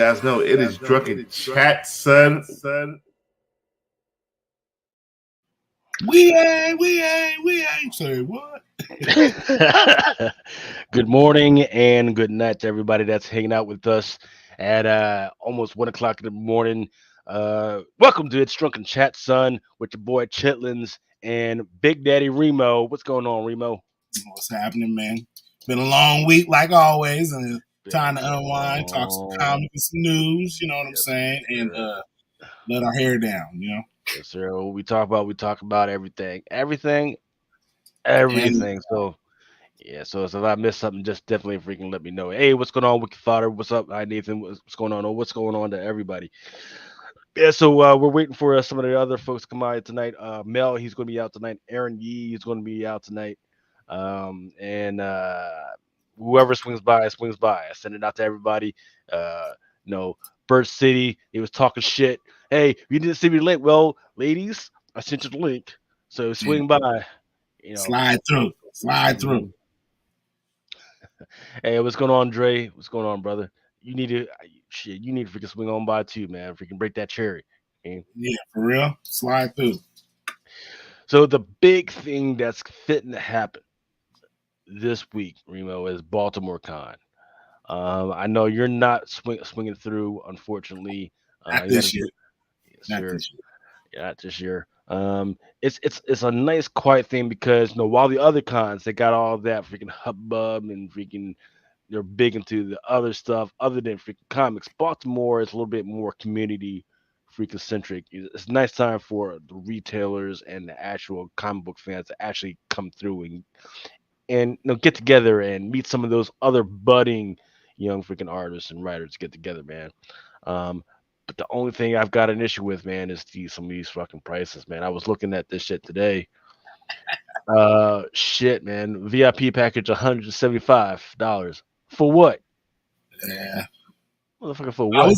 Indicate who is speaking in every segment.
Speaker 1: guys know it is Drunken Chat, son.
Speaker 2: We ain't say what?
Speaker 3: Good morning and good night to everybody that's hanging out with us at almost 1 o'clock in the morning. Welcome to It's Drunken Chat, son, with your boy Chitlins and Big Daddy Remo. What's going on, Remo?
Speaker 2: What's happening, man? Been a long week, like always, and time to unwind, talk some comics, some news. You know what I'm saying, and let our hair down. You know.
Speaker 3: Yes, sir. What we talk about everything. So, yeah. So if I missed something, just definitely freaking let me know. Hey, what's going on, Wicked Fodder? What's up? Hi, Nathan. What's going on? What's going on to everybody? Yeah. So we're waiting for some of the other folks to come out tonight. Mel, he's going to be out tonight. Aaron Yee is going to be out tonight. And whoever swings by. I send it out to everybody. Bird City, he was talking shit. Hey, you didn't see me link. Well, ladies, I sent you the link. So swing by.
Speaker 2: Slide through.
Speaker 3: Hey, what's going on, Dre? What's going on, brother? You need to freaking swing on by too, man. Freaking break that cherry. Okay?
Speaker 2: Yeah, for real. Slide through.
Speaker 3: So the big thing that's fitting to happen this week, Remo, is Baltimore Con. I know you're not swinging through, unfortunately.
Speaker 2: Not this year.
Speaker 3: Not this year. It's a nice quiet thing because while the other cons they got all that freaking hubbub and freaking they're big into the other stuff other than freaking comics. Baltimore is a little bit more community freaking centric. It's a nice time for the retailers and the actual comic book fans to actually come through and get together and meet some of those other budding young freaking artists and writers get together, man. But the only thing I've got an issue with, man, is some of these fucking prices, man. I was looking at this shit today. Shit, man. VIP package $175 for what?
Speaker 2: Yeah,
Speaker 3: motherfucker, for what?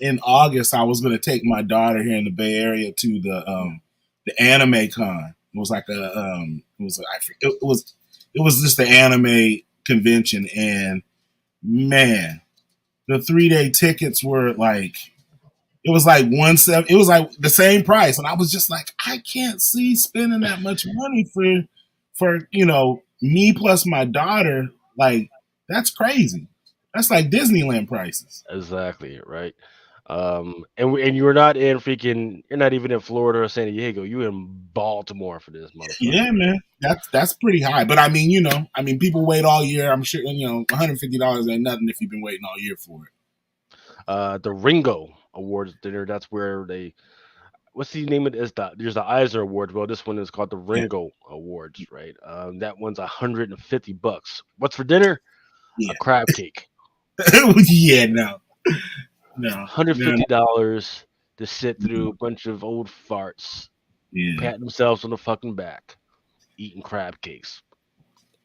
Speaker 2: In August, I was gonna take my daughter here in the Bay Area to the anime con. It was like it was just the anime convention, and man, the 3-day tickets were like, it was like $170. It was like the same price, and I was just like, I can't see spending that much money for me plus my daughter. Like, that's crazy. That's like Disneyland prices.
Speaker 3: Exactly, right. And you're not in you're not even in Florida or San Diego. You're in Baltimore for this motherfucker.
Speaker 2: Yeah, man, that's pretty high. But I mean, people wait all year. I'm sure $150 ain't nothing if you've been waiting all year for it.
Speaker 3: The Ringo Awards dinner. That's where what's the name of it? There's the Eisner Awards. Well, this one is called the Ringo Awards, right? That one's $150. What's for dinner?
Speaker 2: Yeah.
Speaker 3: A crab cake.
Speaker 2: Yeah, no.
Speaker 3: $150 to sit through a bunch of old farts, patting themselves on the fucking back, eating crab cakes.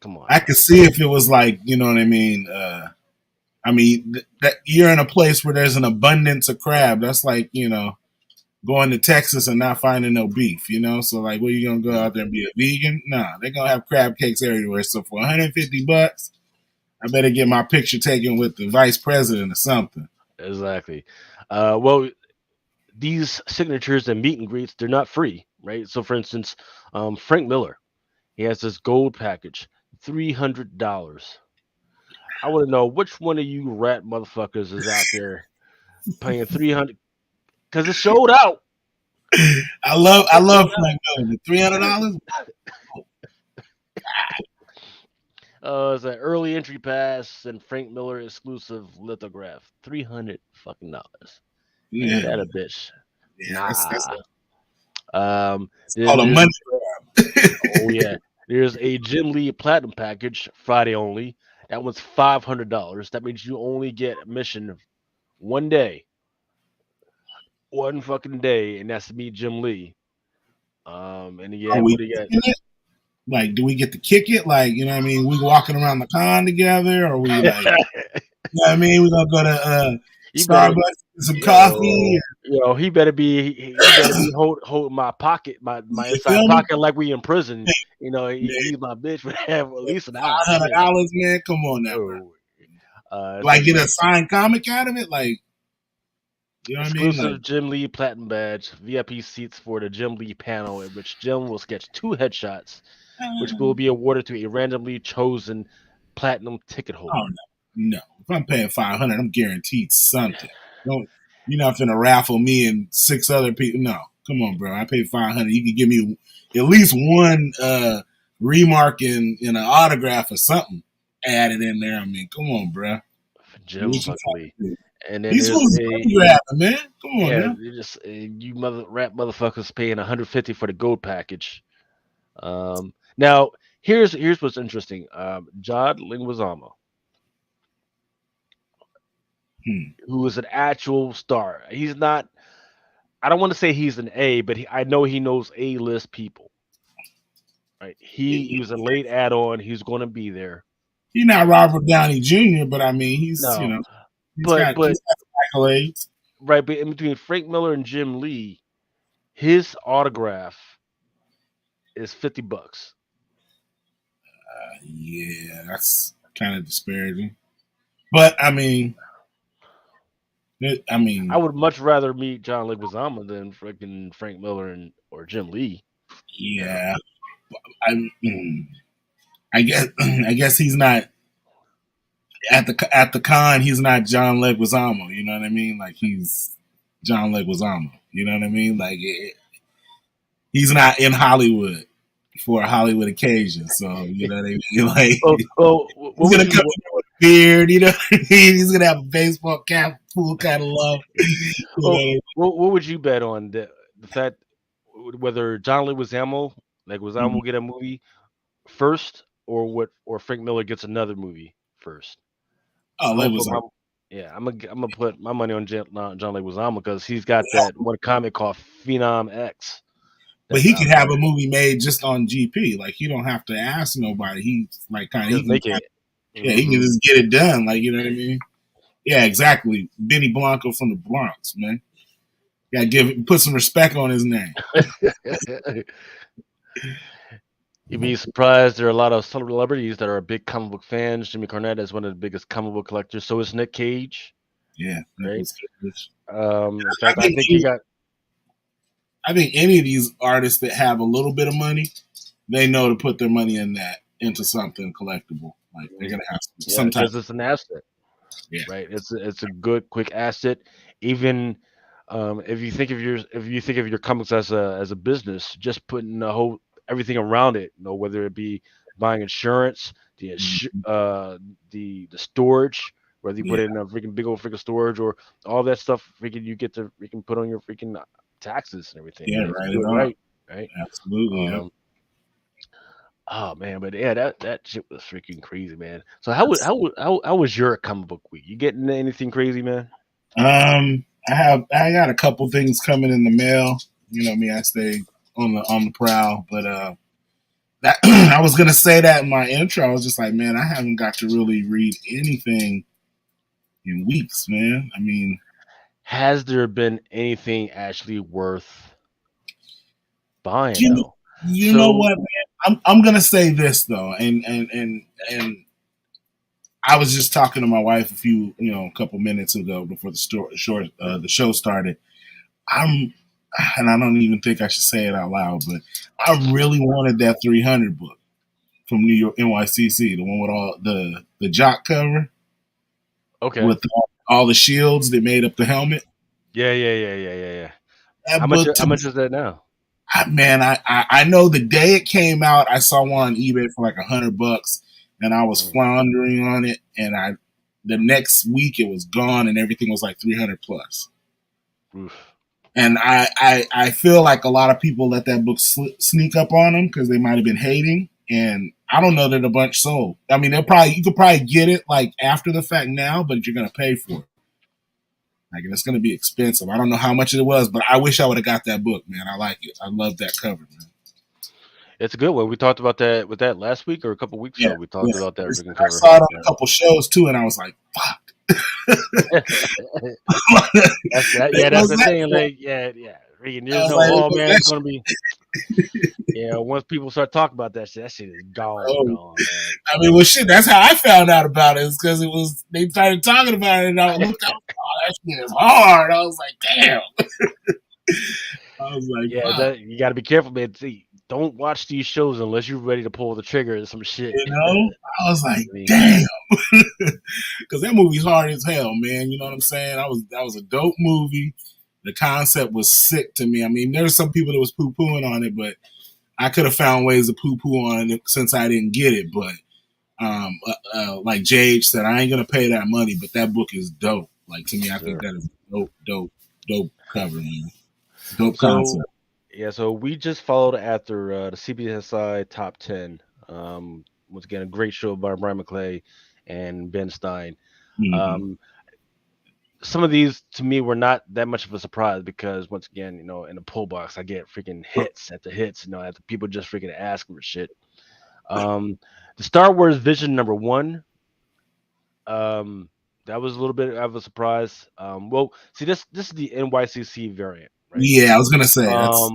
Speaker 3: Come on.
Speaker 2: I could see if it was like, you know what I mean? That you're in a place where there's an abundance of crab. That's like, going to Texas and not finding no beef, So like, what, you gonna go out there and be a vegan? Nah, they're gonna have crab cakes everywhere. So for $150, I better get my picture taken with the vice president or something.
Speaker 3: Exactly. Well, these signatures and meet and greets, they're not free, right? So for instance, Frank Miller, he has this gold package, $300. I want to know which one of you rat motherfuckers is out there paying $300 because it sold out.
Speaker 2: I love Frank Miller. $300.
Speaker 3: It's an early entry pass and Frank Miller exclusive lithograph. $300 fucking dollars.
Speaker 2: Yeah,
Speaker 3: ain't that a bitch?
Speaker 2: Yeah,
Speaker 3: nah.
Speaker 2: That's
Speaker 3: called
Speaker 2: a money
Speaker 3: grab. Oh yeah. There's a Jim Lee Platinum package, Friday only. That one's $500. That means you only get admission one day. One fucking day, and that's to meet Jim Lee. And yeah, what do you got?
Speaker 2: Like, do we get to kick it? Like, you know what I mean? We walking around the con together, or we like, you know what I mean? We gonna go to Starbucks, get some coffee.
Speaker 3: He better be holding my pocket, my inside pocket like we in prison. He's my bitch for having at least an hour.
Speaker 2: $500, man. Come on now, bro. Like get a signed comic out of it, like you know what I mean?
Speaker 3: Exclusive
Speaker 2: Like,
Speaker 3: Jim Lee Platinum Badge, VIP seats for the Jim Lee panel, in which Jim will sketch 2 headshots, which will be awarded to a randomly chosen platinum ticket holder.
Speaker 2: oh no. If I'm paying $500, I'm guaranteed something. Don't you're not gonna raffle me and 6 other people. No, come on, bro. I paid $500. You can give me at least one remark in an autograph or something added in there. I mean, come on, bro.
Speaker 3: Jim fucking Lee. And then
Speaker 2: These
Speaker 3: there's
Speaker 2: fools grabbing, man. Come on,
Speaker 3: yeah,
Speaker 2: now.
Speaker 3: you just you motherfuckers paying $150 for the gold package. Now here's what's interesting. John Leguizamo, who is an actual star. He's not. I don't want to say he's an A, but I know he knows A-list people. Right? He was a late add-on. He's going to be there.
Speaker 2: He's not Robert Downey Jr., but I mean, he's
Speaker 3: No,
Speaker 2: he's
Speaker 3: but
Speaker 2: got accolades.
Speaker 3: Right, but in between Frank Miller and Jim Lee, his autograph is $50.
Speaker 2: Yeah, that's kind of disparaging. But I mean,
Speaker 3: I would much rather meet John Leguizamo than freaking Frank Miller or Jim Lee.
Speaker 2: Yeah, I guess he's not at the con. He's not John Leguizamo. You know what I mean? Like he's John Leguizamo. You know what I mean? Like he's not in Hollywood for a Hollywood occasion. So you know what I mean? Like he's gonna come in with a beard. You know what I mean? He's gonna have a baseball cap, full kind of love.
Speaker 3: What would you bet on the fact whether John Leguizamo get a movie first, or Frank Miller gets another movie first?
Speaker 2: Oh, Leguizamo.
Speaker 3: Yeah, I'm gonna put my money on John Leguizamo because he's got that one comic called Phenom X.
Speaker 2: But he could have a movie made just on GP. Like he don't have to ask nobody. He's like kind of he can just get it done. Like you know what I mean? Yeah, exactly. Benny Blanco from the Bronx, man. Yeah, put some respect on his name.
Speaker 3: You'd be surprised. There are a lot of celebrities that are big comic book fans. Jimmy Cornette is one of the biggest comic book collectors. So is Nick Cage.
Speaker 2: Yeah,
Speaker 3: right. In fact, I think he got.
Speaker 2: I think any of these artists that have a little bit of money, they know to put their money into something collectible. Like they're gonna have sometimes
Speaker 3: it's an asset. Yeah, right. It's a good quick asset. Even if you think of your comics as a business, just putting everything around it, whether it be buying insurance, the storage, whether you put it in a freaking big old freaking storage or all that stuff, you get to put on your freaking taxes and everything.
Speaker 2: Yeah, right. Absolutely.
Speaker 3: Oh man, but yeah, that shit was freaking crazy, man. So how was your comic book week? You getting anything crazy, man?
Speaker 2: I got a couple things coming in the mail. You know me, I stay on the prowl, but that I was gonna say that in my intro. I was just like, man, I haven't got to really read anything in weeks, man. I mean,
Speaker 3: has there been anything actually worth buying?
Speaker 2: You know what, man? I'm gonna say this though, and I was just talking to my wife a couple minutes ago before the show started. And I don't even think I should say it out loud, but I really wanted that 300 book from New York NYCC, the one with all the jock cover.
Speaker 3: Okay.
Speaker 2: With all the shields that made up the helmet.
Speaker 3: Yeah. How much is that now?
Speaker 2: Man, I know the day it came out, I saw one on eBay for like $100, and I was floundering on it. And the next week it was gone, and everything was like 300 plus. Oof. And I feel like a lot of people let that book sneak up on them because they might have been hating. And I don't know that a bunch sold. I mean, you could probably get it like after the fact now, but you're gonna pay for it. Like it's gonna be expensive. I don't know how much it was, but I wish I would have got that book, man. I like it. I love that cover, man.
Speaker 3: It's a good one. We talked about that with that last week or a couple weeks ago. We talked about that.
Speaker 2: I saw it on a couple shows too, and I was like, fuck.
Speaker 3: That's the thing. Like, yeah. There's no, oh man, it's gonna be. Yeah, once people start talking about that shit is gone, man.
Speaker 2: I mean, well, shit. That's how I found out about it. Is because they started talking about it, and I looked up. Oh, that shit is hard. I was like, damn. I was like,
Speaker 3: Yeah,
Speaker 2: fuck.
Speaker 3: you got to be careful, man. See, don't watch these shows unless you're ready to pull the trigger and some shit.
Speaker 2: You know, I was like,
Speaker 3: I mean,
Speaker 2: damn. Because that movie's hard as hell, man. You know what I'm saying? That was a dope movie. The concept was sick to me. I mean, there's some people that was poo pooing on it, but I could have found ways to poo poo on it since I didn't get it. But like JH said, I ain't gonna pay that money, but that book is dope. Like to me, I think that is dope cover, man. Dope
Speaker 3: so
Speaker 2: concept.
Speaker 3: yeah, so we just followed after the CBSI Top 10. Once again, a great show by Brian McClay and Ben Stein.
Speaker 2: Mm-hmm.
Speaker 3: Um, some of these to me were not that much of a surprise because once again, in the pull box, I get freaking hits after hits, after people just freaking ask for shit. The Star Wars Vision #1. That was a little bit of a surprise. Well, see, this is the NYCC variant, right?
Speaker 2: Yeah, I was gonna say that's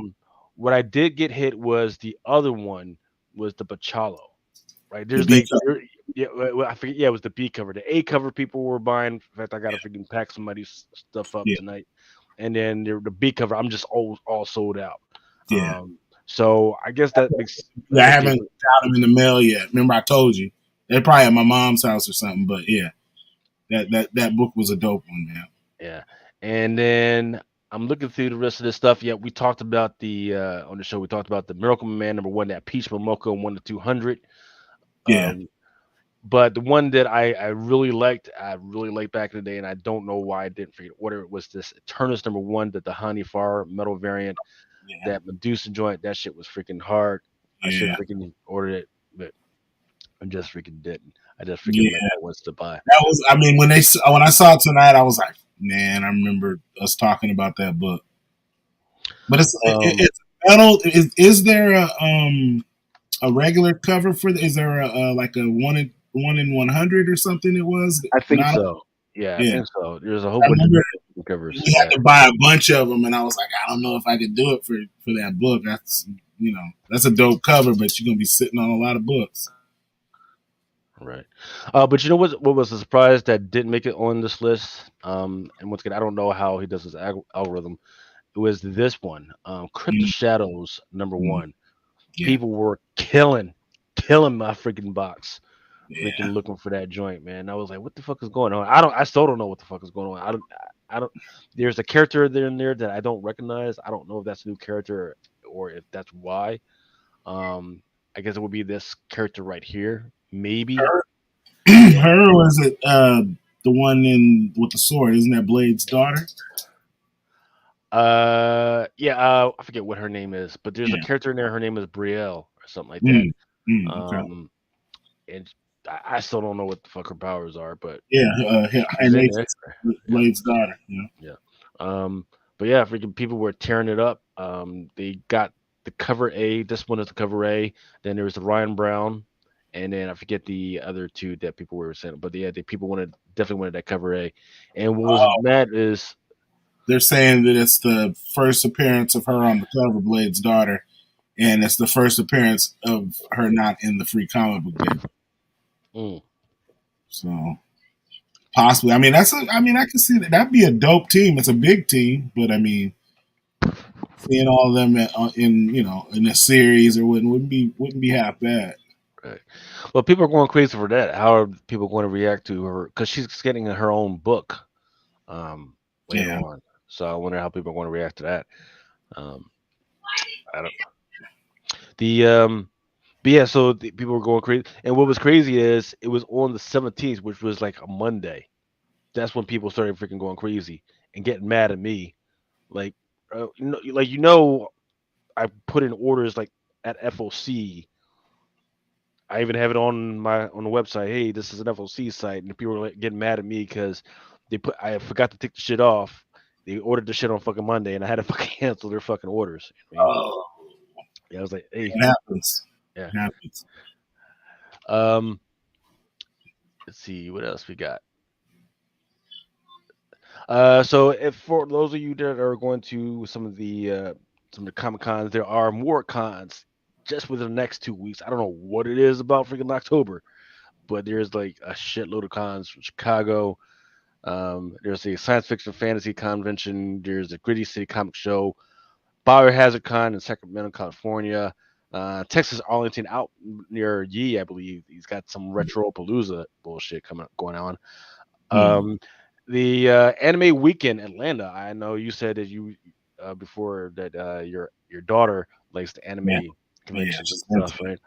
Speaker 3: What I did get hit was the other one was the Bachalo, right?
Speaker 2: the
Speaker 3: There's
Speaker 2: beat.
Speaker 3: yeah, well, I forget. Yeah, it was the B cover. The A cover people were buying. In fact, I got to freaking pack somebody's stuff up
Speaker 2: Yeah,
Speaker 3: tonight. And then the B cover, I'm just all sold out.
Speaker 2: yeah.
Speaker 3: So I guess that
Speaker 2: I
Speaker 3: makes
Speaker 2: haven't
Speaker 3: people.
Speaker 2: got them in the mail yet. Remember, I told you they're probably at my mom's house or something. But yeah, that book was a dope one, man.
Speaker 3: Yeah. And then I'm looking through the rest of this stuff. Yeah, we talked about the on the show. We talked about the Miracle Man #1, that Peach Momoko 1-200.
Speaker 2: Yeah.
Speaker 3: But the one that I really liked back in the day, and I don't know why I didn't forget order it, was this Eternus #1, that the Hani Far metal variant,
Speaker 2: Yeah,
Speaker 3: that Medusa joint. That shit was freaking hard. I should
Speaker 2: yeah,
Speaker 3: have freaking ordered it, but I just freaking didn't. I just freaking let
Speaker 2: yeah.
Speaker 3: that one slip by.
Speaker 2: That was. I mean, when I saw it tonight, I was like, man, I remember us talking about that book. But it's metal. Is there a regular cover for? Is there like a 1 in 100 or something? It was
Speaker 3: I think
Speaker 2: not.
Speaker 3: so. Yeah, I
Speaker 2: Yeah,
Speaker 3: think so. There's a whole
Speaker 2: I
Speaker 3: bunch of
Speaker 2: remember
Speaker 3: different covers.
Speaker 2: we had
Speaker 3: Yeah.
Speaker 2: to buy a bunch of them, and I was like, I don't know if I could do it for that book. That's that's a dope cover, but you're gonna be sitting on a lot of books.
Speaker 3: Right. But you know what was a surprise that didn't make it on this list? And once again, I don't know how he does his algorithm. It was this one, Cryptic
Speaker 2: Mm-hmm.
Speaker 3: Shadows #1.
Speaker 2: Yeah,
Speaker 3: People were killing my freaking box,
Speaker 2: yeah.
Speaker 3: freaking looking for that joint, man. I was like, what the fuck is going on? I still don't know what the fuck is going on. I don't. There's a character there in there that I don't recognize. I don't know if that's a new character or if that's why. Um, I guess it would be this character right here, maybe.
Speaker 2: Her,
Speaker 3: Yeah.
Speaker 2: her was it the one in with the sword? Isn't that Blade's daughter?
Speaker 3: Yeah, I forget what her name is, but there's a
Speaker 2: Yeah.
Speaker 3: character in there. Her name is Brielle or something like that.
Speaker 2: Mm, okay.
Speaker 3: Um, and I still don't know what the fuck her powers are, but
Speaker 2: Yeah, her
Speaker 3: she's in
Speaker 2: name's
Speaker 3: there. Yeah,
Speaker 2: Blade's daughter. Yeah.
Speaker 3: yeah. But yeah, freaking people were tearing it up. They got the cover A. This one is the cover A. Then there was the Ryan Brown, and then I forget the other two that people were saying. But yeah, people definitely wanted that cover A. And what was mad is
Speaker 2: They're saying that it's the first appearance of her on the cover, Blade's daughter, and it's the first appearance of her not in the free comic book day.
Speaker 3: mm,
Speaker 2: So possibly, I mean, I mean, I can see that. That'd be a dope team. It's a big team, but I mean, seeing all of them in a series or wouldn't be half bad.
Speaker 3: right. Well, people are going crazy for that. How are people going to react to her? Because she's getting her own book um, later
Speaker 2: Yeah.
Speaker 3: on. So I wonder how people are going to react to that. Um, I don't. The But yeah, so people were going crazy. And what was crazy is it was on the 17th, which was like a Monday. That's when people started freaking going crazy and getting mad at me. Like, I put in orders like at FOC. I even have it on the website. Hey, this is an FOC site, and people were like, getting mad at me because I forgot to take the shit off. They ordered the shit on fucking Monday, and I had to fucking cancel their fucking orders. You know what I mean?
Speaker 2: Oh,
Speaker 3: Yeah, I was like, hey,
Speaker 2: it happens.
Speaker 3: yeah.
Speaker 2: It happens.
Speaker 3: Um, let's see what else we got. So if for those of you that are going to some of the some of the Comic Cons. There are more cons just within the next 2 weeks. I don't know what it is about freaking October, but there's like a shitload of cons from Chicago. There's a science fiction fantasy convention. There's a Gritty City Comic Show, Biohazard Con in Sacramento, California. Texas Arlington out near Yee, I believe. He's got some retro palooza bullshit going on. The Anime Weekend Atlanta. I know you said that you before that your daughter likes the anime conventions and stuff, right?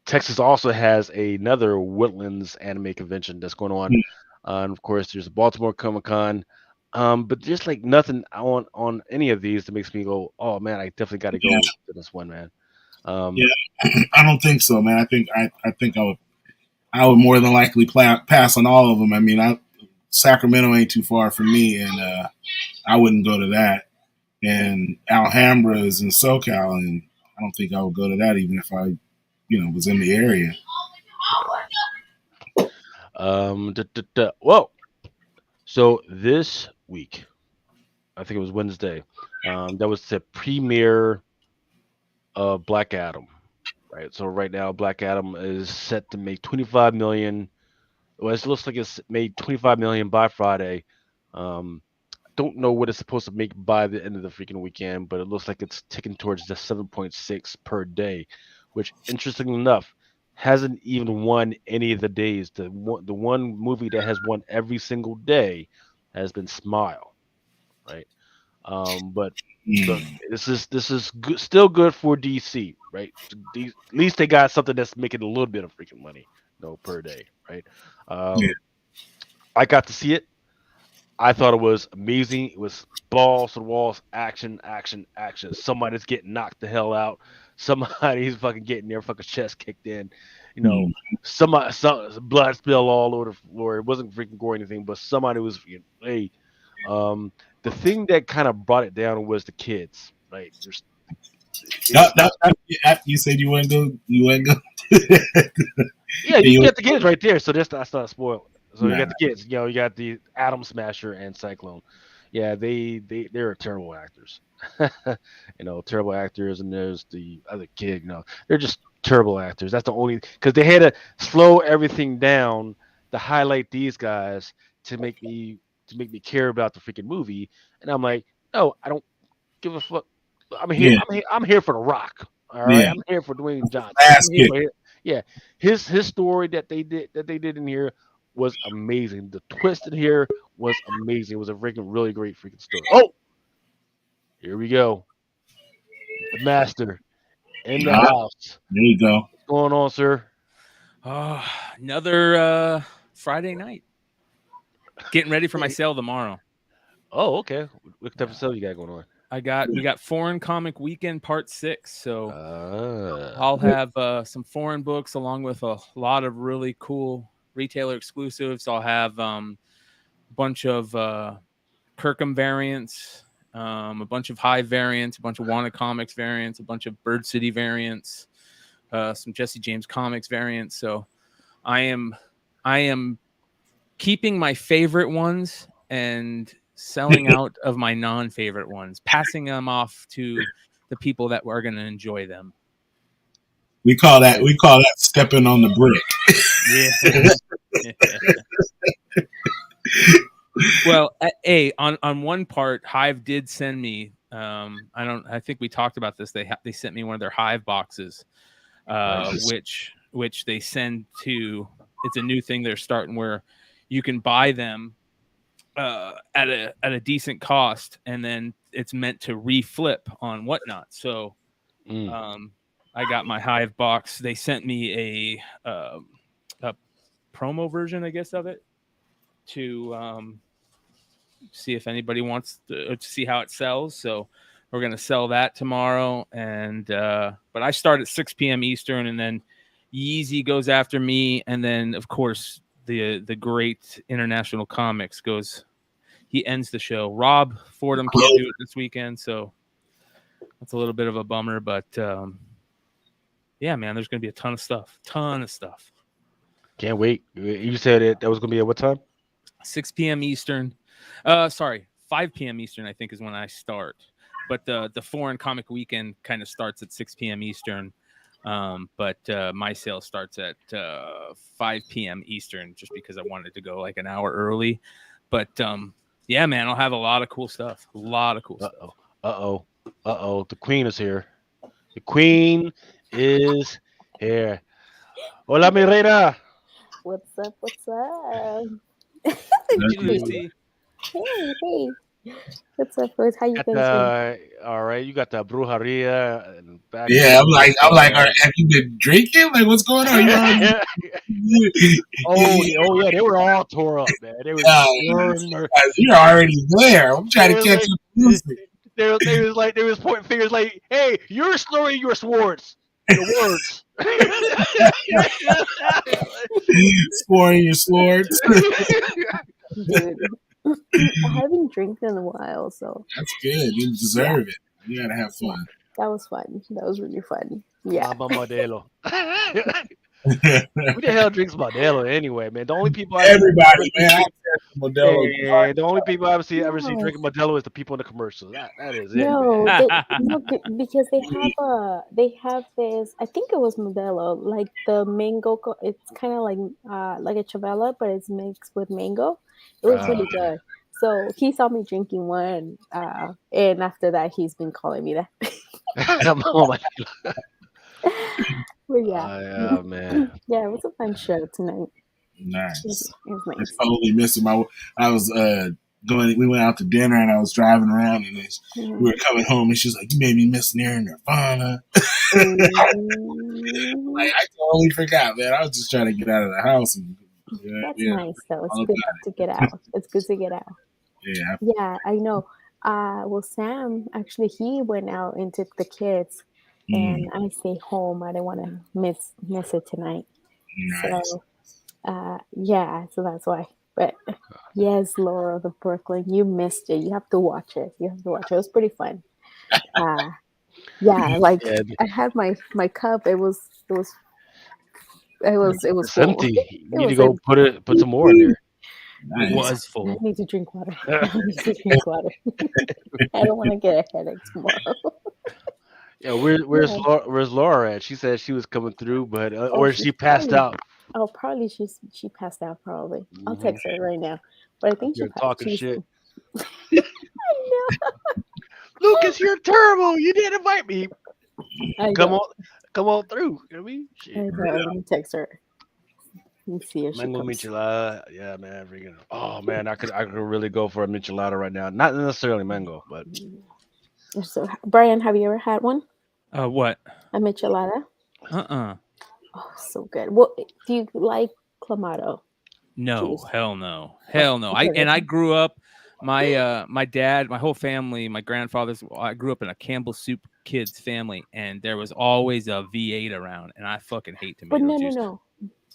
Speaker 3: Texas also has another Woodlands anime convention that's going on. And of course, there's a Baltimore Comic-Con. But just like nothing on any of these that makes me go, oh man, I definitely got to go to this one, man.
Speaker 2: I don't think so, man. I think I would more than likely pass on all of them. I mean, Sacramento ain't too far from me, and I wouldn't go to that. And Alhambra is in SoCal, and I don't think I would go to that even if I, was in the area.
Speaker 3: Whoa. So this week, I think it was Wednesday, that was the premiere of Black Adam. Right. So right now, Black Adam is set to make 25 million. Well, it looks like it's made 25 million by Friday. Don't know what it's supposed to make by the end of the freaking weekend, but it looks like it's ticking towards the 7.6 per day, which, interestingly enough, hasn't even won any of the days. The one movie that has won every single day has been Smile, right? But look, this is good, still good for DC, right? At least they got something that's making a little bit of freaking money, per day, right? I got to see it. I thought it was amazing. It was balls to the walls, action, action, action. Somebody's getting knocked the hell out. Somebody's fucking getting their fucking chest kicked in. Some blood spill all over the floor. It wasn't freaking gore or anything, but somebody was, hey. The thing that kind of brought it down was the kids, right?
Speaker 2: You said you wouldn't go. You wouldn't go.
Speaker 3: Yeah, you get the kids right there. So that's not a spoil. So you got the kids. You got the Atom Smasher and Cyclone. Yeah, they're terrible actors. Terrible actors, and there's the other kid. They're just terrible actors. That's the only because they had to slow everything down to highlight these guys to make me care about the freaking movie. And I'm like, no, I don't give a fuck. I'm here. Yeah. I'm here for The Rock. All right, I'm here for Dwayne Johnson. His story that they did in here was amazing. The twist in here was amazing. It was a freaking really great freaking story. Oh, here we go. The master in the house.
Speaker 2: There you go.
Speaker 3: What's going on, sir?
Speaker 4: Another Friday night. Getting ready for my sale tomorrow.
Speaker 3: Oh, okay. What type of sale you got going on?
Speaker 4: We got Foreign Comic Weekend Part 6. So I'll have some foreign books along with a lot of really cool retailer exclusives. I'll have a bunch of Kirkham variants, a bunch of Hive variants, a bunch of Wanted Comics variants, a bunch of Bird City variants, some Jesse James Comics variants. So I am keeping my favorite ones and selling out of my non-favorite ones, passing them off to the people that are going to enjoy them.
Speaker 2: We call that stepping on the brick.
Speaker 4: Yeah. Well, on one part, Hive did send me. I think we talked about this. They sent me one of their Hive boxes, which they send to. It's a new thing they're starting where you can buy them at a decent cost, and then it's meant to reflip on whatnot. So I got my Hive box. They sent me a promo version, I guess, of it to see if anybody wants to see how it sells. So we're going to sell that tomorrow. And but I start at 6 p.m. Eastern, and then Yeezy goes after me, and then of course the great International Comics goes. He ends the show. Rob Fordham can't do it this weekend, so that's a little bit of a bummer. But yeah, man, there's going to be a ton of stuff.
Speaker 3: Can't wait. You said that was going to be at what time?
Speaker 4: 6 p.m. Eastern. 5 5 p.m. Eastern, I think, is when I start. But the foreign comic weekend kind of starts at 6 p.m. Eastern. But my sale starts at 5 p.m. Eastern, just because I wanted to go like an hour early. But yeah, man, I'll have a lot of cool stuff. A lot of cool stuff.
Speaker 3: Uh-oh. The queen is here. The queen is here. Hola, mi reina.
Speaker 5: What's up? What's up?
Speaker 4: Hey, Lucy.
Speaker 5: Hey. What's up, boys? How you guys doing?
Speaker 3: All right, you got the brujeria and back.
Speaker 2: Yeah, I'm like, all right, have you been drinking? Like, what's going on? You already...
Speaker 3: oh yeah, they were all tore up, man. They were.
Speaker 2: You're already there. I'm trying to catch up.
Speaker 3: They was pointing fingers like, hey, you're slurring your swords. Your words.
Speaker 2: Scoring your swords.
Speaker 5: Dude, I haven't drinking in a while, so
Speaker 2: that's good. You deserve it. You gotta have fun.
Speaker 5: That was fun. That was really fun. Yeah.
Speaker 3: Modelo. Who the hell drinks Modelo anyway, man? The only people
Speaker 2: everybody, man. Modelo.
Speaker 3: Hey, the only people I've ever seen drinking Modelo is the people in the commercials. That is it.
Speaker 5: No, because they have this. I think it was Modelo, like the mango. It's kind of like a chavela, but it's mixed with mango. It was really good. So he saw me drinking one, and after that, he's been calling me that.
Speaker 3: Oh my God.
Speaker 5: But yeah,
Speaker 3: man.
Speaker 5: Yeah, it was a fun show tonight.
Speaker 2: Nice.
Speaker 5: It was nice.
Speaker 2: I totally missed him. I was going. We went out to dinner, and I was driving around, and we were coming home, and she's like, "You made me miss Nirvana." Like, I totally forgot, man. I was just trying to get out of the house. And,
Speaker 5: That's nice, though. It's good to get out. It's good to get out.
Speaker 2: Yeah.
Speaker 5: Yeah, I know. Well, Sam actually he went out and took the kids. And I stay home. I didn't want to miss it tonight.
Speaker 2: Nice.
Speaker 5: So, yeah, so that's why. But yes, Laura of Brooklyn, you missed it. You have to watch it. It was pretty fun. Yeah, like I had my cup. It was
Speaker 3: It's
Speaker 5: full.
Speaker 3: empty. You need to go put some more in there.
Speaker 2: Nice.
Speaker 4: It was full.
Speaker 5: I need to drink water. I don't want to get a headache tomorrow.
Speaker 3: Yeah, where's Laura at? She said she was coming through, but or she passed out.
Speaker 5: Oh, probably she passed out. Probably. I'll text her right now. But I think
Speaker 3: you're talking shit.
Speaker 5: I know.
Speaker 3: Lucas, you're terrible. You didn't invite me. Come on through. You know what I mean? Shit.
Speaker 5: Let me text her. Let me see if
Speaker 3: Mango michelada. Yeah, man. Freaking. Oh man, I could really go for a michelada right now. Not necessarily mango, but.
Speaker 5: So, Brian, have you ever had one?
Speaker 4: What?
Speaker 5: A michelada?
Speaker 4: Oh,
Speaker 5: so good. Well, do you like clamato?
Speaker 4: No, hell no. I grew up. My dad, my whole family, my grandfather's. I grew up in a Campbell Soup kids family, and there was always a V8 around, and I fucking hate tomato juice.
Speaker 5: No.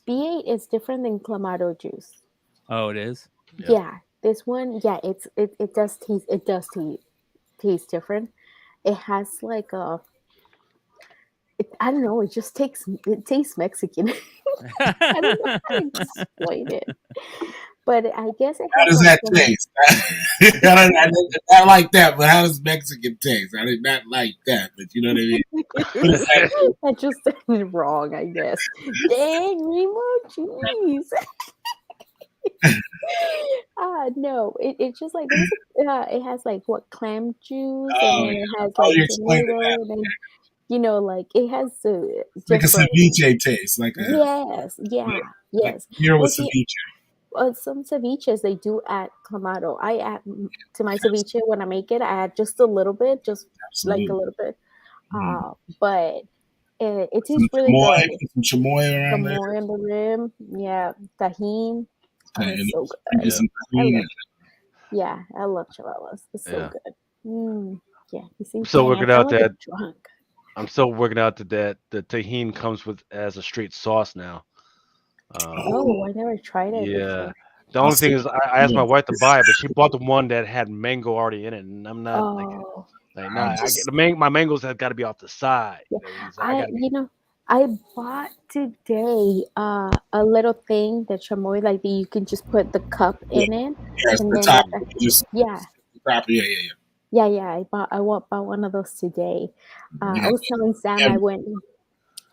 Speaker 5: V8 is different than clamato juice.
Speaker 4: Oh, it is.
Speaker 5: Yeah, this one. Yeah, it does taste different. It has like I don't know. It tastes Mexican. I don't know how to explain it, but I guess it.
Speaker 2: How does that taste? I like that, but how does Mexican taste? I did not like that, but you know what I mean.
Speaker 5: I just said it wrong, I guess. Dang, Remo, jeez. No, it's just like it has like what clam juice, and then it has like tomato, and then like it has
Speaker 2: like a ceviche taste, like
Speaker 5: yes.
Speaker 2: Like here with ceviche.
Speaker 5: Some ceviches they do add clamato. I add to my ceviche when I make it. I add just a little bit, like a little bit, but it tastes really good.
Speaker 2: Some chamoy around there.
Speaker 5: Chamoy on the rim, yeah, tajin. It's so good. Yeah, I love chihuahuas. It's so good. Yeah, you see.
Speaker 3: I'm still working out that. I'm still working out that the tajin comes as a straight sauce now.
Speaker 5: I never tried it.
Speaker 3: Yeah.
Speaker 5: Before.
Speaker 3: The only thing is, I asked my wife to buy it, but she bought the one that had mango already in it, and I'm not my mangoes have got to be off the side.
Speaker 5: Yeah. I bought today a little thing that chamoy like you can just put the cup in it,
Speaker 2: yes,
Speaker 5: and
Speaker 2: the
Speaker 5: then
Speaker 2: top, property. Yeah.
Speaker 5: I bought one of those today.
Speaker 2: Yeah.
Speaker 5: I was telling Sam
Speaker 2: Yeah.
Speaker 5: I went,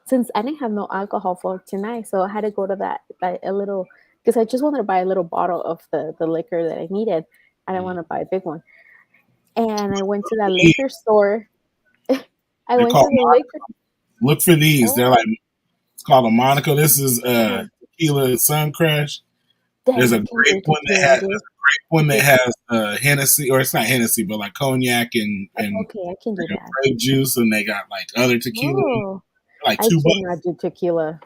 Speaker 5: since I didn't have no alcohol for tonight, so I had to go to that, like, a little, because I just wanted to buy a little bottle of the liquor that I needed. I didn't want to buy a big one, and I went to that liquor store. I went to the liquor.
Speaker 2: Look for these.
Speaker 5: Oh.
Speaker 2: They're like, it's called a Monaco. This is tequila Sun Crush. There's a great one that has Hennessy, or it's not Hennessy, but like cognac and
Speaker 5: okay, I can do that.
Speaker 2: Grape juice, and they got like other tequila, like $2.
Speaker 5: I cannot do tequila.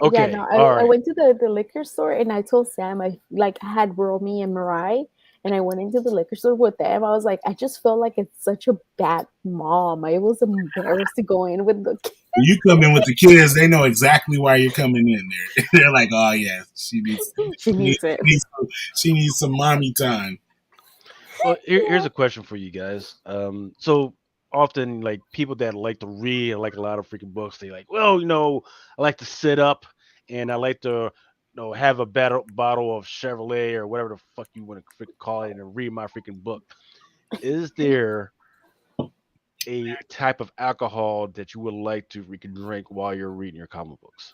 Speaker 3: Okay.
Speaker 5: I went to the liquor store, and I told Sam I had Romy and Mariah, and I went into the liquor store with them. I was like, I just felt like it's such a bad mom. I was embarrassed to go in with the kids.
Speaker 2: When you come in with the kids, they know exactly why you're coming in there. They're like, oh yeah, she needs some mommy time.
Speaker 3: Well, here's a question for you guys. So often, like, people that like to read, like a lot of freaking books, they like, well, I like to sit up and I like to, have a bottle of Chevrolet or whatever the fuck you want to freaking call it and read my freaking book. Is there a type of alcohol that you would like to freaking drink while you're reading your comic books?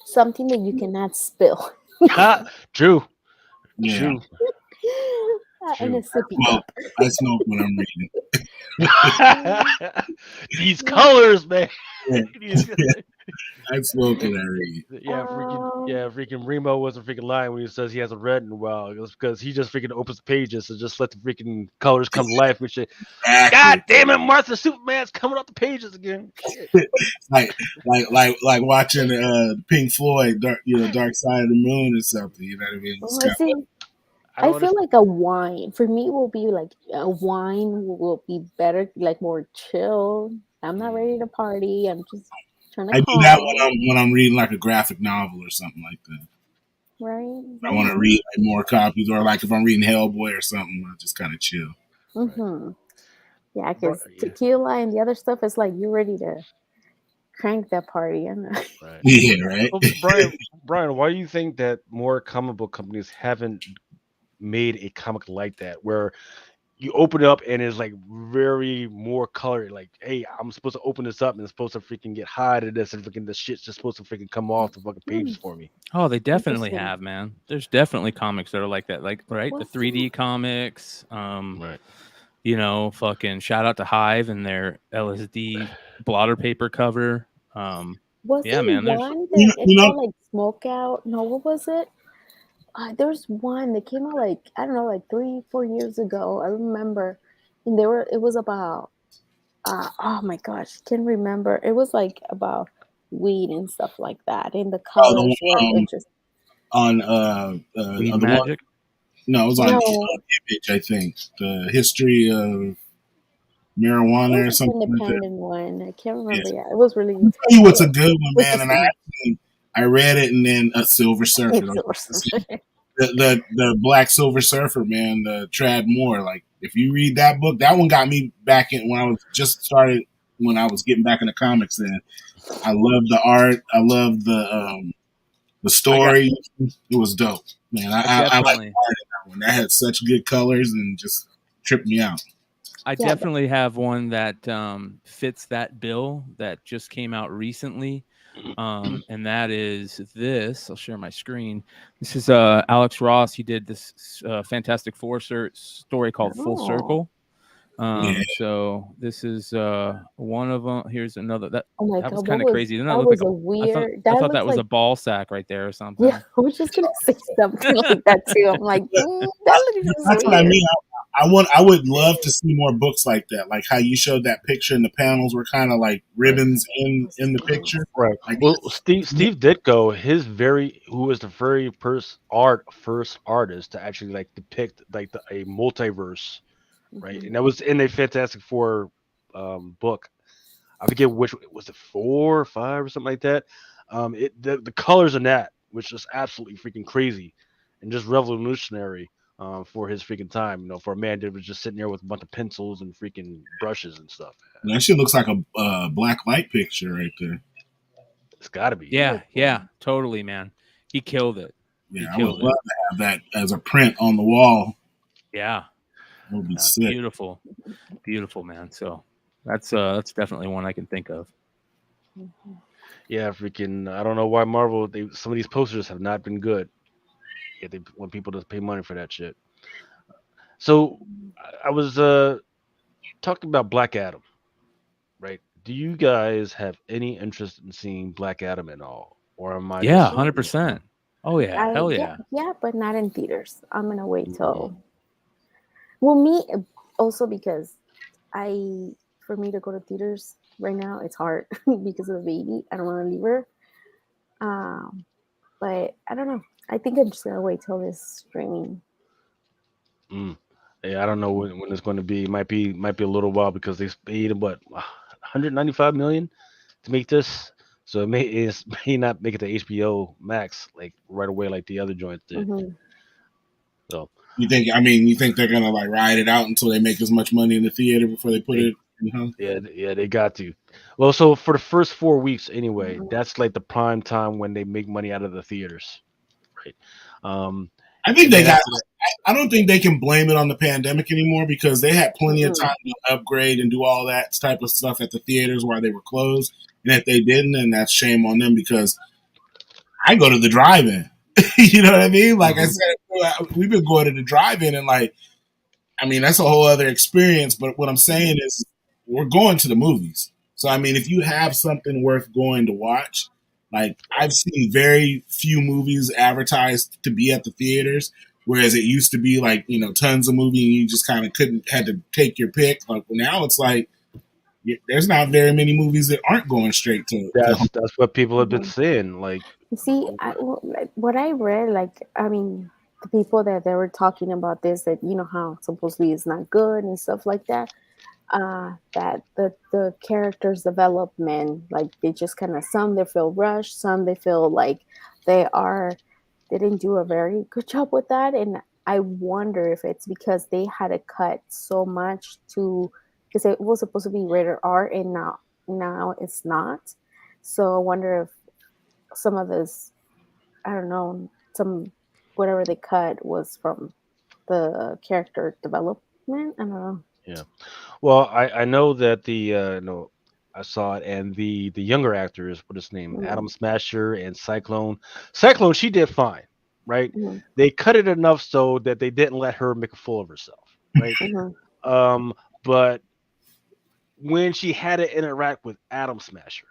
Speaker 5: Something that you cannot spill.
Speaker 3: True.
Speaker 2: Yeah.
Speaker 3: True.
Speaker 5: And a sippy
Speaker 2: cup. I smoke when I'm
Speaker 3: reading. These colors, man.
Speaker 2: I smoke when I read.
Speaker 3: Freaking Remo wasn't freaking lying when he says he hasn't read in a while. It was because he just freaking opens the pages and just let the freaking colors come to life and shit. Exactly. God damn it, Martha Superman's coming off the pages again.
Speaker 2: like watching Pink Floyd, Dark Side of the Moon or something. You know what I mean?
Speaker 5: I feel like a wine for me will be like a wine will be better, like more chill. I'm not ready to party. I'm just trying to.
Speaker 2: I do that when I'm reading like a graphic novel or something like that.
Speaker 5: Right.
Speaker 2: I want to read like more copies, or like if I'm reading Hellboy or something, I just kind of chill.
Speaker 5: Mm-hmm. Yeah, because tequila and the other stuff is like you're ready to crank that party.
Speaker 3: Right.
Speaker 2: Yeah, right.
Speaker 3: Well, Brian, why do you think that more comic book companies haven't made a comic like that, where you open it up and it's like very more colored? Like, hey, I'm supposed to open this up and it's supposed to freaking get high to this, and freaking the shit's just supposed to freaking come off the fucking pages for me.
Speaker 4: Oh, they definitely have, man. There's definitely comics that are like that, like the 3D comics.
Speaker 3: Right.
Speaker 4: Fucking shout out to Hive and their LSD blotter paper cover.
Speaker 5: Man.
Speaker 4: One
Speaker 5: that called like Smoke Out? No, what was it? There's one that came out like, I don't know, like 3-4 years ago. I remember, and it was about oh my gosh, I can't remember. It was like about weed and stuff like that, and the colors were interesting.
Speaker 2: On
Speaker 4: Weed Magic?
Speaker 2: No, it was on Image, I think. The history of marijuana or something.
Speaker 5: Independent one. I can't remember. Yeah, it was really.
Speaker 2: I'll tell you what's a good one, man. And I read it, and then a Silver Surfer. The Black Silver Surfer, man, the Trad Moore. Like, if you read that book, that one got me back in when I was getting back into comics. And I loved the art. I loved the story. It was dope, man. I like the art in that one. That had such good colors and just tripped me out.
Speaker 4: I definitely have one that fits that bill that just came out recently. And that is this. I'll share my screen. This is Alex Ross. He did this Fantastic Four story called Full Circle. So this is one of them. Here's another. That was kind of crazy. Didn't that look like weird? I thought that was a ball sack right there or something.
Speaker 5: Yeah, I was just gonna say something like that too. I'm like,
Speaker 2: that's what I mean. I would love to see more books like that, like how you showed that picture and the panels were kind of like ribbons in the picture.
Speaker 3: Right.
Speaker 2: Like,
Speaker 3: well, Steve Ditko, who was the very first artist to actually like depict like a multiverse, right? And that was in a Fantastic Four book. I forget which was it, 4 or 5 or something like that. The colors in that was just absolutely freaking crazy and just revolutionary. For his freaking time, for a man that was just sitting there with a bunch of pencils and freaking brushes and stuff.
Speaker 2: That shit looks like a black light picture right there.
Speaker 3: It's got to be.
Speaker 4: Yeah, totally, man. He killed it.
Speaker 2: Yeah, I would love to have that as a print on the wall.
Speaker 4: Yeah,
Speaker 2: that would be sick.
Speaker 4: Beautiful, man. So that's definitely one I can think of.
Speaker 3: Yeah, freaking. I don't know why Marvel. Some of these posters have not been good. Yet they want people to pay money for that shit. So I was talking about Black Adam, right? Do you guys have any interest in seeing Black Adam at all, or am I?
Speaker 4: Yeah, 100%. Oh yeah, hell yeah.
Speaker 5: Yeah, but not in theaters. I'm gonna wait till. Well, me also because for me to go to theaters right now, it's hard because of the baby. I don't want to leave her. But I don't know. I think I'm just gonna wait till this streaming.
Speaker 3: Yeah, I don't know when it's going to be. Might be a little while because they paid what 195 million to make this, so it may not make it to HBO Max like right away like the other joints did. So
Speaker 2: you think they're gonna like ride it out until they make as much money in the theater before they put it?
Speaker 3: Yeah, they got to. Well, so for the first 4 weeks anyway, that's like the prime time when they make money out of the theaters, right?
Speaker 2: I think they got. I don't think they can blame it on the pandemic anymore because they had plenty of time to upgrade and do all that type of stuff at the theaters while they were closed. And if they didn't, then that's shame on them because I go to the drive-in. You know what I mean? Like I said, we've been going to the drive-in and like, I mean, that's a whole other experience. But what I'm saying is we're going to the movies. So, I mean, if you have something worth going to watch, like I've seen very few movies advertised to be at the theaters. Whereas it used to be like, tons of movies and you just kind of had to take your pick. Like now it's like, there's not very many movies that aren't going straight to.
Speaker 3: That's what people have been saying. Like,
Speaker 5: see, what I read, like, I mean, the people that they were talking about this, that how supposedly it's not good and stuff like that. That the characters' development, like they just kind of some they feel rushed, some they feel like they didn't do a very good job with that, and I wonder if it's because they had to cut so much because it was supposed to be rated R and now it's not. So I wonder if some of this, I don't know, whatever they cut was from the character development. I don't know.
Speaker 3: Yeah. Well, I know that no, I saw it, and the younger actors, what is his name, Adam Smasher and Cyclone. Cyclone, she did fine, right? They cut it enough so that they didn't let her make a fool of herself, right? But when she had to interact with Adam Smasher,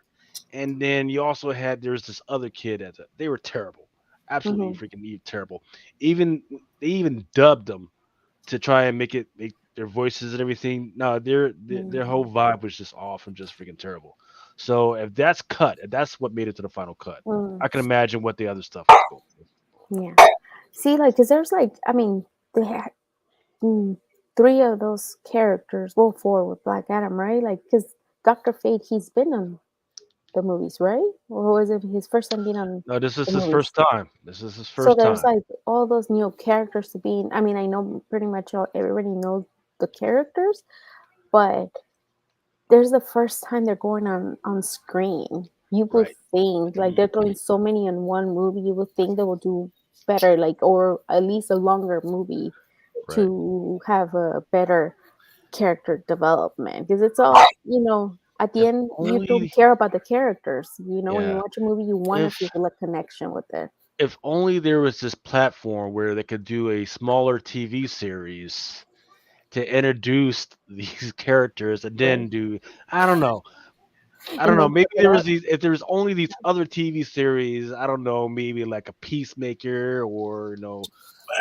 Speaker 3: and then you also there's this other kid they were terrible, absolutely freaking terrible. They even dubbed them to try and make their voices and everything. No, their whole vibe was just off and just freaking terrible. So if that's cut, if that's what made it to the final cut, I can imagine what the other stuff was going.
Speaker 5: Yeah. See, like, because there's like, I mean, they had 3 of those characters, well, 4 with Black Adam, right? Like, because Dr. Fate, he's been on the movies, right? Or was it his first time being on?
Speaker 3: No, this is his first time.
Speaker 5: So there's like all those new characters to be in. I mean, I know pretty much everybody knows the characters, but there's the first time they're going on screen. You would think, like, they're throwing so many in one movie, you would think they will do better, like, or at least a longer movie to have a better character development, because it's all, at the end you don't care about the characters. When you watch a movie, you want to feel a connection with it.
Speaker 3: If only there was this platform where they could do a smaller TV series to introduce these characters and then do, I don't know. Maybe if there was only these other TV series, I don't know, maybe like a Peacemaker or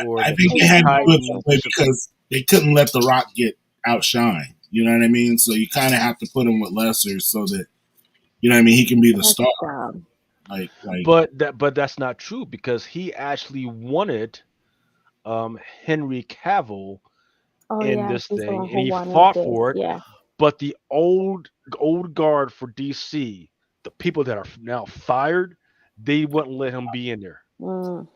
Speaker 3: or
Speaker 2: I think they had to do it that way because they couldn't let The Rock get outshine. You know what I mean? So you kind of have to put him with lesser so that, he can be the star.
Speaker 3: But that's not true because he actually wanted Henry Cavill in this thing, and he fought for it.
Speaker 5: Yeah.
Speaker 3: But the old guard for DC, the people that are now fired, they wouldn't let him be in there. And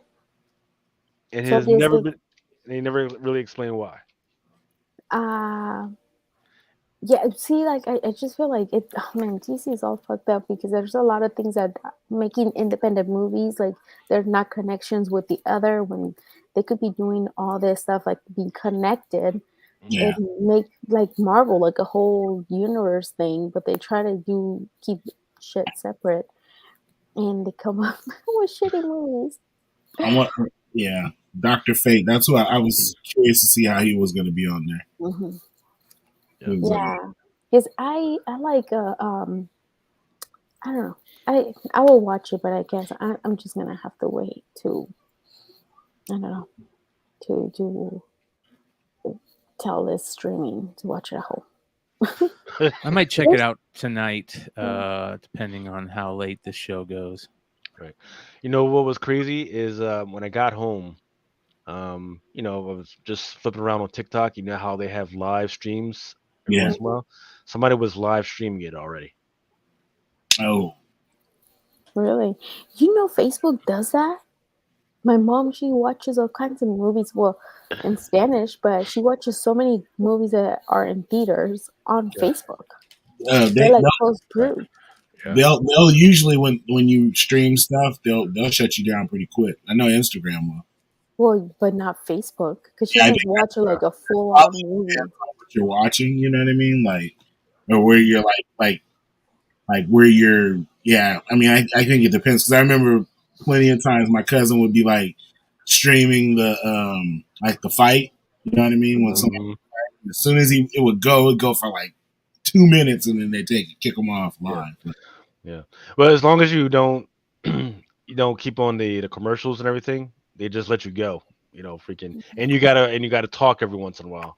Speaker 3: they never really explained why.
Speaker 5: Yeah, see, like I just feel like it. Oh man, DC is all fucked up because there's a lot of things that making independent movies like they're not connections with the other when they could be doing all this stuff like being connected
Speaker 2: Yeah.
Speaker 5: and make like Marvel like a whole universe thing, but they try to keep shit separate and they come up with shitty movies.
Speaker 2: I want, yeah, Dr. Fate. That's why I was curious to see how he was going to be on there.
Speaker 5: Mm-hmm.
Speaker 3: Yeah.
Speaker 2: It was,
Speaker 5: Yeah, because I like I don't know. I will watch it, but I guess I'm just gonna have to wait to I don't know to tell this streaming to watch it at home.
Speaker 4: I might check it out tonight, depending on how late the show goes.
Speaker 3: Right. You know what was crazy is when I got home, I was just flipping around on TikTok. You know how they have live streams every
Speaker 2: Yeah.
Speaker 3: once in a while? Somebody was live streaming it already.
Speaker 2: oh,
Speaker 5: Really, Facebook does that. My mom, she watches all kinds of movies, well, in Spanish, but she watches so many movies that are in theaters on
Speaker 3: Yeah.
Speaker 5: Facebook. They're like close through.
Speaker 2: they'll usually when you stream stuff, they'll shut you down pretty quick. I know Instagram will.
Speaker 5: Well, but not Facebook, because she
Speaker 2: Yeah, I
Speaker 5: was
Speaker 2: think
Speaker 5: watching like a full-on movie.
Speaker 2: what you're watching, you know what I mean? Like, or where you're like where you're. Yeah, I mean, I think it depends because I remember plenty of times my cousin would be like streaming the like the fight. You know what I mean? When somebody, as soon as it would go for like 2 minutes, and then they kick them off live.
Speaker 3: Yeah. Well, as long as you don't keep on the commercials and everything, they just let you go. Freaking, and you gotta talk every once in a while.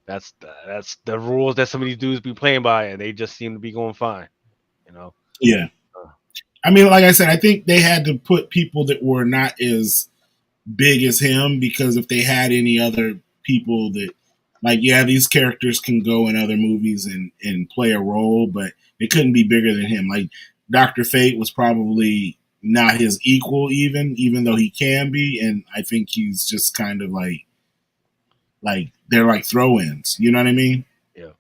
Speaker 3: That's the rules that some of these dudes be playing by, and they just seem to be going fine.
Speaker 2: Yeah. I mean, like I said, I think they had to put people that were not as big as him because if they had any other people that, like, yeah, these characters can go in other movies and play a role, but they couldn't be bigger than him. Like, Dr. Fate was probably not his equal, even though he can be, and I think he's just kind of like they're like throw-ins. You know what I mean?
Speaker 3: Yeah.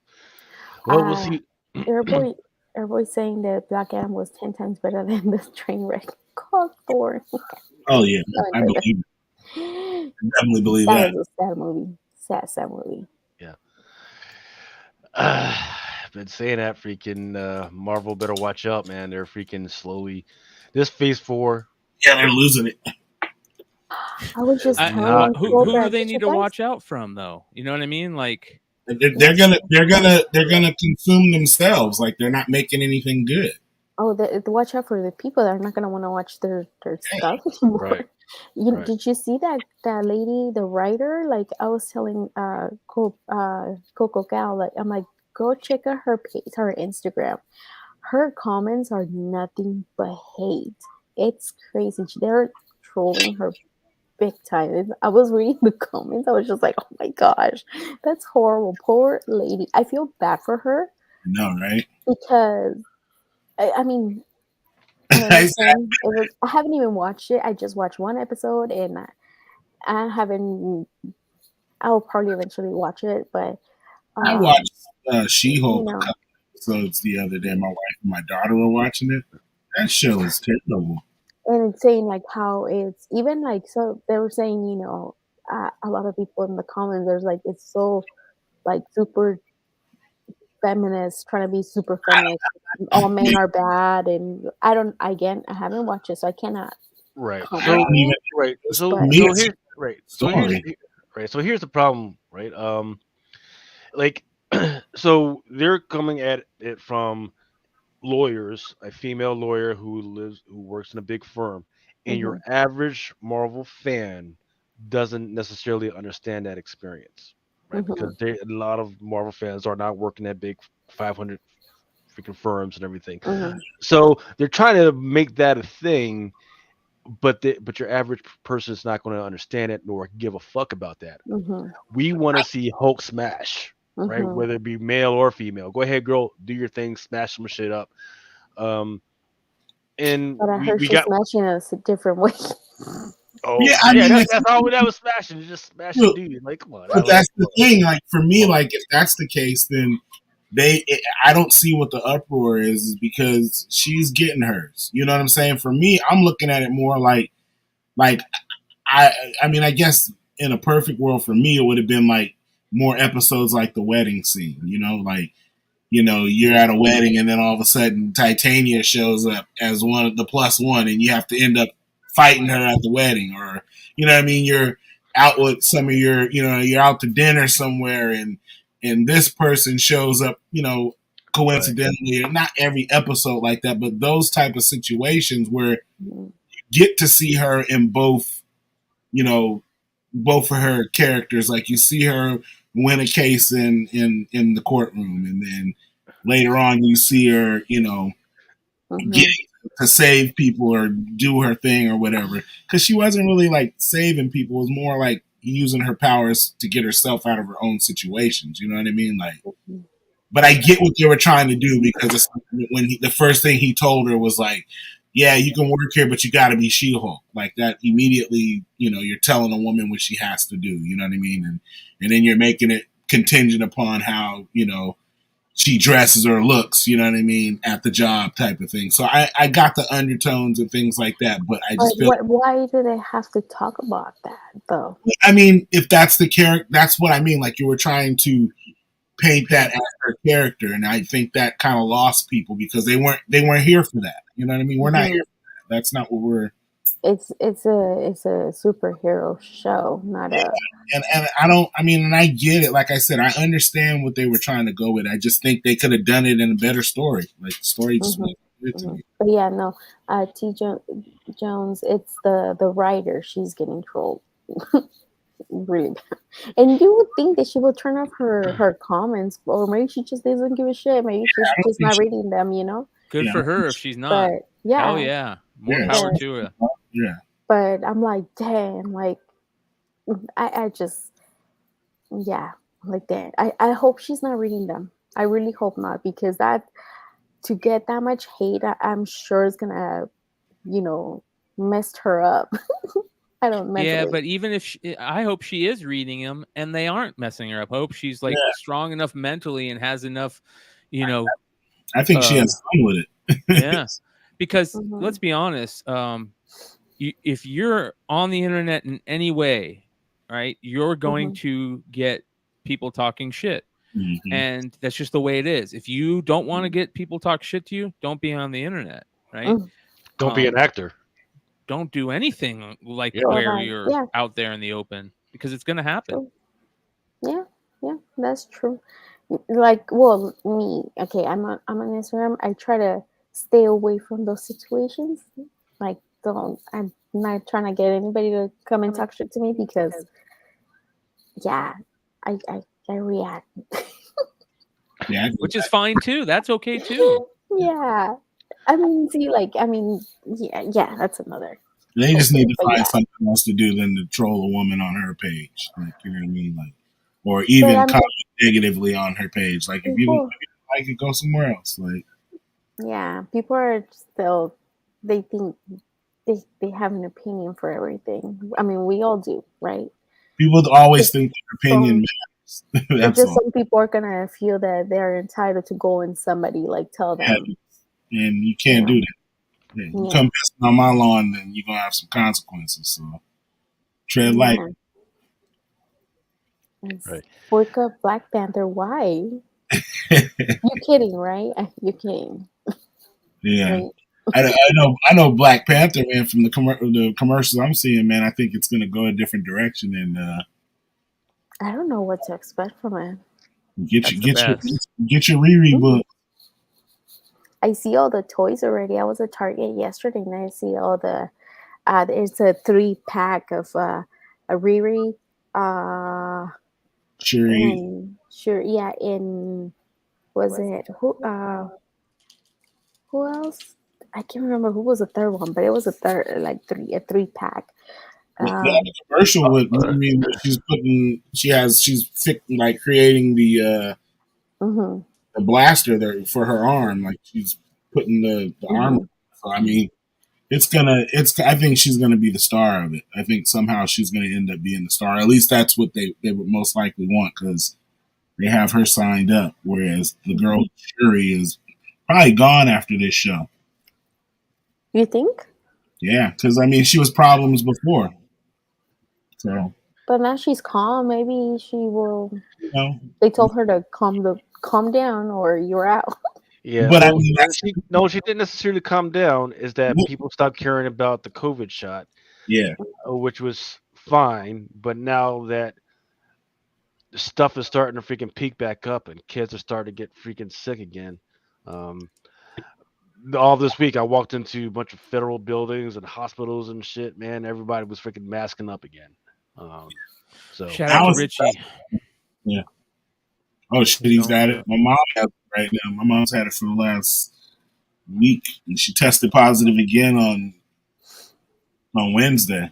Speaker 3: Well, we'll see.
Speaker 5: Everybody's saying that Black Adam was 10 times better than this train wreck called Thor.
Speaker 2: Oh yeah, I believe it. I definitely believe that.
Speaker 5: That was a sad movie. Sad movie.
Speaker 3: Yeah. I've been saying that freaking Marvel better watch out, man. They're freaking slowly. This Phase 4.
Speaker 2: Yeah, they're losing it.
Speaker 5: I was just telling
Speaker 4: who do they need to watch out from, though? You know what I mean? Like
Speaker 2: they're gonna consume themselves. Like they're not making anything good.
Speaker 5: Oh, watch out for the people that are not gonna want to watch their stuff anymore.
Speaker 3: Right.
Speaker 5: Did you see that lady, the writer? Like I was telling Coco Gal, like I'm like, go check out her page, her Instagram. Her comments are nothing but hate. It's crazy. They're trolling her big time. I was reading the comments. I was just like, oh my gosh, that's horrible. Poor lady. I feel bad for her.
Speaker 2: No, right?
Speaker 5: Because I mean, I haven't even watched it. I just watched one episode, and I haven't. I'll probably eventually watch it, but
Speaker 2: I watched She-Hulk a couple episodes the other day. My wife and my daughter were watching it. That show is terrible.
Speaker 5: And it's saying like how it's even like so they were saying a lot of people in the comments there's like it's so like super feminist, trying to be super feminist. All men are bad, and I haven't watched it, so I cannot.
Speaker 3: Right.
Speaker 2: So
Speaker 3: here's the problem, right? Like, so they're coming at it from lawyers, a female lawyer who works in a big firm, and your average Marvel fan doesn't necessarily understand that experience. Right, because a lot of Marvel fans are not working at big 500 freaking firms and everything. So they're trying to make that a thing, but your average person is not going to understand it nor give a fuck about that. We want to see Hulk smash, right? Whether it be male or female. Go ahead, girl, do your thing, smash some shit up.
Speaker 5: And but I heard she's smashing us a different way.
Speaker 3: Oh
Speaker 2: Yeah, I
Speaker 3: yeah,
Speaker 2: mean,
Speaker 3: that's all that was smashing. Just smashing dude. Like, come on.
Speaker 2: but that's the thing. Like for me, like if that's the case, then I don't see what the uproar is because she's getting hers. You know what I'm saying? For me, I'm looking at it more like I mean, I guess in a perfect world for me, it would have been like more episodes like the wedding scene. Like you're at a wedding and then all of a sudden Titania shows up as one of the plus one, and you have to end up fighting her at the wedding, or you know what I mean. You're out with some of you're out to dinner somewhere, and this person shows up, coincidentally, or not every episode like that, but those type of situations where you get to see her in both of her characters. Like you see her win a case in the courtroom, and then later on you see her, getting to save people or do her thing or whatever. Because she wasn't really like saving people; it was more like using her powers to get herself out of her own situations. You know what I mean? Like, but I get what they were trying to do, because it's when the first thing he told her was like, yeah, you can work here, but you got to be She-Hulk. Like that immediately, you're telling a woman what she has to do. You know what I mean? And then you're making it contingent upon how, she dresses or looks, you know what I mean, at the job type of thing. So I got the undertones and things like that, but I just feel.
Speaker 5: Why do they have to talk about that though?
Speaker 2: I mean, if that's the character, that's what I mean. Like you were trying to paint that as her character, and I think that kind of lost people because they weren't here for that. You know what I mean? We're not here for that. That's not what we're.
Speaker 5: It's a superhero show, not a.
Speaker 2: And I don't. I mean, and I get it. Like I said, I understand what they were trying to go with. I just think they could have done it in a better story. Like the story just wasn't good to me.
Speaker 5: But yeah, no. T. Jones, it's the writer. She's getting trolled. Really bad. And you would think that she would turn off her comments, or maybe she just doesn't give a shit. Maybe she's just not reading them,
Speaker 4: Good for her if she's not.
Speaker 5: But yeah,
Speaker 4: hell yeah, more power to her.
Speaker 2: Yeah.
Speaker 5: But I'm like, damn, like I just, yeah, like that. I hope she's not reading them. I really hope not, because that, to get that much hate, I'm sure it's gonna, mess her up. I don't mess.
Speaker 4: Yeah, but even if I hope she is reading them and they aren't messing her up. I hope she's like strong enough mentally and has enough,
Speaker 2: I think she has fun with it.
Speaker 4: Yeah, because let's be honest, if you're on the internet in any way, right, you're going to get people talking shit. And that's just the way it is. If you don't want to get people talk shit to you, don't be on the internet, right?
Speaker 3: Don't be an actor.
Speaker 4: Don't do anything like where you're out there in the open, because it's going to happen.
Speaker 5: Yeah, that's true. Like, well, me, okay, I'm on Instagram. I try to stay away from those situations. Like, I'm not trying to get anybody to come and talk shit to me, because, yeah, I react.
Speaker 2: Yeah,
Speaker 4: which is fine too. That's okay too.
Speaker 5: Yeah. I mean, yeah, that's another.
Speaker 2: They just need to find something else to do than to troll a woman on her page. Like, you know what I mean? Like, or even comment negatively on her page. Like, if you don't like it, go somewhere else. Like,
Speaker 5: yeah, people are still, they think they have an opinion for everything. I mean, we all do, right?
Speaker 2: People always think their opinion matters.
Speaker 5: Just some people are gonna feel that they're entitled to go and somebody like tell them.
Speaker 2: And you can't do that. Yeah, you come pissing on my lawn, then you're gonna have some consequences. So tread light.
Speaker 5: Right. Wake up, Black Panther. Why? You're kidding, right? You're kidding.
Speaker 2: Yeah. Right? I know Black Panther, man, from the commercials I'm seeing, man. I think it's gonna go a different direction, and
Speaker 5: I don't know what to expect from it.
Speaker 2: Get your Riri book.
Speaker 5: I see all the toys already. I was at Target yesterday and I see all the there's a 3-pack of a Riri, sure, yeah, in was it who else? I can't remember who was the third one, but it was a 3-pack.
Speaker 2: The commercial with Riri, she's like creating the blaster there for her arm, like she's putting the arm. So I mean, I think she's gonna be the star of it. I think somehow she's gonna end up being the star. At least that's what they would most likely want, because they have her signed up. Whereas the girl Shuri is probably gone after this show.
Speaker 5: You think?
Speaker 2: Yeah, because I mean, she was problems before. So,
Speaker 5: But now she's calm. Maybe she will.
Speaker 2: you know,
Speaker 5: They told her to calm down, or you're out.
Speaker 3: Yeah,
Speaker 2: but
Speaker 3: well,
Speaker 2: I mean,
Speaker 3: she didn't necessarily calm down. Is that people stopped caring about the COVID shot,
Speaker 2: yeah,
Speaker 3: which was fine. But now that the stuff is starting to freaking peak back up, and kids are starting to get freaking sick again. Um, all this week, I walked into a bunch of federal buildings and hospitals and shit. Man, everybody was freaking masking up again. So
Speaker 4: Shout out to Richie.
Speaker 2: Yeah. Oh shit, he's got it. My mom has it right now. My mom's had it for the last week, and she tested positive again on Wednesday.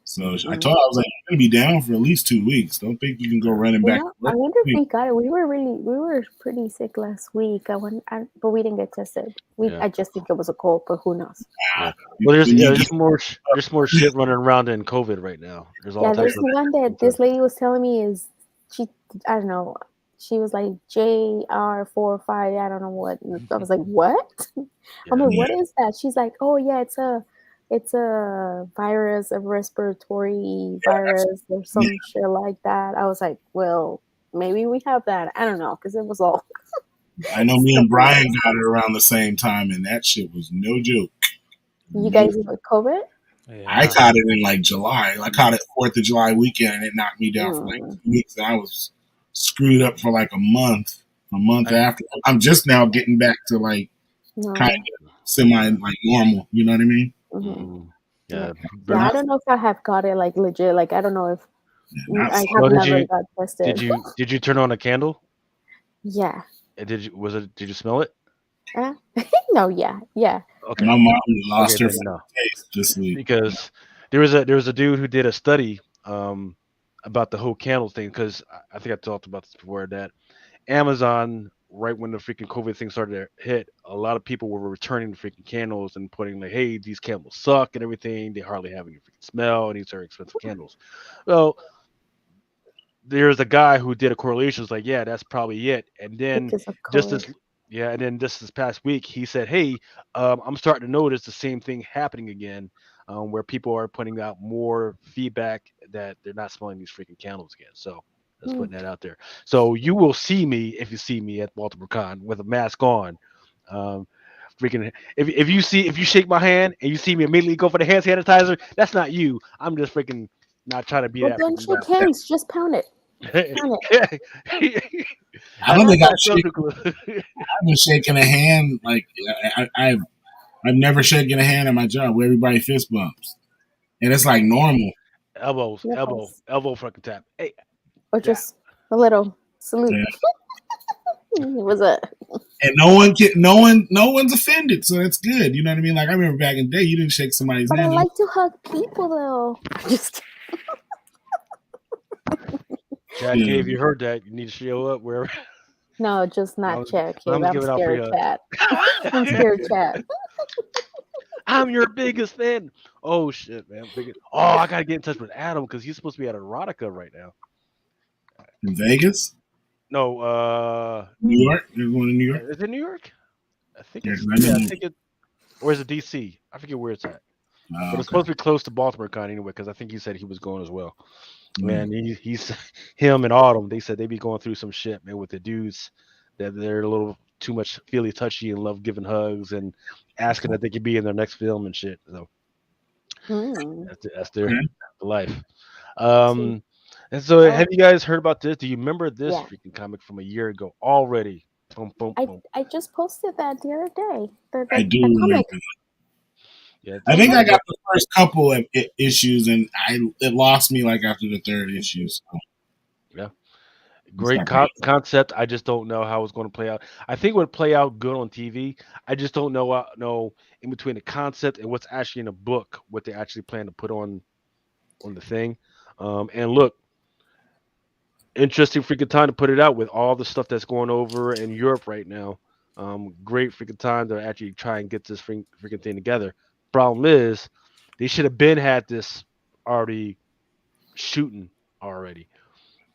Speaker 2: So I told her, I was like, "You're gonna be down for at least 2 weeks. Don't think you can go running back."
Speaker 5: I wonder if we got it. We were pretty sick last week. But we didn't get tested. I just think it was a cold, but who knows?
Speaker 3: Well, there's more shit running around in COVID right now. There's all
Speaker 5: there's one that this lady was telling me is I don't know. She was like JR45. I don't know what. I was like, what? I'm like, what is that? She's like, oh yeah, it's a virus, a respiratory virus or some shit like that. I was like, well, maybe we have that. I don't know, because it was all.
Speaker 2: I know me and Brian got it around the same time, and that shit was no joke.
Speaker 5: You guys with COVID?
Speaker 2: Yeah. I caught it in like July. I caught it 4th of July weekend, and it knocked me down for like 2 weeks. And I was screwed up for like a month. After, I'm just now getting back to like kind of semi like normal. You know what I mean?
Speaker 5: Mm-hmm. Yeah, I don't know if I have got it like legit. Like I don't know if I have never got tested.
Speaker 3: Did you turn on a candle?
Speaker 5: Yeah.
Speaker 3: And did you smell it?
Speaker 5: No, yeah.
Speaker 2: Okay. My mom lost her taste this week
Speaker 3: because there was a dude who did a study about the whole candle thing, because I think I talked about this before, that Amazon, right when the freaking COVID thing started to hit, a lot of people were returning the freaking candles and putting like, hey, these candles suck and everything. They hardly have any freaking smell, and these are expensive candles. Well, there's a guy who did a correlation. It's like, yeah, that's probably it. And then this past week, he said, hey, I'm starting to notice the same thing happening again, where people are putting out more feedback that they're not smelling these freaking candles again. So just putting that out there. So you will see me, if you see me at Baltimore Con with a mask on. Freaking, if you shake my hand and you see me immediately go for the hand sanitizer, that's not you. I'm just freaking not trying to be that.
Speaker 5: Don't shake hands, just pound it.
Speaker 2: I don't think I've been shaking a hand. Like I've never shaken a hand at my job where everybody fist bumps, and it's like normal.
Speaker 3: Elbow fucking tap. Hey,
Speaker 5: or just a little salute. Yeah. What's up?
Speaker 2: And no one's offended, so that's good. You know what I mean? Like I remember back in the day, you didn't shake somebody's hand.
Speaker 5: I like to hug people, though. Just.
Speaker 3: Chad, if you heard that, you need to show up wherever.
Speaker 5: No, just not Chad. I'm scared, Chad. I'm scared, Chad.
Speaker 3: I'm your biggest fan. Oh shit, man! I gotta get in touch with Adam because he's supposed to be at Erotica right now.
Speaker 2: In Vegas?
Speaker 3: No,
Speaker 2: New York. You're going to New York?
Speaker 3: Is it New York? I think it. Or is it DC? I forget where it's at. But it's supposed to be close to Baltimore Con anyway, because I think he said he was going as well. Man, he's him and Autumn. They said they be going through some shit, man, with the dudes that they're a little too much feely touchy and love giving hugs and asking that they could be in their next film and shit. So that's their life. And so, have you guys heard about this? Do you remember this freaking comic from a year ago already? Boom, boom, boom.
Speaker 5: I just posted that the other day.
Speaker 2: I do remember. Yeah, I think I got the first couple of issues, and it lost me like after the third issue. So.
Speaker 3: Yeah, great concept. I just don't know how it's going to play out. I think it would play out good on TV. I just don't know in between the concept and what's actually in the book, what they actually plan to put on the thing. And look, interesting freaking time to put it out with all the stuff that's going over in Europe right now. Great freaking time to actually try and get this freaking thing together. problem is they should have been had this already shooting already,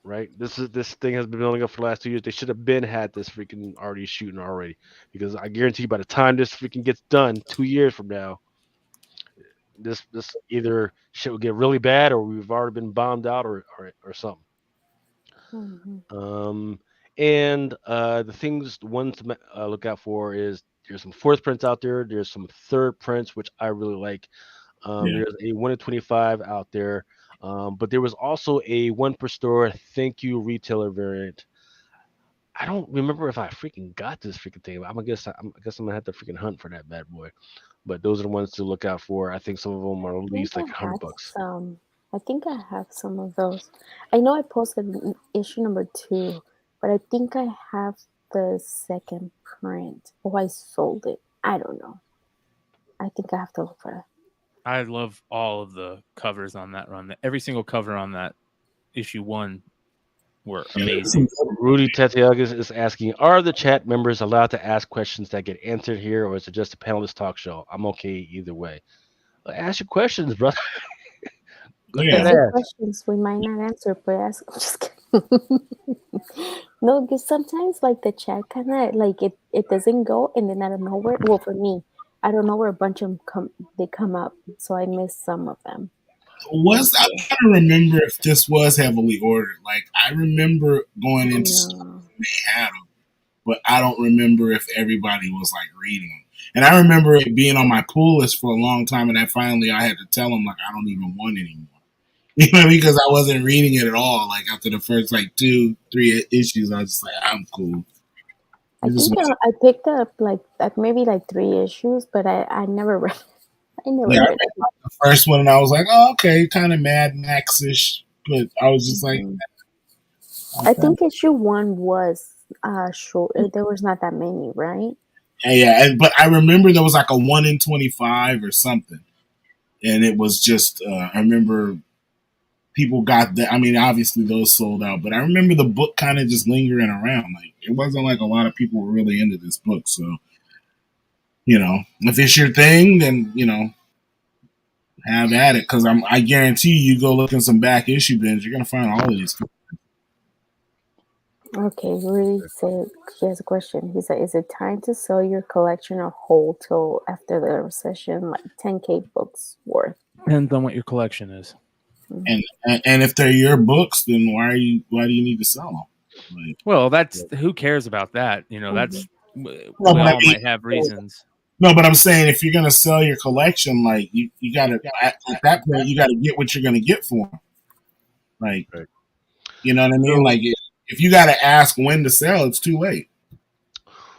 Speaker 3: right? This thing has been building up for the last 2 years. They should have been had this freaking already shooting already, because I guarantee you by the time this freaking gets done 2 years from now, this either shit will get really bad or we've already been bombed out or something.
Speaker 5: Mhm.
Speaker 3: Um, and the things, the ones to look out for is there's some fourth prints out there. There's some third prints which I really like.
Speaker 2: Yeah.
Speaker 3: There's a 1 in 25 out there, but there was also a one per store thank you retailer variant. I don't remember if I freaking got this freaking thing. I guess I'm gonna have to freaking hunt for that bad boy. But those are the ones to look out for. I think some of them are at
Speaker 5: I think
Speaker 3: least
Speaker 5: I
Speaker 3: like
Speaker 5: had
Speaker 3: $100.
Speaker 5: some. I think I have some of those. I know I posted issue number 2, but I think I have the second print. Oh, I sold it. I don't know. I think I have to look for it.
Speaker 4: I love all of the covers on that run. Every single cover on that issue 1 were amazing.
Speaker 3: Rudy Tatiagas is asking, are the chat members allowed to ask questions that get answered here, or is it just a panelist talk show? I'm okay either way. Ask your questions, brother. Go
Speaker 2: Yeah.
Speaker 3: ahead,
Speaker 5: Ask
Speaker 3: ask.
Speaker 5: questions we might not answer, but ask. I'm just kidding. No, because sometimes like the chat kind of like it doesn't go, and then out of nowhere. Well, for me, I don't know where a bunch of them come up, so I miss some of them.
Speaker 2: I'm trying to remember if this was heavily ordered. Like I remember going into stores
Speaker 5: No.
Speaker 2: and they had them, but I don't remember if everybody was like reading them. And I remember it being on my pull list for a long time, and I had to tell them like I don't even want it anymore. You know, because I wasn't reading it at all. Like after the first like 2-3 issues, I was just like, I'm cool.
Speaker 5: I
Speaker 2: It just
Speaker 5: think
Speaker 2: wasn't.
Speaker 5: I picked up like maybe like 3 issues, but I never read. I never
Speaker 2: Yeah, I
Speaker 5: read
Speaker 2: read
Speaker 5: it.
Speaker 2: the first one, and I was like, oh, okay, kind of Mad Max-ish, but I was just like,
Speaker 5: Mhm. I
Speaker 2: okay.
Speaker 5: think issue 1 was short. There was not that many, right?
Speaker 2: But I remember there was like a 1 in 25 or something, and it was just I remember people got that. I mean, obviously those sold out, but I remember the book kind of just lingering around. Like it wasn't like a lot of people were really into this book. So if it's your thing, then have at it. Because I guarantee you go look in some back issue bins, you're gonna find all of these.
Speaker 5: Okay, Rudy said he has a question. He said, "Is it time to sell your collection or hold till after the recession, like 10K books worth?"
Speaker 4: Depends on what your collection is.
Speaker 2: And if they're your books, then why do you need to sell them? Like,
Speaker 4: Well, that's who cares about that? That's we all might have reasons.
Speaker 2: No, but I'm saying if you're gonna sell your collection, like you gotta at that point you gotta get what you're gonna get for them. Like,
Speaker 3: Right.
Speaker 2: you know what I mean?
Speaker 3: So-
Speaker 2: Like if you gotta ask when to sell, it's too late.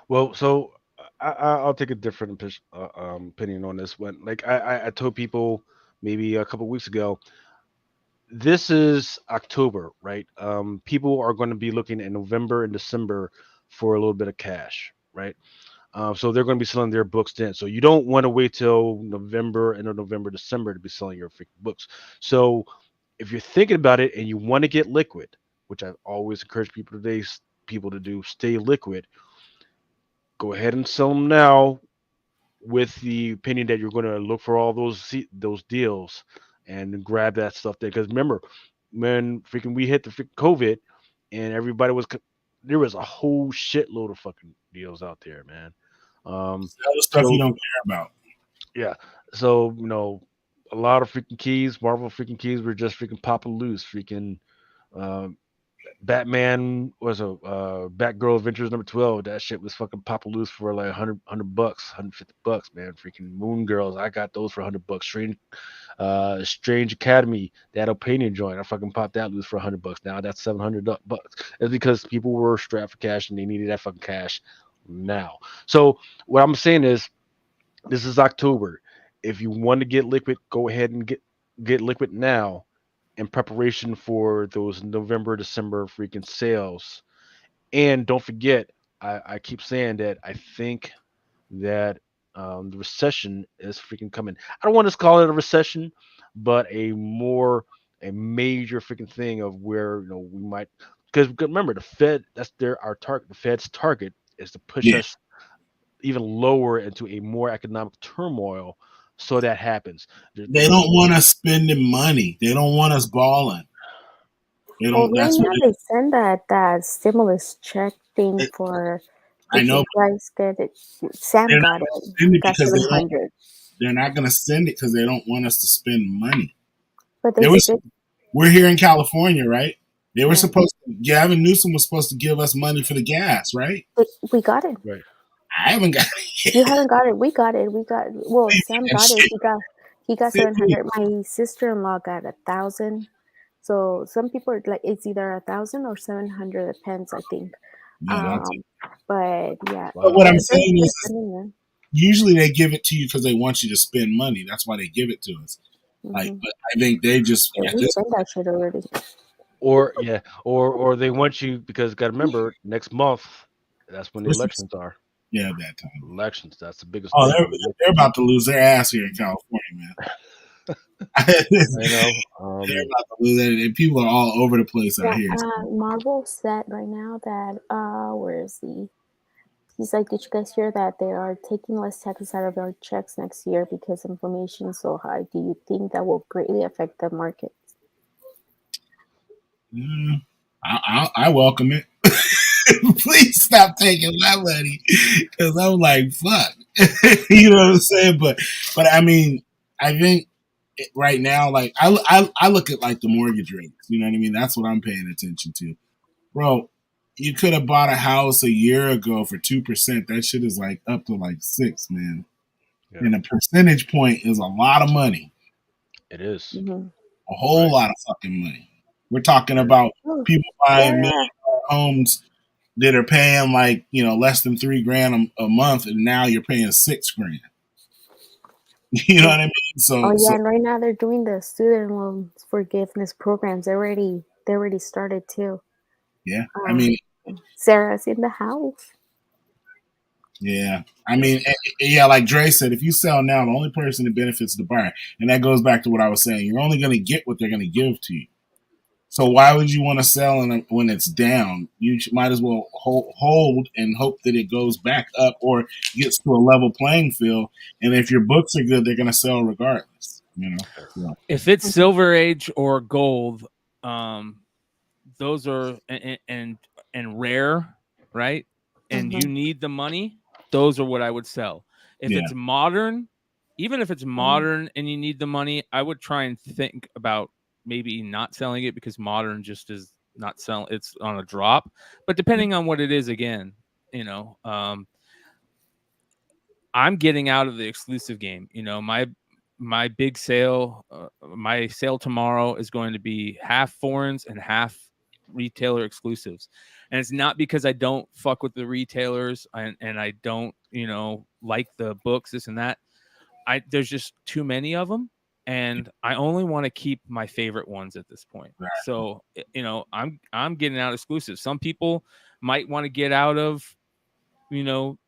Speaker 3: Well, so I'll take a different opinion on this one. Like I told people maybe a couple weeks ago, this is October, right? People are going to be looking in November and December for a little bit of cash, right? So they're going to be selling their books then. So you don't want to wait till November, end of November, December to be selling your freaking books. So if you're thinking about it and you want to get liquid, which I always encourage people to do, stay liquid. Go ahead and sell them now, with the opinion that you're going to look for all those deals and grab that stuff there. Because remember, when freaking we hit the freaking COVID, and there was a whole shitload of fucking deals out there, man.
Speaker 2: Sell the stuff
Speaker 3: So
Speaker 2: you don't care about.
Speaker 3: yeah, so a lot of freaking keys, Marvel freaking keys were just freaking popping loose. Freaking um, Batman was a Batgirl Adventures number 12. That shit was fucking popping loose for like 100 bucks, $150, man. Freaking Moon Girls, I got those for $100. Strange Academy, that opinion joint, I fucking popped that loose for $100. Now that's $700. It's because people were strapped for cash and they needed that fucking cash now. So what I'm saying is, this is October. If you want to get liquid, go ahead and get liquid now, in preparation for those November, December freaking sales. And don't forget, I keep saying that I think that the recession is freaking coming. I don't want to call it a recession, but a major freaking thing of where we might, because remember the Fed, that's our target. The Fed's target is to push
Speaker 2: Yeah.
Speaker 3: us even lower into a more economic turmoil, so that happens.
Speaker 2: They don't want us spending money. They don't want us balling. They
Speaker 5: Well,
Speaker 2: don't.
Speaker 5: right
Speaker 2: That's
Speaker 5: now
Speaker 2: what
Speaker 5: they send that stimulus check thing for.
Speaker 2: I
Speaker 5: If
Speaker 2: know.
Speaker 5: you guys get it, Sam
Speaker 2: They're not
Speaker 5: got
Speaker 2: going to
Speaker 5: it.
Speaker 2: send it
Speaker 5: Got
Speaker 2: because they don't.
Speaker 5: 700.
Speaker 2: They're not going to send it because they don't want us to spend money.
Speaker 5: But they said,
Speaker 2: We're here in California, right? They were
Speaker 5: yeah,
Speaker 2: supposed to. Gavin Newsom was supposed to give us money for the gas, right?
Speaker 5: we got it.
Speaker 3: Right.
Speaker 2: I haven't got it.
Speaker 5: You haven't got it. We got it. Well, Sam
Speaker 2: And
Speaker 5: got it.
Speaker 2: shit.
Speaker 5: He got
Speaker 2: Shit.
Speaker 5: 700. My sister-in-law got 1,000. So some people are like it's either 1,000 or 700. Depends, I think.
Speaker 2: Yeah, that's it.
Speaker 5: But yeah,
Speaker 2: But what I'm
Speaker 5: they're
Speaker 2: saying is,
Speaker 5: sending them.
Speaker 2: usually they give it to you because they want you to spend money. That's why they give it to us. Like, but I think they just
Speaker 5: Yeah, we spent that shit already.
Speaker 3: Or they want you because got to remember next month that's when the elections are.
Speaker 2: Yeah, that time.
Speaker 3: Elections, that's the biggest
Speaker 2: Oh,
Speaker 3: thing.
Speaker 2: they're about to lose their ass here in California, man.
Speaker 3: I know.
Speaker 2: They're about to lose it, and people are all over the place out here.
Speaker 5: Marvel said right now that where is he? He's like, did you guys hear that they are taking less taxes out of our checks next year because inflation is so high? Do you think that will greatly affect the market?
Speaker 2: I welcome it. Please stop taking my money, because I'm like, fuck. You know what I'm saying? But I mean, I think right now, like I look at like the mortgage rates. You know what I mean? That's what I'm paying attention to, bro. You could have bought a house a year ago for 2%. That shit is like up to like 6%, man. Yeah. And a percentage point is a lot of money.
Speaker 3: It is.
Speaker 5: Mm-hmm.
Speaker 2: A whole lot of fucking money. We're talking about people buying $1 million homes that are paying like, less than $3,000 a month, and now you're paying $6,000. You know what I mean? So
Speaker 5: and right now they're doing the student loan forgiveness programs. They already started too.
Speaker 2: Yeah, I mean,
Speaker 5: Sarah's in the house.
Speaker 2: Yeah, I mean, yeah, like Dre said, if you sell now, the only person that benefits is the buyer, and that goes back to what I was saying. You're only going to get what they're going to give to you. So why would you want to sell when it's down? You might as well hold and hope that it goes back up or gets to a level playing field. And if your books are good, they're going to sell regardless. So.
Speaker 4: If it's Silver Age or gold, those are and rare, right? And you need the money. Those are what I would sell. If it's modern, even if it's modern and you need the money, I would try and think about maybe not selling it, because modern just is not selling. It's on a drop. But depending on what it is, again, I'm getting out of the exclusive game. My big sale, my sale tomorrow is going to be half foreigns and half retailer exclusives. And it's not because I don't fuck with the retailers and I don't, like the books, this and that. There's just too many of them, and I only want to keep my favorite ones at this point. Right. So, I'm getting out exclusives. Some people might want to get out of,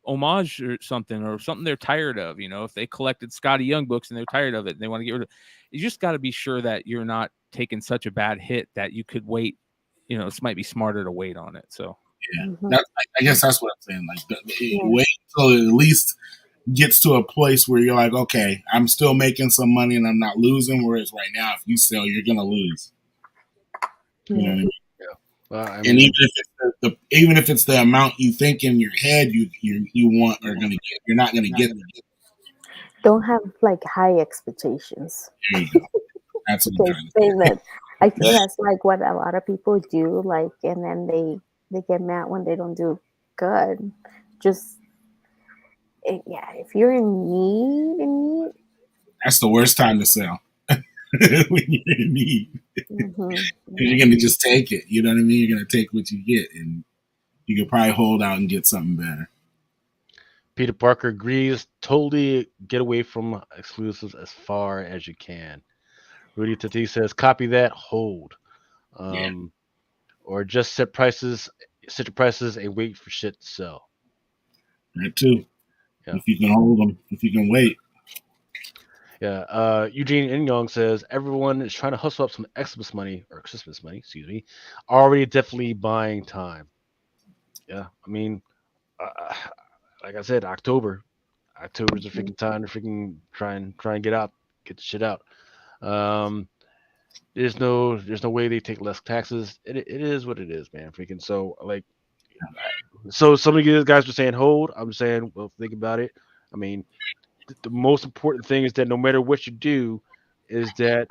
Speaker 4: homage or something they're tired of. If they collected Scotty Young books and they're tired of it and they want to get rid of it, you just got to be sure that you're not taking such a bad hit that you could wait. This might be smarter to wait on it. So
Speaker 2: yeah, I guess that's what I'm saying. Like, wait until it at least gets to a place where you're like, okay, I'm still making some money and I'm not losing. Whereas right now, if you sell, you're gonna lose. You know what I mean?
Speaker 3: Yeah. Well, I mean,
Speaker 2: and even if it's the amount you think in your head you want or gonna get, you're not gonna get it.
Speaker 5: Don't have like high expectations.
Speaker 2: There you go. That's what I'm
Speaker 5: saying that. I feel that's like what a lot of people do, like, and then they get mad when they don't do good. Just if you're in need,
Speaker 2: that's the worst time to sell. When you're in need, you're gonna just take it. You know what I mean? You're gonna take what you get, and you could probably hold out and get something better.
Speaker 3: Peter Parker agrees. Totally get away from exclusives as far as you can. Rudy Tati says, copy that, hold. Or just set your prices and wait for shit to sell.
Speaker 2: That too. Yeah. If you can hold them, if you can wait.
Speaker 3: Yeah. Eugene Inyong says, everyone is trying to hustle up some Christmas money, already definitely buying time. Yeah. I mean, like I said, October, October's the freaking time to freaking try and get the shit out. Um, there's no way they take less taxes. It is what it is, man. Freaking so like so some of you guys were saying hold. I'm saying well think about it. I mean the most important thing is that no matter what you do, is that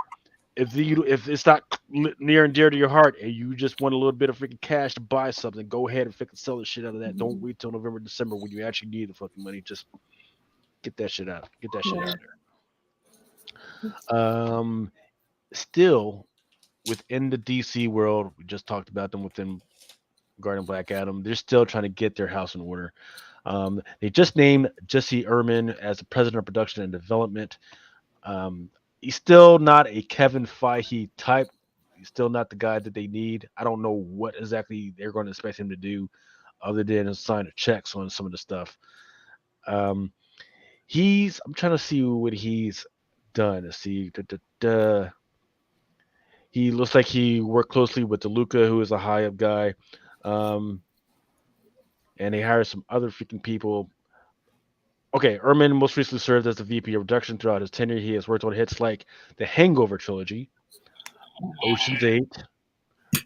Speaker 3: if it's not near and dear to your heart and you just want a little bit of freaking cash to buy something, go ahead and freaking sell the shit out of that. Don't wait till November, December when you actually need the fucking money. Just get that shit out. Get that shit out there. Still within the DC world, we just talked about them within Guardian Black Adam. They're still trying to get their house in order. They just named Jesse Ehrman as the president of production and development. He's still not a Kevin Feige type. He's still not the guy that they need. I don't know what exactly they're going to expect him to do other than sign checks on some of the stuff. I'm trying to see what he's done. Let's see. He looks like he worked closely with DeLuca, who is a high up guy. And they hired some other freaking people. Okay, Ehrman most recently served as the VP of production throughout his tenure. He has worked on hits like the Hangover trilogy, Ocean's 8,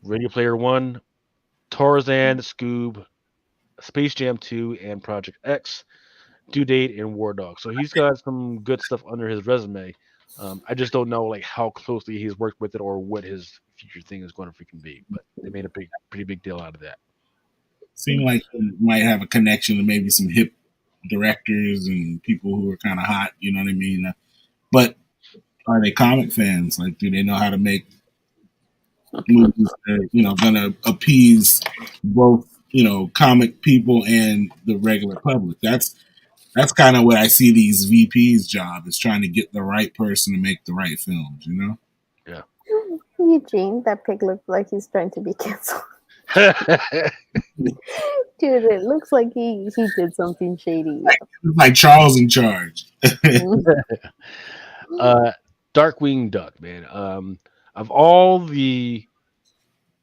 Speaker 3: Radio Player One, Tarzan, Scoob, Space Jam 2, and Project X, Due Date, and War Dog. So he's got some good stuff under his resume. I just don't know like how closely he's worked with it or what his future thing is going to freaking be. But they made a pretty big deal out of that.
Speaker 2: Seemed like he might have a connection to maybe some hip directors and people who are kind of hot. You know what I mean? But are they comic fans? Like, do they know how to make movies that are, going to appease both, comic people and the regular public? That's kind of what I see these VPs' job is trying to get the right person to make the right films.
Speaker 3: Yeah.
Speaker 5: Eugene, that pig looks like he's trying to be canceled. Dude, it looks like he did something shady.
Speaker 2: Like Charles in Charge.
Speaker 3: Darkwing Duck, man. Of all the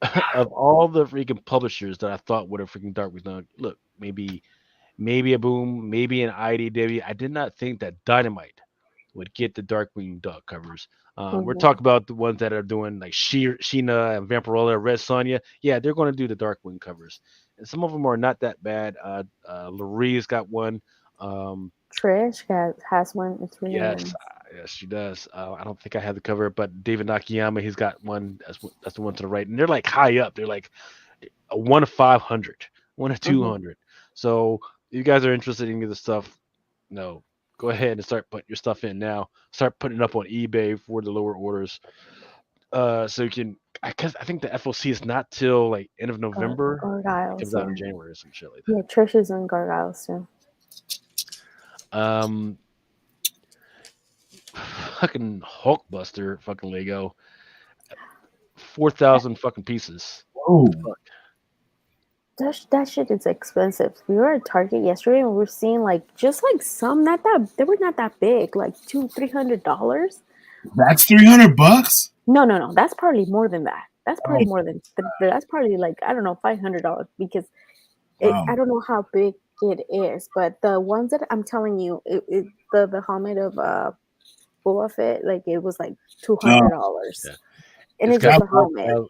Speaker 3: freaking publishers that I thought would have freaking Darkwing Duck, look, maybe a Boom, maybe an IDW. I did not think that Dynamite would get the Darkwing Duck covers. We're talking about the ones that are doing like Sheena and Vampirella, Red Sonja. Yeah, they're going to do the Darkwing covers, and some of them are not that bad. Larie's got one.
Speaker 5: Trish has one. It's really nice.
Speaker 3: Yes, she does. I don't think I have the cover, but David Nakayama, he's got one. That's the one to the right, and they're like high up. They're like a 1 of 500, 1 of 200. So if you guys are interested in the stuff, no, go ahead and start putting your stuff in now. Start putting it up on eBay for the lower orders. So you can, because I think the FOC is not till like end of November.
Speaker 5: Gargoyles,
Speaker 3: it comes out in January or some shit like that.
Speaker 5: Yeah, Trish is in Gargoyles too.
Speaker 3: Fucking Hulkbuster, fucking Lego, 4,000 fucking pieces.
Speaker 2: Oh,
Speaker 5: that shit is expensive. We were at Target yesterday and we were seeing just some they were not that big, like $200-$300.
Speaker 2: That's $300.
Speaker 5: No, that's probably more than that. That's probably more than that's probably I don't know, $500 because I don't know how big it is, but the ones that I'm telling you, the helmet of Boba Fett, it was like $200, and it's just a helmet.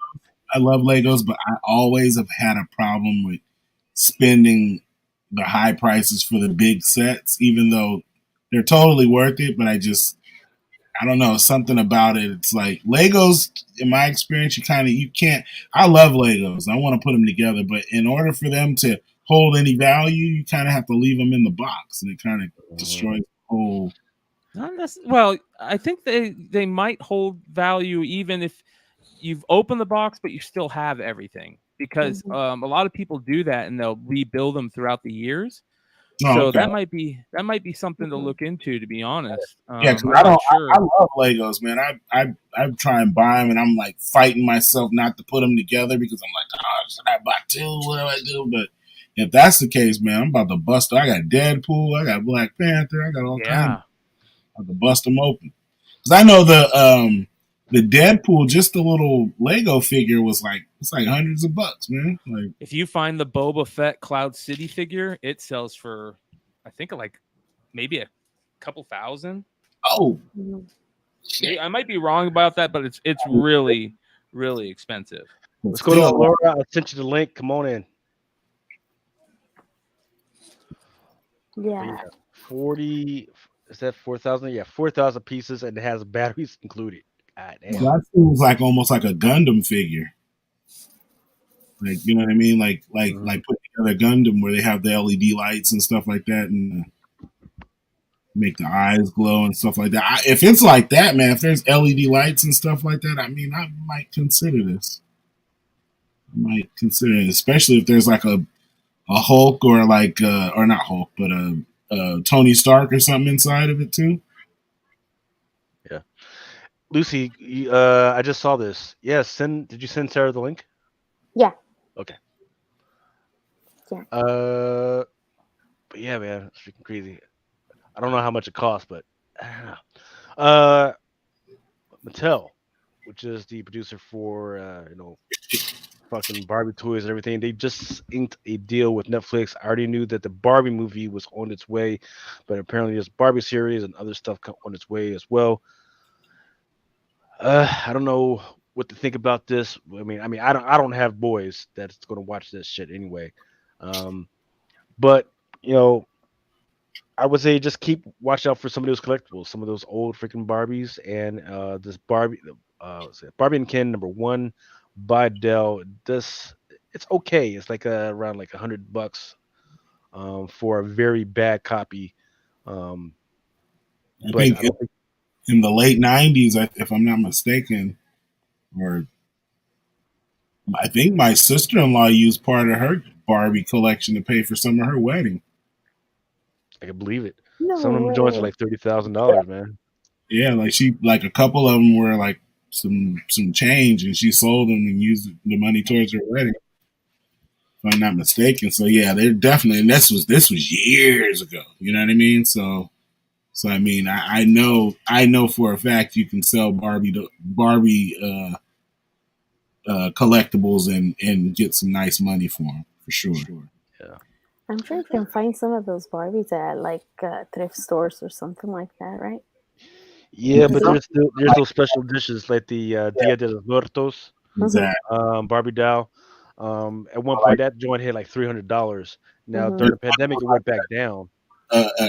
Speaker 2: I love Legos, but I always have had a problem with spending the high prices for the big sets, even though they're totally worth it. But I don't know, something about it. It's like Legos, in my experience, you can't. I love Legos. I want to put them together, but in order for them to hold any value, you kind of have to leave them in the box, and it kind of destroys the whole.
Speaker 4: Well, I think they might hold value even if you've opened the box, but you still have everything, because a lot of people do that and they'll rebuild them throughout the years. That might be something to look into, to be honest.
Speaker 2: Yeah, because I love Legos, man. I try and buy them, and I'm like fighting myself not to put them together because I'm like, oh, should I buy two? What do I do? But if that's the case, man, I'm about to bust. I got Deadpool, I got Black Panther, I got all kinds. I'm about to bust them open because I know the Deadpool, just the little Lego figure was it's like hundreds of bucks, man. Like,
Speaker 4: if you find the Boba Fett Cloud City figure, it sells for, I think, like maybe a couple thousand.
Speaker 2: Oh,
Speaker 4: Maybe, I might be wrong about that, but it's really really expensive.
Speaker 3: Let's go to Laura. I sent you the link. Come on in.
Speaker 5: Yeah.
Speaker 3: 40. Is that 4,000? Yeah, 4,000 pieces, and it has batteries included. God damn.
Speaker 2: That seems like almost like a Gundam figure. Like, you know what I mean? Like put together Gundam where they have the LED lights and stuff like that, and make the eyes glow and stuff like that. If it's like that, man, if there's LED lights and stuff like that, I mean, I might consider this. I might consider it, especially if there's like a Hulk or like or not Hulk, but a Tony Stark or something inside of it too.
Speaker 3: Yeah, Lucy, I just saw this. Yes, did you send Sarah the link?
Speaker 5: Yeah.
Speaker 3: Okay.
Speaker 5: Yeah.
Speaker 3: But yeah, man, it's freaking crazy. I don't know how much it costs, but I don't know. Mattel, which is the producer for fucking Barbie toys and everything, they just inked a deal with Netflix. I already knew that the Barbie movie was on its way, but apparently there's Barbie series and other stuff on its way as well. I don't know what to think about this. I mean, I don't have boys that's going to watch this shit anyway. But I would say just watch out for some of those collectibles, some of those old freaking Barbies, and this Barbie, Barbie and Ken #1 by Dell. It's okay. It's like around like $100 for a very bad copy.
Speaker 2: I think in the late '90s, if I'm not mistaken, or I think my sister-in-law used part of her Barbie collection to pay for some of her wedding.
Speaker 3: I can believe it.
Speaker 5: No
Speaker 3: Some of them joints are like $30,000, man.
Speaker 2: Yeah, like a couple of them were like some change, and she sold them and used the money towards her wedding. If I'm not mistaken. So yeah, they're definitely. And this was years ago. You know what I mean? So I mean, I know for a fact you can sell Barbie collectibles and get some nice money for them for sure.
Speaker 3: Yeah.
Speaker 5: I'm sure you can find some of those Barbies at like thrift stores or something like that, right?
Speaker 3: Yeah, but there's those special dishes like the Dia de los Muertos Barbie doll. At one point, that joint hit like $300. Now during the pandemic, it went back down.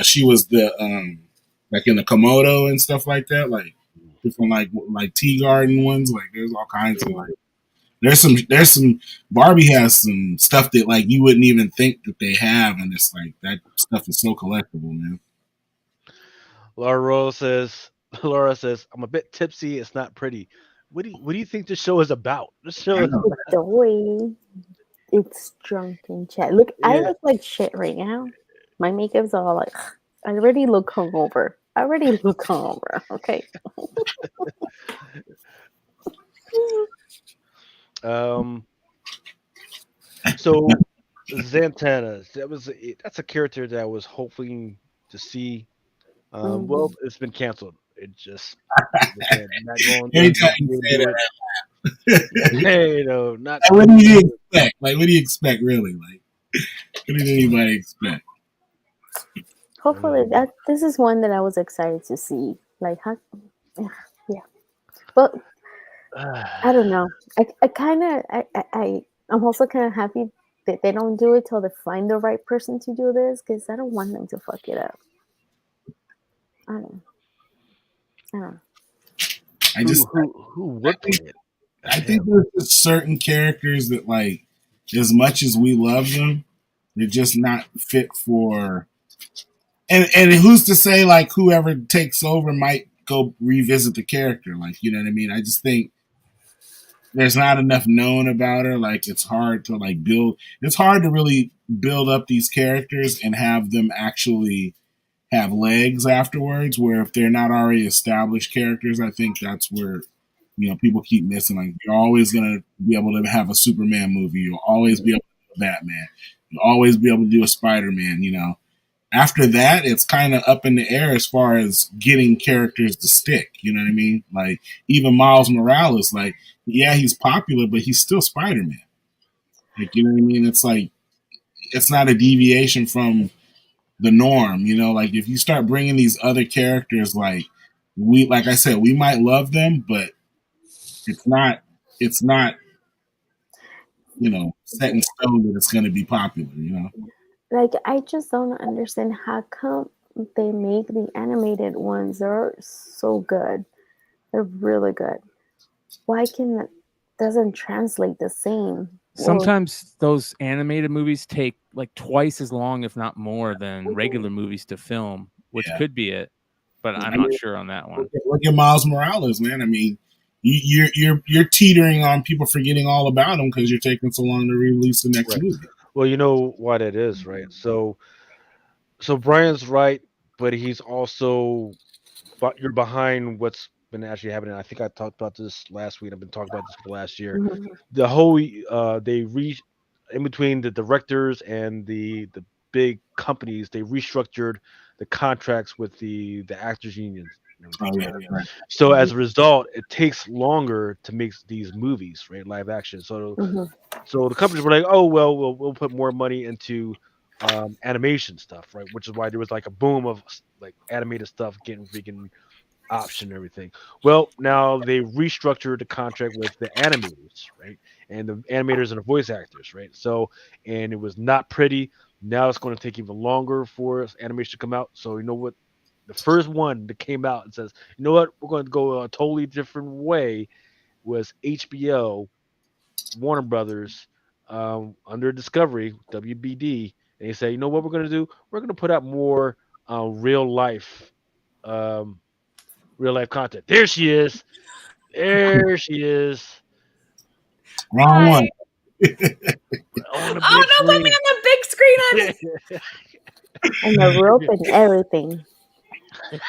Speaker 2: She was the like in the Komodo and stuff like that, like different like tea garden ones. Like there's all kinds of like. There's some Barbie has some stuff that like you wouldn't even think that they have, and it's like that stuff is so collectible, man.
Speaker 3: Laura says, "I'm a bit tipsy. It's not pretty. What do you think the show is about? This show is
Speaker 5: it's Drunken chat. Look, yeah. I look like shit right now. My makeup's all like I already look hungover. Okay.
Speaker 3: So Zatanna, that's a character that I was hoping to see. Well, it's been canceled. It just not going.
Speaker 2: Anytime you say that,
Speaker 3: not.
Speaker 2: What do you expect? Like, what do you expect, really? Like, what did anybody expect?
Speaker 5: Hopefully, this is one that I was excited to see. Like, yeah, but I don't know. I'm also kind of happy that they don't do it till they find the right person to do this, because I don't want them to fuck it up. I don't know.
Speaker 3: Who worked on it?
Speaker 2: I think there's just certain characters that, like, as much as we love them, they're just not fit for. And who's to say, like, whoever takes over might go revisit the character? Like, you know what I mean? I just think there's not enough known about her. Like, it's hard to like build. It's hard to really build up these characters and have them actually have legs afterwards. Where if they're not already established characters, I think that's where people keep missing. Like, you're always gonna be able to have a Superman movie. You'll always be able to do a Batman. You'll always be able to do a Spider-Man. After that, it's kind of up in the air as far as getting characters to stick. You know what I mean? Like, even Miles Morales, like, yeah, he's popular, but he's still Spider-Man. Like, you know what I mean? It's like, it's not a deviation from the norm. Like if you start bringing these other characters, like I said, we might love them, but it's not set in stone that it's going to be popular.
Speaker 5: Like, I just don't understand how come they make the animated ones. They're so good. They're really good. Why can it doesn't translate the same?
Speaker 4: Sometimes those animated movies take like twice as long, if not more, than regular movies to film, which could be it. But I'm not sure on that one.
Speaker 2: Look at Miles Morales, man. I mean, you're teetering on people forgetting all about him because you're taking so long to release the next movie.
Speaker 3: Well, you know why that is, right? So Brian's right, but he's also you're behind what's been actually happening. I think I talked about this last week. I've been talking about this for the last year. The whole in between the directors and the big companies, they restructured the contracts with the actors unions. So as a result, it takes longer to make these movies, right? Live action. So the companies were like, oh well, we'll put more money into animation stuff, right? Which is why there was like a boom of like animated stuff getting freaking option and everything. Well, now they restructured the contract with the animators, right? And the animators and the voice actors, right? So, and it was not pretty. Now it's going to take even longer for animation to come out. So, you know what? The first one that came out and says, you know what? We're going to go a totally different way was HBO, Warner Brothers, under Discovery, WBD. And they say, you know what we're going to do? We're going to put out more real life content. There she is. There she is.
Speaker 2: Wrong one.
Speaker 3: On the
Speaker 6: Oh no, put me on the big screen,
Speaker 5: and the rope and everything.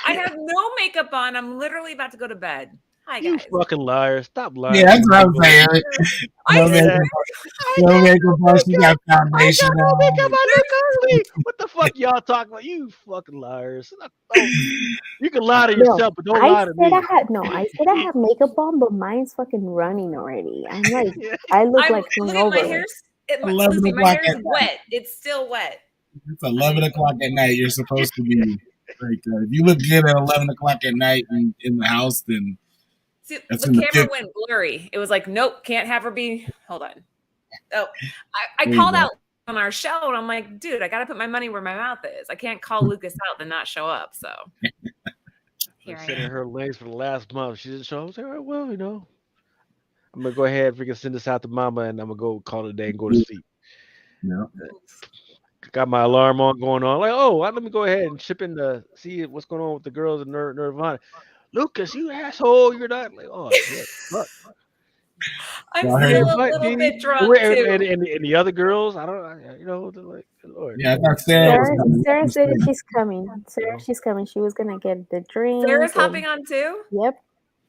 Speaker 6: I have no makeup on. I'm literally about to go to bed. Hi, guys.
Speaker 3: You fucking liar. Stop lying.
Speaker 2: Yeah, that's what I'm saying. No makeup on. She got foundation on.
Speaker 3: What the fuck y'all talking about? You fucking liars. You can lie to yourself, but don't lie to me.
Speaker 5: I said I have makeup on, but mine's fucking running already. I'm like, I look like hungover.
Speaker 6: My hair's my hair's wet. It's still wet.
Speaker 2: It's 11 o'clock at night. You're supposed to be like, if you look good at 11 o'clock at night in the house, then
Speaker 6: see, the camera went blurry. It was like, nope, can't have her be. Hold on. Oh, I called out on our show, and I'm like, dude, I got to put my money where my mouth is. I can't call Lucas out and not show up. So
Speaker 3: here I am. Her legs for the last month. She didn't show up. I was like, all right, well, you know, I'm gonna go ahead and freaking send this out to Mama, and I'm gonna go call it a day and go to sleep.
Speaker 2: Yeah.
Speaker 3: Got my alarm on going on. Like, oh, let me go ahead and chip in to see what's going on with the girls in Nirvana. Lucas, you asshole, you're not like, oh shit, fuck.
Speaker 6: I'm still a little bit drunk too.
Speaker 3: And the other girls, I don't, you know, they're like, Lord.
Speaker 2: Yeah, I thought
Speaker 5: Sarah said she's coming. She's coming. She was gonna get the drink.
Speaker 6: Sarah's hopping on too.
Speaker 5: Yep.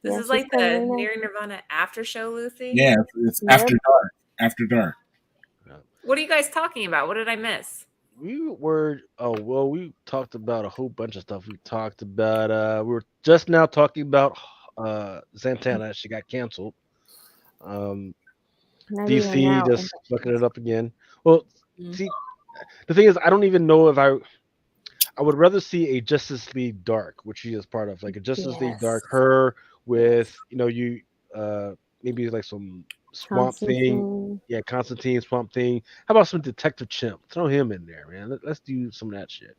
Speaker 6: This is like the Near Nirvana after show, Lucy.
Speaker 2: Yeah, it's after dark. After dark.
Speaker 6: What are you guys talking about? What did I miss?
Speaker 3: We talked about a whole bunch of stuff. We talked about we were just now talking about Santana. She got canceled. DC just fucking it up again. Well, see, the thing is, I don't even know if I would rather see a Justice League Dark, which she is part of, like a Justice League Dark, her with maybe like some Swamp Thing. Yeah, Constantine, Swamp Thing. How about some Detective Chimp? Throw him in there, man. Let's do some of that shit.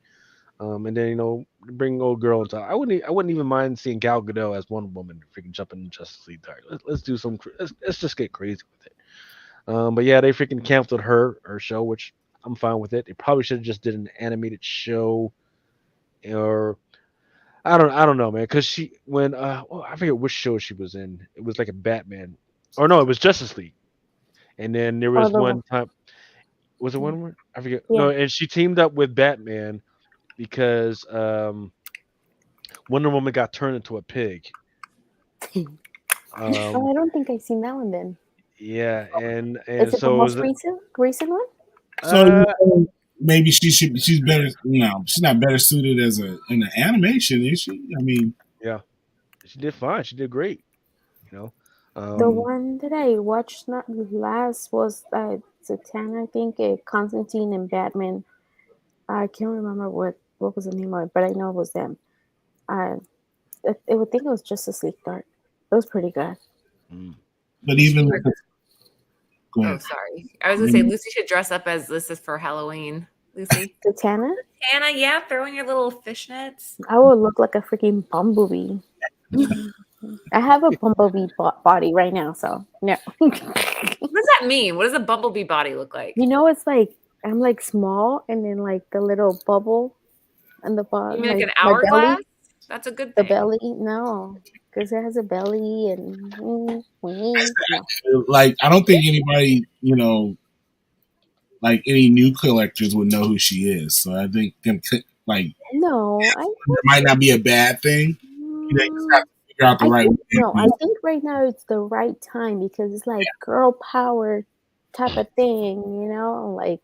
Speaker 3: And then bring old girl into. I wouldn't even mind seeing Gal Gadot as Wonder Woman freaking jumping in Justice League Dark. Let's do some. Let's just get crazy with it. But yeah, they freaking canceled her show, which I'm fine with it. They probably should have just did an animated show, or I don't know, man. Because I forget which show she was in. It was like a Batman. Or no, it was Justice League. And then there was one time. Was it one more? I forget. Yeah. No, and she teamed up with Batman because Wonder Woman got turned into a pig.
Speaker 5: I don't think I've seen that one then.
Speaker 3: Yeah, and
Speaker 5: is it
Speaker 3: so
Speaker 5: the most recent one?
Speaker 2: So maybe she's better. She's not better suited as in an animation, is she? I mean,
Speaker 3: yeah, she did fine. She did great.
Speaker 5: The one that I watched last was Zatanna, I think, Constantine and Batman. I can't remember what was the name of it, but I know it was them. I would think it was Justice League Dark. It was pretty good.
Speaker 2: But even with go
Speaker 6: Oh,
Speaker 2: ahead.
Speaker 6: sorry. I was gonna say Lucy should dress up as this is for Halloween. Lucy.
Speaker 5: Zatanna?
Speaker 6: Hannah, yeah, throw in your little fishnets.
Speaker 5: I would look like a freaking bumblebee. I have a bumblebee body right now, so no.
Speaker 6: What does that mean? What does a bumblebee body look like?
Speaker 5: You know, it's like I'm like small, and then like the little bubble and the bottom.
Speaker 6: You mean like an
Speaker 5: my
Speaker 6: hourglass?
Speaker 5: belly,
Speaker 6: That's a good
Speaker 5: the
Speaker 6: thing.
Speaker 5: belly. No, because it has a belly and no.
Speaker 2: Like I don't think anybody, like any new collectors would know who she is. So I think like
Speaker 5: No,
Speaker 2: it might not be a bad thing. You just have to figure out the right way.
Speaker 5: No, I think right now it's the right time because it's like girl power type of thing, you know? Like,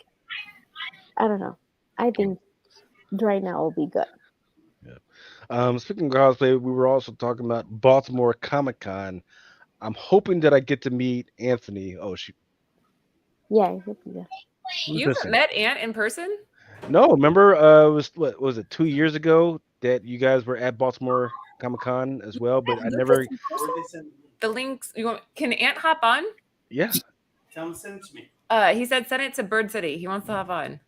Speaker 5: I don't know. I think right now will be good.
Speaker 3: Speaking of cosplay, we were also talking about Baltimore Comic-Con. I'm hoping that I get to meet Anthony. Oh, shoot.
Speaker 5: Yeah.
Speaker 6: You haven't met Ant in person?
Speaker 3: No, remember it was what was it 2 years ago that you guys were at Baltimore Comic-Con as well, but I never.
Speaker 6: The links can Ant hop on?
Speaker 3: Yeah.
Speaker 7: Tell him to send it to me.
Speaker 6: He said send it to Bird City. He wants to hop on.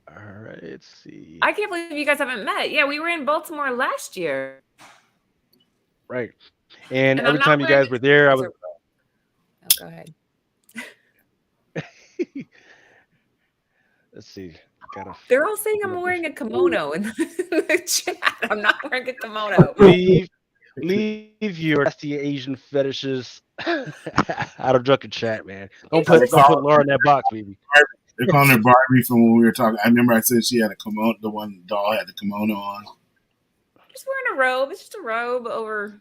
Speaker 3: All right, let's see.
Speaker 6: I can't believe you guys haven't met. Yeah, we were in Baltimore last year.
Speaker 3: Right. And every time you guys were there, I was.
Speaker 6: Oh, go ahead.
Speaker 3: Let's see.
Speaker 6: They're all saying I'm wearing a kimono in the chat. I'm not wearing a kimono.
Speaker 3: Leave your nasty Asian fetishes out of Drunken chat, man. Don't put Laura in that box, baby.
Speaker 2: They're calling her Barbie from when we were talking. I remember I said she had a kimono. The one doll had the kimono on.
Speaker 6: Just wearing a robe. It's just a robe over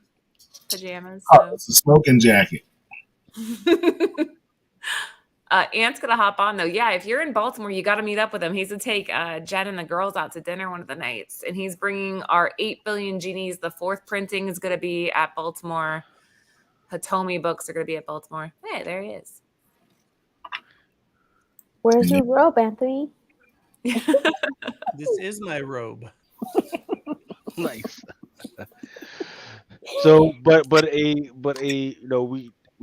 Speaker 6: pajamas.
Speaker 2: So. Oh, it's a smoking jacket.
Speaker 6: Ant's gonna hop on though. Yeah, if you're in Baltimore, you got to meet up with him. He's gonna take Jen and the girls out to dinner one of the nights, and he's bringing our 8 Billion Genies. The 4th printing is gonna be at Baltimore. Hitomi books are gonna be at Baltimore. Hey, there he is.
Speaker 5: Where's your robe, Anthony?
Speaker 7: This is my robe.
Speaker 3: Nice. So, but we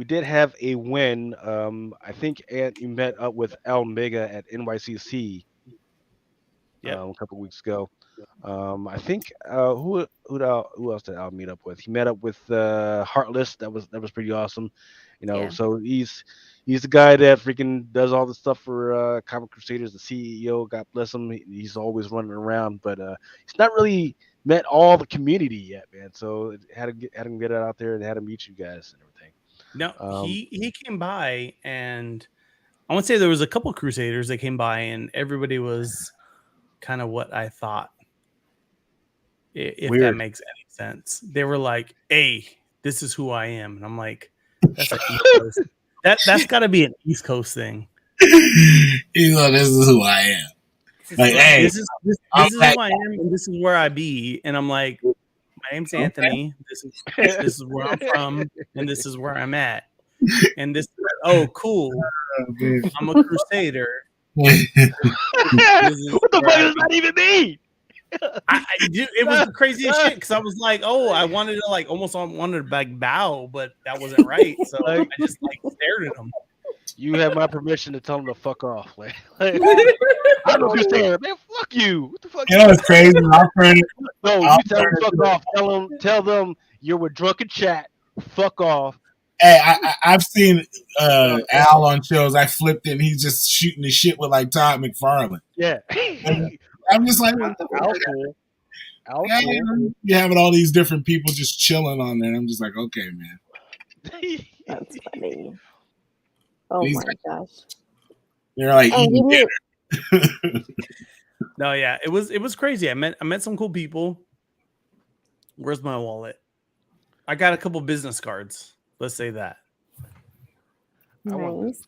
Speaker 3: did have a win. I think Ant, you met up with Al Mega at NYCC. A couple weeks ago. I think who else did Al meet up with? He met up with Heartless. That was pretty awesome. So he's the guy that freaking does all the stuff for Comic Crusaders, the CEO. God bless him. He's always running around, but he's not really met all the community yet, man. So had him get it out there and had him meet you guys and everything.
Speaker 7: No, he came by, and I want to say there was a couple Crusaders that came by, and everybody was kind of what I thought. If
Speaker 3: Weird.
Speaker 7: That makes any sense. They were like, "Hey, this is who I am," and I'm like, "That's an East Coast. That's got to be an East Coast thing."
Speaker 2: This is who I am. Like, hey,
Speaker 7: this is who I am, and this is where I be. And I'm like, my name's Anthony. This is where I'm from, and this is where I'm at. And this, cool. I'm a Crusader.
Speaker 3: What the fuck does that even mean?
Speaker 7: It was the craziest shit because I was like, I wanted to almost wanted to bow, but that wasn't right. So I just stared at him.
Speaker 3: You have my permission to tell him to fuck off. I don't know who's saying, man, fuck you. What the fuck?
Speaker 2: It's crazy. My friend.
Speaker 3: No, you tell them fuck off. Tell them you're with Drunken Chat. Fuck off.
Speaker 2: Hey, I've seen Al on shows. I flipped it and he's just shooting the shit with Todd McFarlane.
Speaker 3: Yeah.
Speaker 2: I'm just like, what the fuck? You're having all these different people just chilling on there. I'm just like, okay, man.
Speaker 5: That's funny. Oh my gosh.
Speaker 2: They're like eating
Speaker 7: dinner. No, yeah, it was crazy. I met some cool people. Where's my wallet? I got a couple business cards. Let's say that.
Speaker 5: Nice.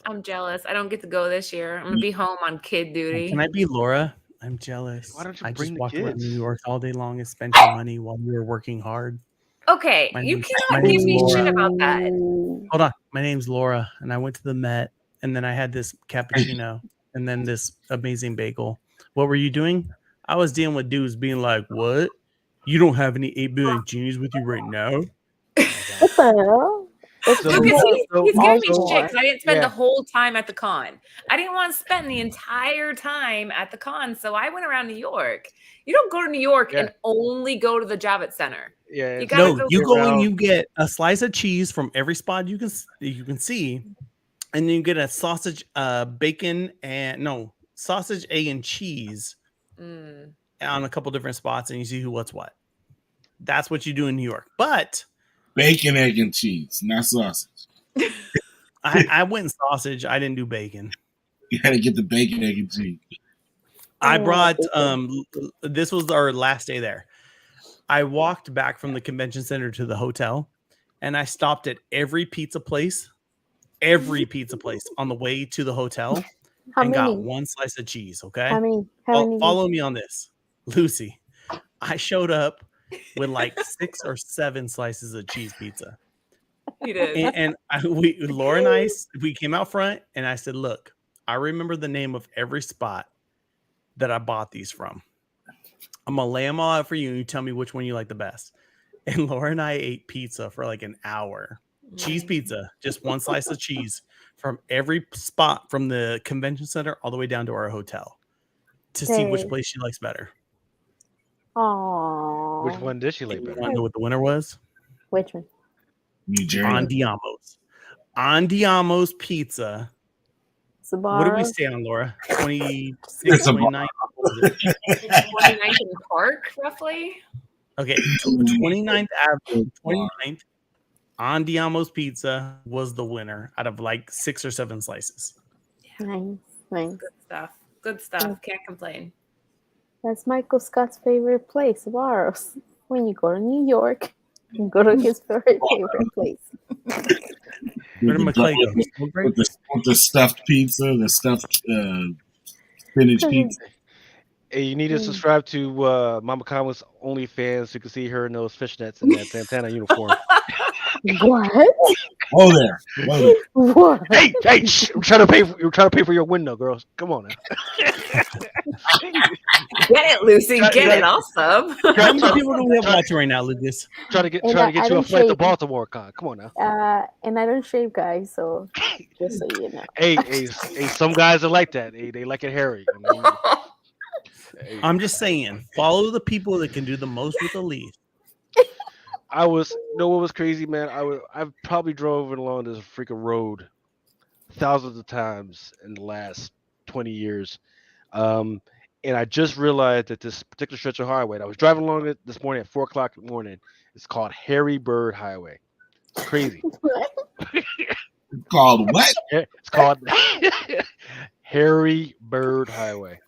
Speaker 6: I'm jealous. I don't get to go this year. I'm gonna be home on kid duty.
Speaker 7: Can I be Laura? I'm jealous.
Speaker 3: Why don't you
Speaker 7: I
Speaker 3: bring
Speaker 7: just
Speaker 3: the
Speaker 7: walked around
Speaker 3: kids?
Speaker 7: New York all day long and spent your money while you were working hard.
Speaker 6: Okay, you cannot give me shit about that.
Speaker 7: Hold on. My name's Laura, and I went to the Met, and then I had this cappuccino. and then this amazing bagel. What were you doing? I was dealing with dudes being like, "What? You don't have any 8 billion genies with you right now?"
Speaker 5: What the hell? It's
Speaker 3: So-
Speaker 6: Lucas, he's giving me
Speaker 3: so-
Speaker 6: shit because I didn't spend
Speaker 3: yeah.
Speaker 6: the whole time at the con. I didn't want to spend the entire time at the con, so I went around New York. You don't go to New York and only go to the Javits Center.
Speaker 3: Yeah,
Speaker 6: You
Speaker 3: it's-
Speaker 6: gotta
Speaker 7: No,
Speaker 6: go
Speaker 7: you go and
Speaker 3: around.
Speaker 7: you get a slice of cheese from every spot you can see, and then you get a sausage, bacon, and sausage, egg, and cheese
Speaker 6: Mm.
Speaker 7: on a couple different spots, and you see what's what. That's what you do in New York. But
Speaker 2: Bacon, egg, and cheese, not sausage.
Speaker 7: I went sausage. I didn't do bacon.
Speaker 2: You had to get the bacon, egg, and cheese.
Speaker 7: I
Speaker 5: Yeah,
Speaker 7: brought
Speaker 5: bacon.
Speaker 7: this was our last day there. I walked back from the convention center to the hotel, and I stopped at every pizza place on the way to the hotel,
Speaker 5: How
Speaker 7: and
Speaker 5: many?
Speaker 7: got one slice of cheese. Okay,
Speaker 5: How many? How many?
Speaker 7: follow me on this, Lucy. I showed up with like 6 or 7 slices of cheese pizza,
Speaker 6: You did.
Speaker 7: and Laura and I, we came out front, and I said, "Look, I remember the name of every spot that I bought these from. I'm gonna lay them all out for you, and you tell me which one you like the best." And Laura and I ate pizza for like an hour. Cheese pizza, just one slice of cheese from every spot from the convention center all the way down to our hotel to see which
Speaker 5: Hey.
Speaker 7: place she likes better.
Speaker 5: Aww.
Speaker 3: Which one did she like
Speaker 7: You
Speaker 3: better?
Speaker 7: want to know what the winner was?
Speaker 5: Which one?
Speaker 2: New Jersey.
Speaker 7: Andiamo's. Andiamo's pizza. What did we
Speaker 5: Sbarro?
Speaker 7: say on, Laura? 26,
Speaker 2: It's a
Speaker 7: 29?
Speaker 6: 29th in the park, roughly.
Speaker 7: Okay, 29th Avenue, 29th. Andiamo's pizza was the winner out of like 6 or 7 slices.
Speaker 5: Nice, nice.
Speaker 6: Good stuff. Good stuff. Can't complain.
Speaker 5: That's Michael Scott's favorite place, Sbarro's. When you go to New York, you go to his favorite place.
Speaker 7: Where did
Speaker 2: With
Speaker 7: McClay
Speaker 2: the,
Speaker 7: go?
Speaker 2: with the stuffed pizza, the stuffed spinach pizza.
Speaker 3: Hey, you need to subscribe to Mama Kama's OnlyFans so you can see her in those fishnets and that Santana uniform.
Speaker 5: What?
Speaker 2: Oh, there. Oh, there.
Speaker 5: What?
Speaker 3: Hey, shh, you're trying to pay for your window, girls. Come on now.
Speaker 6: Get it, Lucy.
Speaker 3: Try-
Speaker 6: Get
Speaker 3: try-
Speaker 6: it. I'll sub.
Speaker 7: How many people do we have watching right now, Lucas?
Speaker 3: Try to get
Speaker 5: And
Speaker 3: you
Speaker 5: I
Speaker 3: a
Speaker 5: don't
Speaker 3: flight to
Speaker 5: shave.
Speaker 3: Baltimore, Con. Come on now.
Speaker 5: And I don't shave, guys, so just so you know.
Speaker 3: Hey, some guys are like that. They like it hairy. I mean, hey,
Speaker 7: I'm just saying, follow the people that can do the most with the least.
Speaker 3: you know what was crazy, man? I've probably drove along this freaking road thousands of times in the last 20 years. And I just realized that this particular stretch of highway, I was driving along it this morning at 4:00 in the morning. It's called Harry Bird Highway. It's crazy.
Speaker 2: Called what?
Speaker 3: It's called Harry Bird Highway.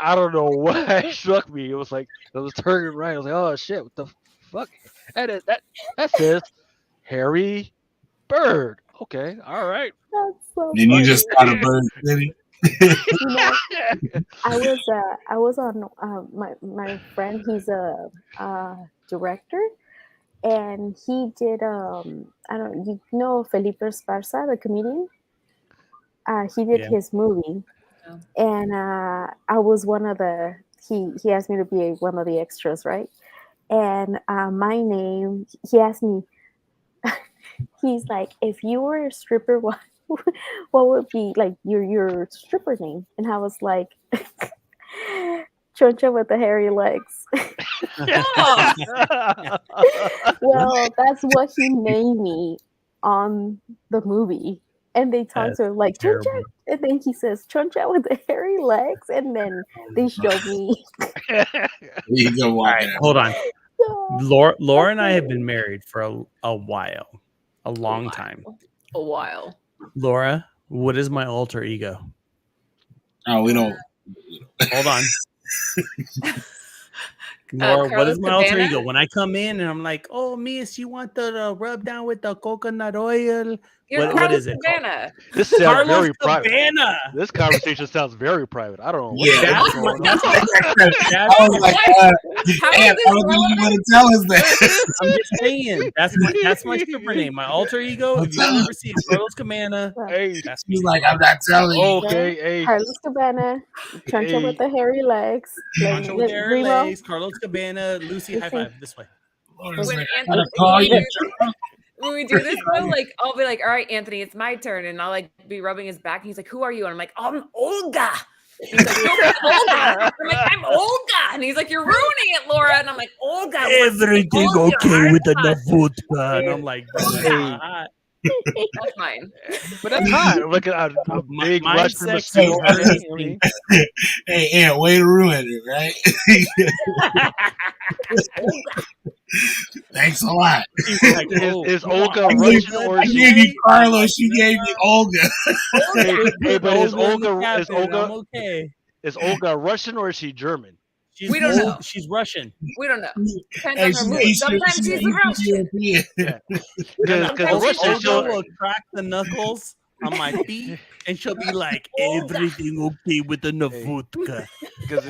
Speaker 3: I don't know why it struck me. It was like I was turning right. I was like, "Oh shit, what the fuck?" That says Harry Bird. Okay, all right.
Speaker 5: That's so
Speaker 2: And you
Speaker 5: funny.
Speaker 2: just got a Bird City?
Speaker 5: You know, I was on my friend. He's a director, and he did I don't you know Felipe Esparza, the comedian. He did
Speaker 7: Yeah.
Speaker 5: his movie, and I was one of the. He asked me to be one of the extras, right? And my name. He asked me. He's like, if you were a stripper, what would be like your stripper name? And I was like, Choncha with the hairy legs. Well, that's what he named me on the movie. And they talk to him like Choncha,
Speaker 7: terrible.
Speaker 5: and then he says Choncha with the hairy legs, and then they show me.
Speaker 2: You go
Speaker 7: All
Speaker 2: walk
Speaker 7: right,
Speaker 2: out.
Speaker 7: hold on.
Speaker 5: Oh,
Speaker 7: Laura and I have been married for a while, a long time.
Speaker 6: A while.
Speaker 7: Laura, what is my alter ego?
Speaker 2: Oh, we don't.
Speaker 7: Hold on. Laura, what
Speaker 6: Carlos
Speaker 7: is my alter
Speaker 6: Cabana?
Speaker 7: ego? When I come in and I'm like, "Oh, miss, you want the rub down with the coconut oil
Speaker 6: You're
Speaker 7: What
Speaker 6: Carlos
Speaker 7: is it called?
Speaker 6: Cabana.
Speaker 3: This sounds
Speaker 7: Carlos
Speaker 3: very private.
Speaker 7: Cabana.
Speaker 3: This conversation sounds very private. I don't know.
Speaker 2: Yeah,
Speaker 7: That's
Speaker 3: going on.
Speaker 7: that's
Speaker 2: I was like,
Speaker 6: How
Speaker 2: man,
Speaker 6: is
Speaker 2: I don't think you want to tell us that.
Speaker 7: I'm just saying. That's my super name, my alter ego. If you ever see Carlos Cabana,
Speaker 3: Hey,
Speaker 7: that's
Speaker 2: He's like, I'm not telling you.
Speaker 3: okay, hey,
Speaker 5: Carlos Cabana, Chancho
Speaker 3: Hey.
Speaker 5: with the hairy legs.
Speaker 7: Pancho with their
Speaker 5: Remo.
Speaker 7: legs, Carlos Cabana, Lucy, high five this way.
Speaker 2: Laura's
Speaker 6: When
Speaker 2: like, I'm
Speaker 6: Anthony-
Speaker 2: gonna call you.
Speaker 6: when we do this though, like I'll be like, all right, Anthony, it's my turn, and I'll like be rubbing his back, and he's like, who are you? And I'm like, I'm Olga. He's like, "You're Olga." I'm like, I'm Olga, and he's like, you're ruining it, Laura. And I'm like, Olga.
Speaker 7: Everything
Speaker 6: Olga,
Speaker 7: okay with
Speaker 6: hot.
Speaker 7: the vodka. And I'm like,
Speaker 6: That's mine.
Speaker 3: but that's hot. Like a big
Speaker 7: my
Speaker 3: Russian
Speaker 7: sex
Speaker 3: mosquito.
Speaker 7: is
Speaker 3: You know what I
Speaker 7: crazy.
Speaker 3: mean?
Speaker 2: Hey, Aunt, way to ruin it, right? Thanks a lot.
Speaker 7: Like,
Speaker 3: Is Olga
Speaker 2: I
Speaker 3: Russian or
Speaker 2: I
Speaker 3: is
Speaker 2: gave
Speaker 3: she?
Speaker 2: you Carlos, you gave me Olga.
Speaker 3: Hey, but is Olga
Speaker 7: I'm okay.
Speaker 3: is Olga Russian or is she German?
Speaker 7: She's
Speaker 6: We don't know.
Speaker 7: She's Russian.
Speaker 6: We don't know. Depends
Speaker 2: Hey,
Speaker 6: on her mood. Sometimes she's Russian.
Speaker 2: European.
Speaker 3: Because
Speaker 6: Sometimes
Speaker 3: Russian,
Speaker 6: she's
Speaker 7: Olga
Speaker 3: she'll,
Speaker 7: will crack the knuckles on my feet, and she'll be like, "Everything okay with the vodka?"
Speaker 3: because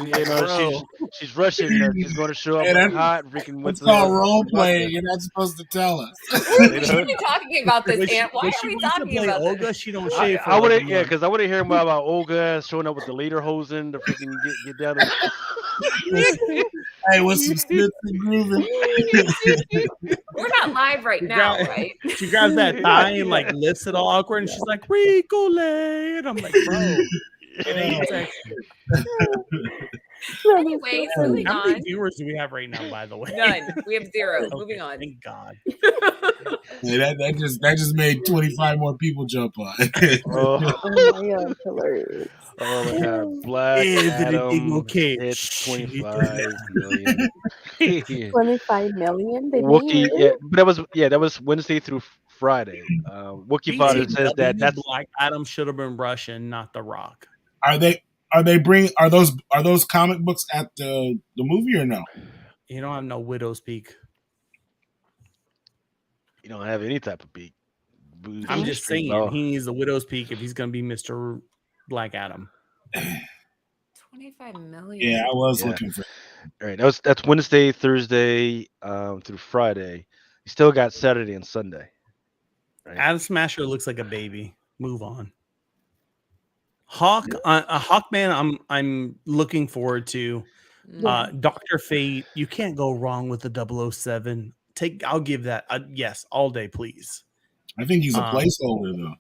Speaker 3: she's Russian. She's going to show up
Speaker 2: Hey,
Speaker 3: like
Speaker 2: that's-
Speaker 3: hot, freaking with
Speaker 2: It's called
Speaker 3: the
Speaker 2: role playing. You're not supposed to tell us.
Speaker 6: We should be talking about this,
Speaker 7: When she,
Speaker 6: Aunt. Why
Speaker 7: when
Speaker 6: are
Speaker 7: she
Speaker 6: we
Speaker 7: wants to
Speaker 6: talking
Speaker 7: play
Speaker 6: about
Speaker 7: Olga,
Speaker 6: this?
Speaker 7: she don't shave.
Speaker 3: I would, yeah, because I want to hear more about Olga showing up with the lederhosen to freaking get down.
Speaker 2: Hey, with some spits and grooving.
Speaker 6: We're not live right now, right?
Speaker 7: She grabs that thigh and like lifts it all awkward, and she's like, "Ricole," and I'm like, "Bro, it ain't sexy."
Speaker 6: Anyways, moving
Speaker 7: How many
Speaker 6: on.
Speaker 7: viewers do we have right now? By the way,
Speaker 6: None. We have 0.
Speaker 7: Okay,
Speaker 6: Moving on.
Speaker 7: Thank God.
Speaker 2: Hey, that just made 25 more people jump on.
Speaker 3: Oh,
Speaker 5: Oh my god, hilarious.
Speaker 3: oh my God! Black
Speaker 7: Everything
Speaker 3: Adam
Speaker 7: okay.
Speaker 3: hits 25 million.
Speaker 5: 25 million? They made
Speaker 3: Wookie,
Speaker 5: it?
Speaker 3: yeah, but that was Wednesday through Friday. Wookie Father says that that's
Speaker 7: Black Adam should have been Russian, not The Rock.
Speaker 2: Are those comic books at the movie or no?
Speaker 7: You don't have no widow speak.
Speaker 3: you don't have any type of beak.
Speaker 7: I'm just saying he needs the widow's peak if he's gonna be Mr. Black Adam.
Speaker 6: 25 million.
Speaker 2: Yeah, I was looking for.
Speaker 3: All right, that's Wednesday, Thursday, through Friday. You still got Saturday and Sunday. Right?
Speaker 7: Adam Smasher looks like a baby. Move on. Hawkman, I'm looking forward to. Dr. Fate, you can't go wrong with the 007. I'll give that yes all day, please.
Speaker 2: I think he's a placeholder though.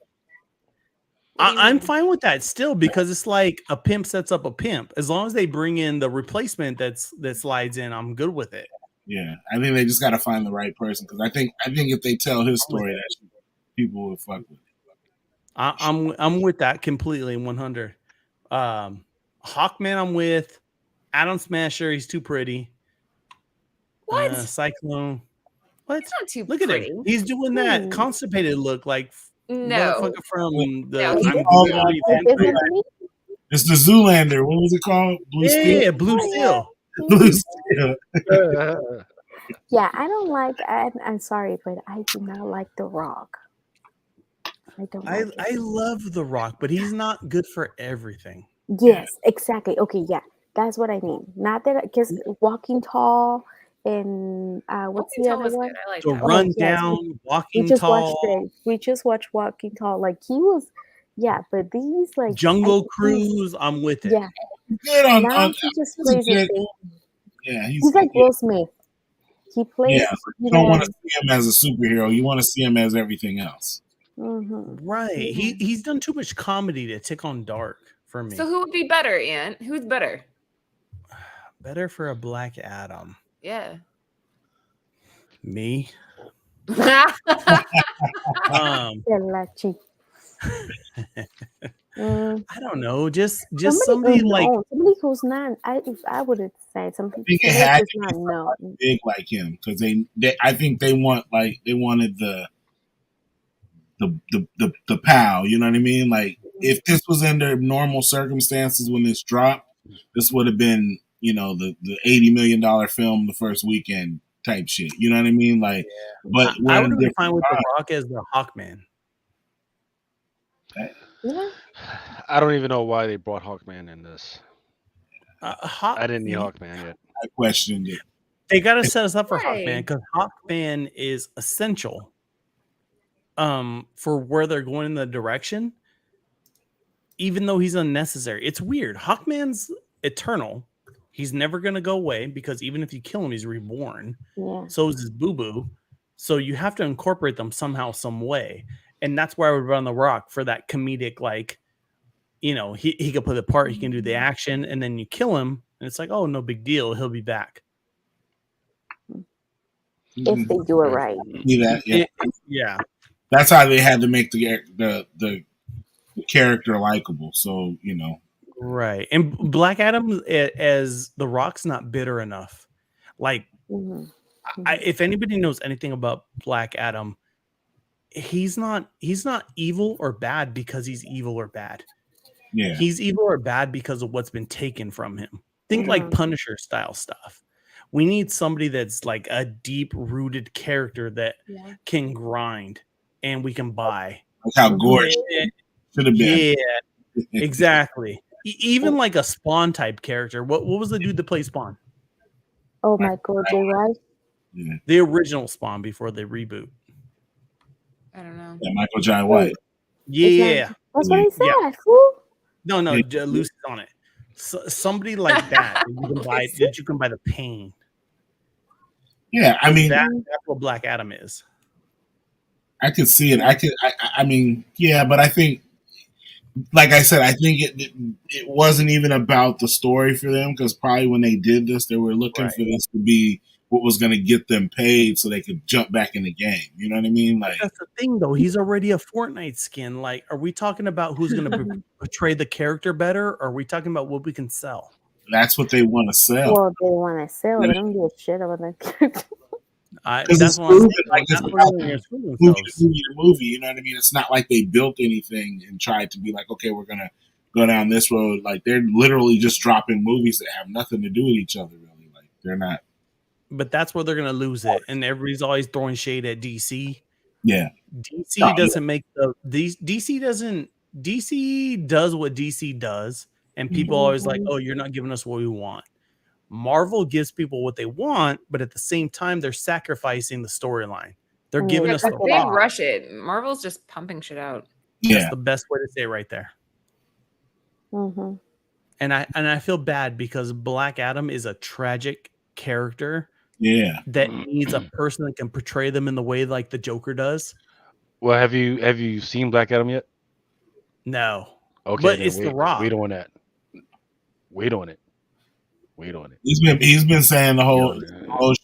Speaker 7: I'm fine with that still because it's like a pimp sets up a pimp. As long as they bring in the replacement that slides in, I'm good with it.
Speaker 2: Yeah, I think they just got to find the right person because I think if they tell his story, that people will fuck with it.
Speaker 7: I'm with that completely 100. Hawkman, I'm with. Adam Smasher, he's too pretty.
Speaker 6: What?
Speaker 7: Cyclone. What?
Speaker 6: It's not too
Speaker 7: Look
Speaker 6: pretty.
Speaker 7: at him. He's doing that constipated look like
Speaker 6: No.
Speaker 7: from the.
Speaker 6: No,
Speaker 2: It's the Zoolander. What was it called? Blue Steel.
Speaker 7: Yeah, Blue Steel.
Speaker 2: Blue Steel.
Speaker 5: Yeah, I don't like. I'm sorry, but I do not like The Rock. I don't.
Speaker 7: I love The Rock, but he's not good for everything.
Speaker 5: Yes, exactly. Okay, yeah, that's what I mean. Not that because Walking Tall and what's the other one?
Speaker 6: I like
Speaker 7: The
Speaker 6: that.
Speaker 7: Rundown, Walking Tall,
Speaker 5: we just watched Walking Tall. Like he was, yeah, but these like
Speaker 7: Jungle Cruise. I'm with it.
Speaker 5: Yeah,
Speaker 2: Good on.
Speaker 5: now he just plays the same.
Speaker 2: Yeah,
Speaker 5: He's like Will Smith. He plays.
Speaker 2: Yeah, you don't want to see him as a superhero. You want to see him as everything else.
Speaker 5: Mm-hmm.
Speaker 7: Right. He's done too much comedy to tick on dark for me.
Speaker 6: So who would be better, Ian? Who's better?
Speaker 7: Better for a Black Adam.
Speaker 6: Yeah.
Speaker 7: Me. I don't know. Just somebody like
Speaker 5: somebody who's not. I would say something.
Speaker 2: I think it had to be big like him because they I think they wanted the POW. You know what I mean? Like if this was under normal circumstances when this dropped, this would have been the $80 million film the first weekend type shit. You know what I mean? Like, but
Speaker 7: I would be fine with The Rock as the Hawkman.
Speaker 5: Yeah.
Speaker 3: I don't even know why they brought Hawkman in this.
Speaker 7: Hawk,
Speaker 3: I didn't need Hawkman yet.
Speaker 2: I questioned it.
Speaker 7: they got to set us up for
Speaker 6: Right.
Speaker 7: Hawkman because Hawkman is essential for where they're going in the direction, even though he's unnecessary. It's weird. Hawkman's eternal. He's never going to go away because even if you kill him, he's reborn.
Speaker 5: Yeah.
Speaker 7: So is his boo-boo. So you have to incorporate them somehow, some way. And that's where I would run the Rock for that comedic, like, you know, he can play the part, he can do the action, and then you kill him, and it's like, oh, no big deal. He'll be back.
Speaker 5: If they do it right.
Speaker 2: See that? Yeah.
Speaker 7: Yeah.
Speaker 2: That's how they had to make the character likable. So, you know.
Speaker 7: Right. And Black Adam as the Rock's not bitter enough. Like, if anybody knows anything about Black Adam, he's not evil or bad because he's evil or bad.
Speaker 2: Yeah.
Speaker 7: He's evil or bad because of what's been taken from him. Think like Punisher style stuff. We need somebody that's like a deep rooted character that can grind and we can buy.
Speaker 2: Like how Gorge should have been.
Speaker 7: Yeah, exactly. Even like a Spawn type character. What was the dude that played Spawn?
Speaker 5: Oh my God, Jay White.
Speaker 2: Yeah.
Speaker 7: The original Spawn before they reboot.
Speaker 6: I don't know.
Speaker 2: Yeah, Michael Jai White.
Speaker 7: Yeah.
Speaker 5: That's what I said.
Speaker 7: Yeah.
Speaker 5: Fool.
Speaker 7: No, Lucy's on it. Somebody like that that you can buy the pain.
Speaker 2: Yeah, I mean
Speaker 7: that's what Black Adam is.
Speaker 2: I could see it. I mean, yeah, but I think, like I said, I think it wasn't even about the story for them because probably when they did this, they were looking for this to be what was going to get them paid so they could jump back in the game. You know what I mean? Like
Speaker 7: that's the thing, though. He's already a Fortnite skin. Like, are we talking about who's going to portray the character better? Or are we talking about what we can sell?
Speaker 2: That's what they want to sell.
Speaker 5: Well, they want to sell. They don't give a shit about that character.
Speaker 7: That's what I'm saying. Like, that's what
Speaker 2: movie. You know what I mean? It's not like they built anything and tried to be like, okay, we're gonna go down this road. Like they're literally just dropping movies that have nothing to do with each other. Really, like they're not.
Speaker 7: But that's where they're gonna lose it, and everybody's always throwing shade at DC.
Speaker 2: Yeah,
Speaker 7: DC doesn't make DC doesn't. DC does what DC does, and people always like, oh, you're not giving us what we want. Marvel gives people what they want, but at the same time, they're sacrificing the storyline. They're giving us the
Speaker 6: they rush it. Marvel's just pumping shit out.
Speaker 7: That's the best way to say it right there.
Speaker 5: Mm-hmm.
Speaker 7: And I feel bad because Black Adam is a tragic character.
Speaker 2: Yeah,
Speaker 7: that needs a person that can portray them in the way like the Joker does.
Speaker 3: Well, have you seen Black Adam yet?
Speaker 7: No.
Speaker 3: Okay,
Speaker 7: but it's The Rock.
Speaker 3: Wait on that. Wait on it.
Speaker 2: He's been saying the whole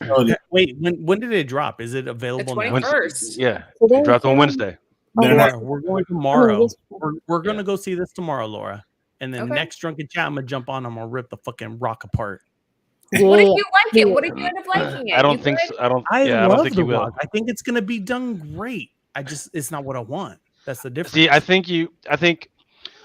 Speaker 2: show.
Speaker 7: Wait, when did it drop? Is it available
Speaker 6: the 21st?
Speaker 3: Yeah, it dropped on Wednesday.
Speaker 7: We're going tomorrow. We're going to go see this tomorrow, Laura. And then next Drunken Chat, I'm going to jump on. I'm going to rip the fucking Rock apart.
Speaker 6: What if you like it? What if you end up liking it?
Speaker 3: I don't think so. I don't think
Speaker 7: The
Speaker 3: you will.
Speaker 7: Rock. I think it's going to be done great. It's not what I want. That's the difference.
Speaker 3: See, I think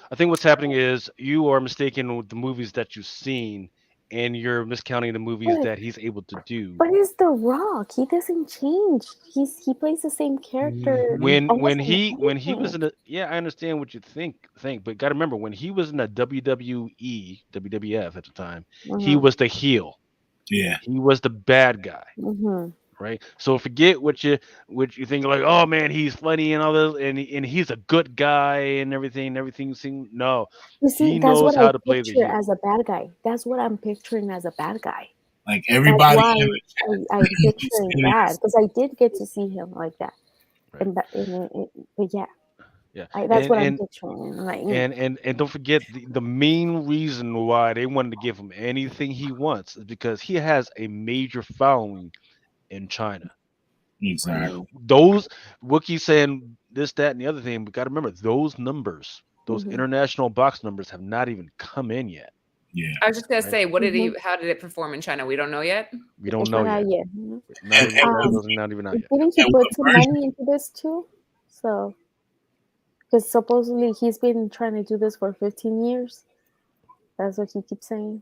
Speaker 3: what's happening is you are mistaken with the movies that you've seen, and you're miscounting the movies that he's able to do.
Speaker 5: But it's The Rock. He doesn't change. He plays the same character.
Speaker 3: When he was in I understand what you think, but got to remember when he was in the WWF at the time, he was the heel.
Speaker 2: Yeah,
Speaker 3: he was the bad guy. Right. So forget what you think like, oh man, he's funny and all this, and he's a good guy and everything. No,
Speaker 5: you see,
Speaker 3: he
Speaker 5: that's
Speaker 3: knows
Speaker 5: what
Speaker 3: how
Speaker 5: I
Speaker 3: to play the
Speaker 5: picture
Speaker 3: heel.
Speaker 5: as a bad guy. That's what I'm picturing as a bad guy.
Speaker 2: Like everybody,
Speaker 5: I'm picturing that because I did get to see him like that.
Speaker 3: Right.
Speaker 5: But yeah.
Speaker 3: That's
Speaker 5: what I'm picturing. Like,
Speaker 3: and don't forget the main reason why they wanted to give him anything he wants is because he has a major following in China.
Speaker 2: Exactly.
Speaker 3: Those Wookiees saying this, that, and the other thing, but got to remember those numbers, those international box numbers have not even come in yet.
Speaker 2: Yeah.
Speaker 6: I was just gonna say, how did it perform in China? We don't know yet.
Speaker 3: We don't know yet. Not even out yet.
Speaker 5: Didn't he put some money into this too? So, because supposedly he's been trying to do this for 15 years. That's what he keeps saying.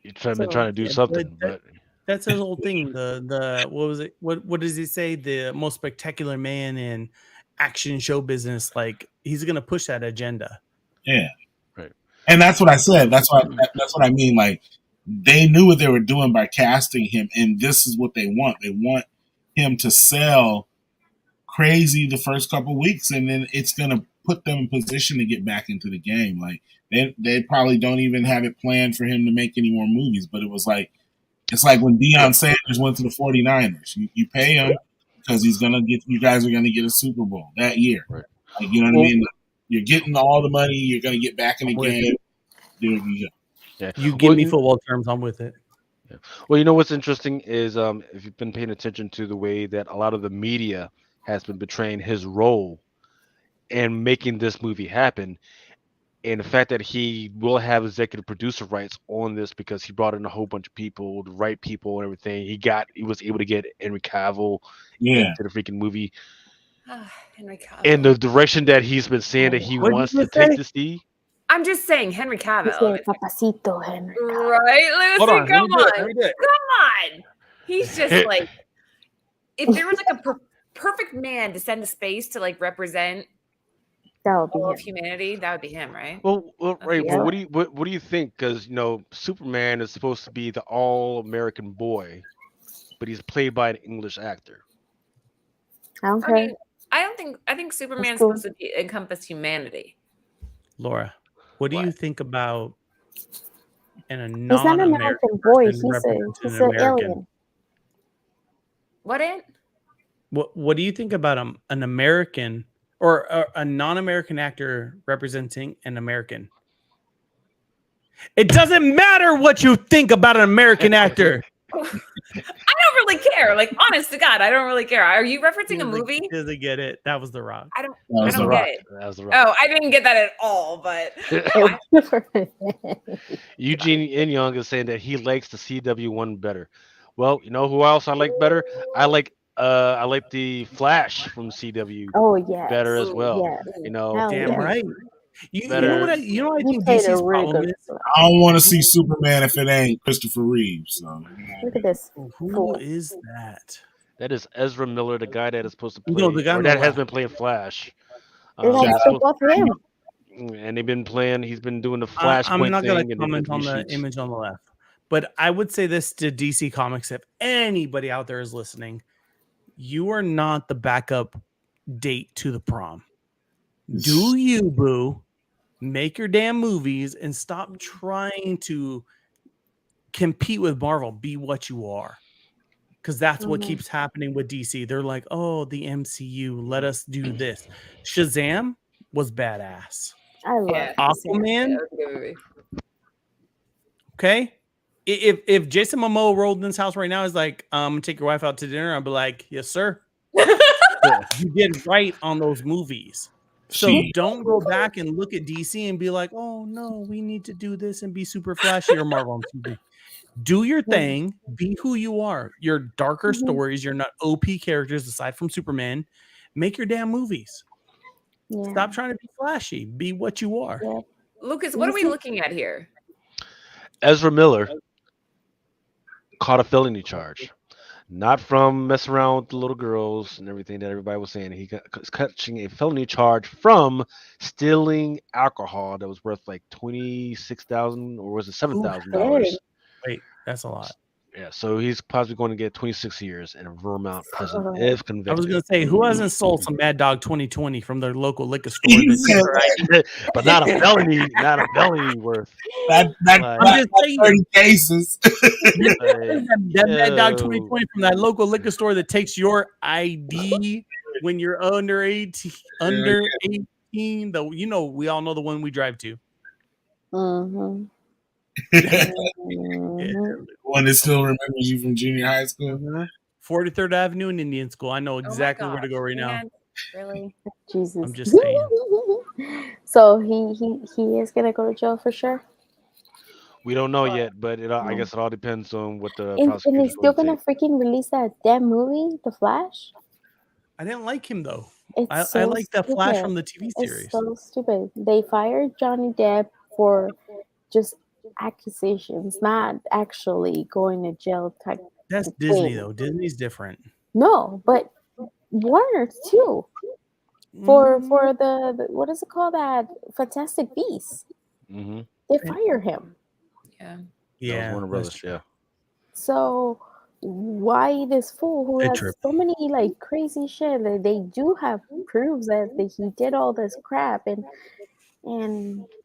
Speaker 3: He's trying to do something, but
Speaker 7: that's his whole thing. The what was it? What does he say? The most spectacular man action show business, like he's gonna push that agenda.
Speaker 2: Yeah,
Speaker 3: right.
Speaker 2: And that's what I said. That's what I mean. Like they knew what they were doing by casting him, and this is what they want. They want him to sell crazy the first couple of weeks, and then it's gonna put them in position to get back into the game. Like they probably don't even have it planned for him to make any more movies, but it was like it's like when Deion Sanders went to the 49ers. You pay him because he's gonna get you guys are gonna get a Super Bowl that year.
Speaker 3: Right.
Speaker 2: Like you know what I mean? You're getting all the money. You're gonna get back in the game. There you go.
Speaker 3: Yeah.
Speaker 7: You give me football terms, I'm with it.
Speaker 3: Yeah. Well, you know what's interesting is if you've been paying attention to the way that a lot of the media has been betraying his role and making this movie happen, and the fact that he will have executive producer rights on this because he brought in a whole bunch of people, the right people, and everything. He was able to get Henry Cavill into the freaking movie.
Speaker 6: Henry Cavill.
Speaker 3: And the direction that he's been saying that he wants to take this.
Speaker 6: I'm just saying, Henry Cavill.
Speaker 5: Papacito, Henry Cavill.
Speaker 6: Right, Lucy, come on. Come on. He's just like, if there was like a perfect man to send to space to like represent all of humanity, that would be him, right?
Speaker 3: Well, right. Well, what do you think? Because Superman is supposed to be the all-American boy, but he's played by an English actor.
Speaker 6: I think Superman's supposed to encompass humanity.
Speaker 7: Laura, what do you think about
Speaker 5: he's not an American boy. He's an alien.
Speaker 7: What do you think about an American or a non-American actor representing an American? It doesn't matter what you think about an American actor.
Speaker 6: I don't really care. Like, honest to God, I don't really care. Are you referencing a movie?
Speaker 7: Doesn't get it. That was The Rock.
Speaker 6: I don't get it.
Speaker 3: That was The Rock.
Speaker 6: Oh, I didn't get that at all. But
Speaker 3: Eugene Young is saying that he likes the CW one better. Well, you know who else I like better? I like the Flash from CW.
Speaker 5: Oh yeah,
Speaker 3: better as well.
Speaker 5: Yeah.
Speaker 7: Damn right. You know what I think DC's problem is?
Speaker 2: I don't want to see Superman if it ain't Christopher Reeves. So.
Speaker 5: Look at this.
Speaker 7: Who is that?
Speaker 3: That is Ezra Miller, the guy that is supposed to play, has been playing Flash.
Speaker 5: Both of him.
Speaker 3: And they've been playing. He's been doing the Flash.
Speaker 7: I'm not going to comment on the image on the left, but I would say this to DC Comics: if anybody out there is listening, you are not the backup date to the prom. Do you, boo? Make your damn movies and stop trying to compete with Marvel. Be what you are. Because that's what keeps happening with DC. They're like, oh, the MCU, let us do this. Shazam was badass.
Speaker 5: I love
Speaker 7: Aquaman. Okay. If Jason Momoa rolled in this house right now, is like, take your wife out to dinner, I'll be like, yes, sir. You did right on those movies. So don't go back and look at DC and be like, oh no, we need to do this and be super flashy or Marvel on TV. Do your thing, be who you are. Your darker stories, you're not OP characters aside from Superman. Make your damn movies. Yeah. Stop trying to be flashy. Be what you are.
Speaker 5: Yeah.
Speaker 6: Lucas, what are we looking at here?
Speaker 3: Ezra Miller caught a felony charge. Not from messing around with the little girls and everything that everybody was saying. He got catching a felony charge from stealing alcohol that was worth like $26,000 or was it $7,000?
Speaker 7: Wait, that's a lot.
Speaker 3: Yeah, so he's possibly going to get 26 years in a Vermont prison if convicted.
Speaker 7: I was going to say, who hasn't sold some Mad Dog 2020 from their local liquor store?
Speaker 3: But not a felony, worth.
Speaker 2: I'm just saying, 30 cases.
Speaker 7: that Mad Dog 2020 from that local liquor store that takes your ID when you're under 18. We all know the one we drive to.
Speaker 2: One that still remembers you from junior high school.
Speaker 7: 43rd Avenue and Indian School. I know exactly where to go right now.
Speaker 6: Really?
Speaker 5: Jesus.
Speaker 7: I'm just saying.
Speaker 5: So he is gonna go to jail for sure.
Speaker 3: We don't know yet, but I guess it all depends on what the
Speaker 5: and he's still gonna freaking release that damn movie, The Flash.
Speaker 7: I didn't like him though.
Speaker 5: I
Speaker 7: like the Flash from the TV series.
Speaker 5: It's so stupid. They fired Johnny Depp for just accusations, not actually going to jail type.
Speaker 7: That's Disney though. Disney's different.
Speaker 5: No, but Warner too. for the what is it called, that Fantastic Beasts.
Speaker 3: Mm-hmm.
Speaker 5: They fire him.
Speaker 6: Yeah.
Speaker 3: That was Warner Brothers. Yeah.
Speaker 5: So why this fool who has so many like crazy shit that they do have proofs that he did all this crap and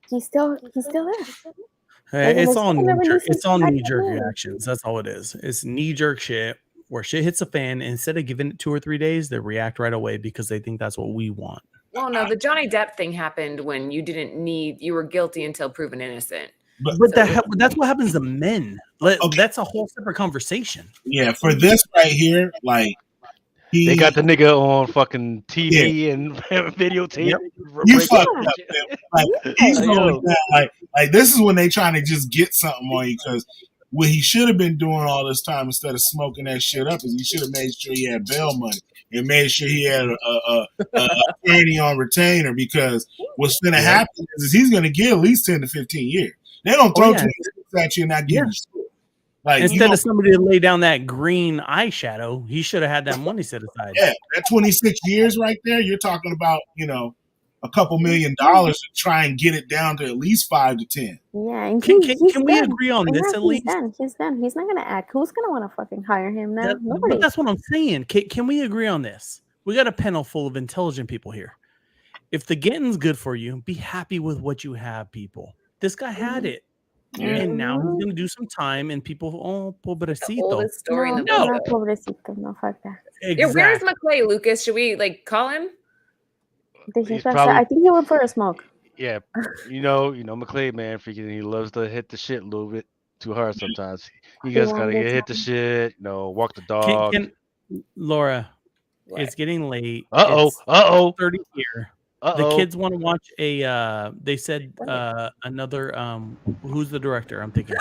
Speaker 5: he's still there.
Speaker 7: It's all knee jerk reactions. That's all it is. It's knee jerk shit where shit hits a fan. And instead of giving it 2 or 3 days, they react right away because they think that's what we want.
Speaker 6: Well, no, the Johnny Depp thing happened when you were guilty until proven innocent.
Speaker 7: But that's what happens to men. That's a whole separate conversation.
Speaker 2: Yeah, for this right here, like
Speaker 3: they got the nigga on fucking TV and videotape.
Speaker 2: Yep. You fucked up. Like he's going down. Like this is when they trying to just get something on you, because what he should have been doing all this time instead of smoking that shit up is he should have made sure he had bail money and made sure he had a attorney on retainer, because what's going to happen is he's going to get at least 10 to 15 years. They don't throw 26 at you and not give you shit. Like,
Speaker 7: instead of somebody to lay down that green eyeshadow, he should have had that money set aside.
Speaker 2: Yeah, that 26 years right there, you're talking about, a couple $1 million to try and get it down to at least 5 to 10.
Speaker 5: Yeah, and
Speaker 7: can we agree on this at least?
Speaker 5: He's done. He's not gonna act. Who's gonna want to fucking hire him now? Nobody.
Speaker 7: But that's what I'm saying. Can we agree on this? We got a panel full of intelligent people here. If the getting's good for you, be happy with what you have, people. This guy had it. And now he's going to do some time, and people, pobrecito.
Speaker 6: The oldest story in the
Speaker 5: no,
Speaker 6: world.
Speaker 5: Pobrecito, no, fuck that.
Speaker 7: Exactly.
Speaker 6: Yeah, where's McClay, Lucas? Should we call him?
Speaker 5: I think he went for a smoke.
Speaker 3: Yeah, you know, McClay, man, freaking, he loves to hit the shit a little bit too hard sometimes. You guys gotta hit the shit, walk the dog.
Speaker 7: Laura, it's getting late.
Speaker 3: 30
Speaker 7: here. The kids want to watch they said another who's the director? I'm thinking.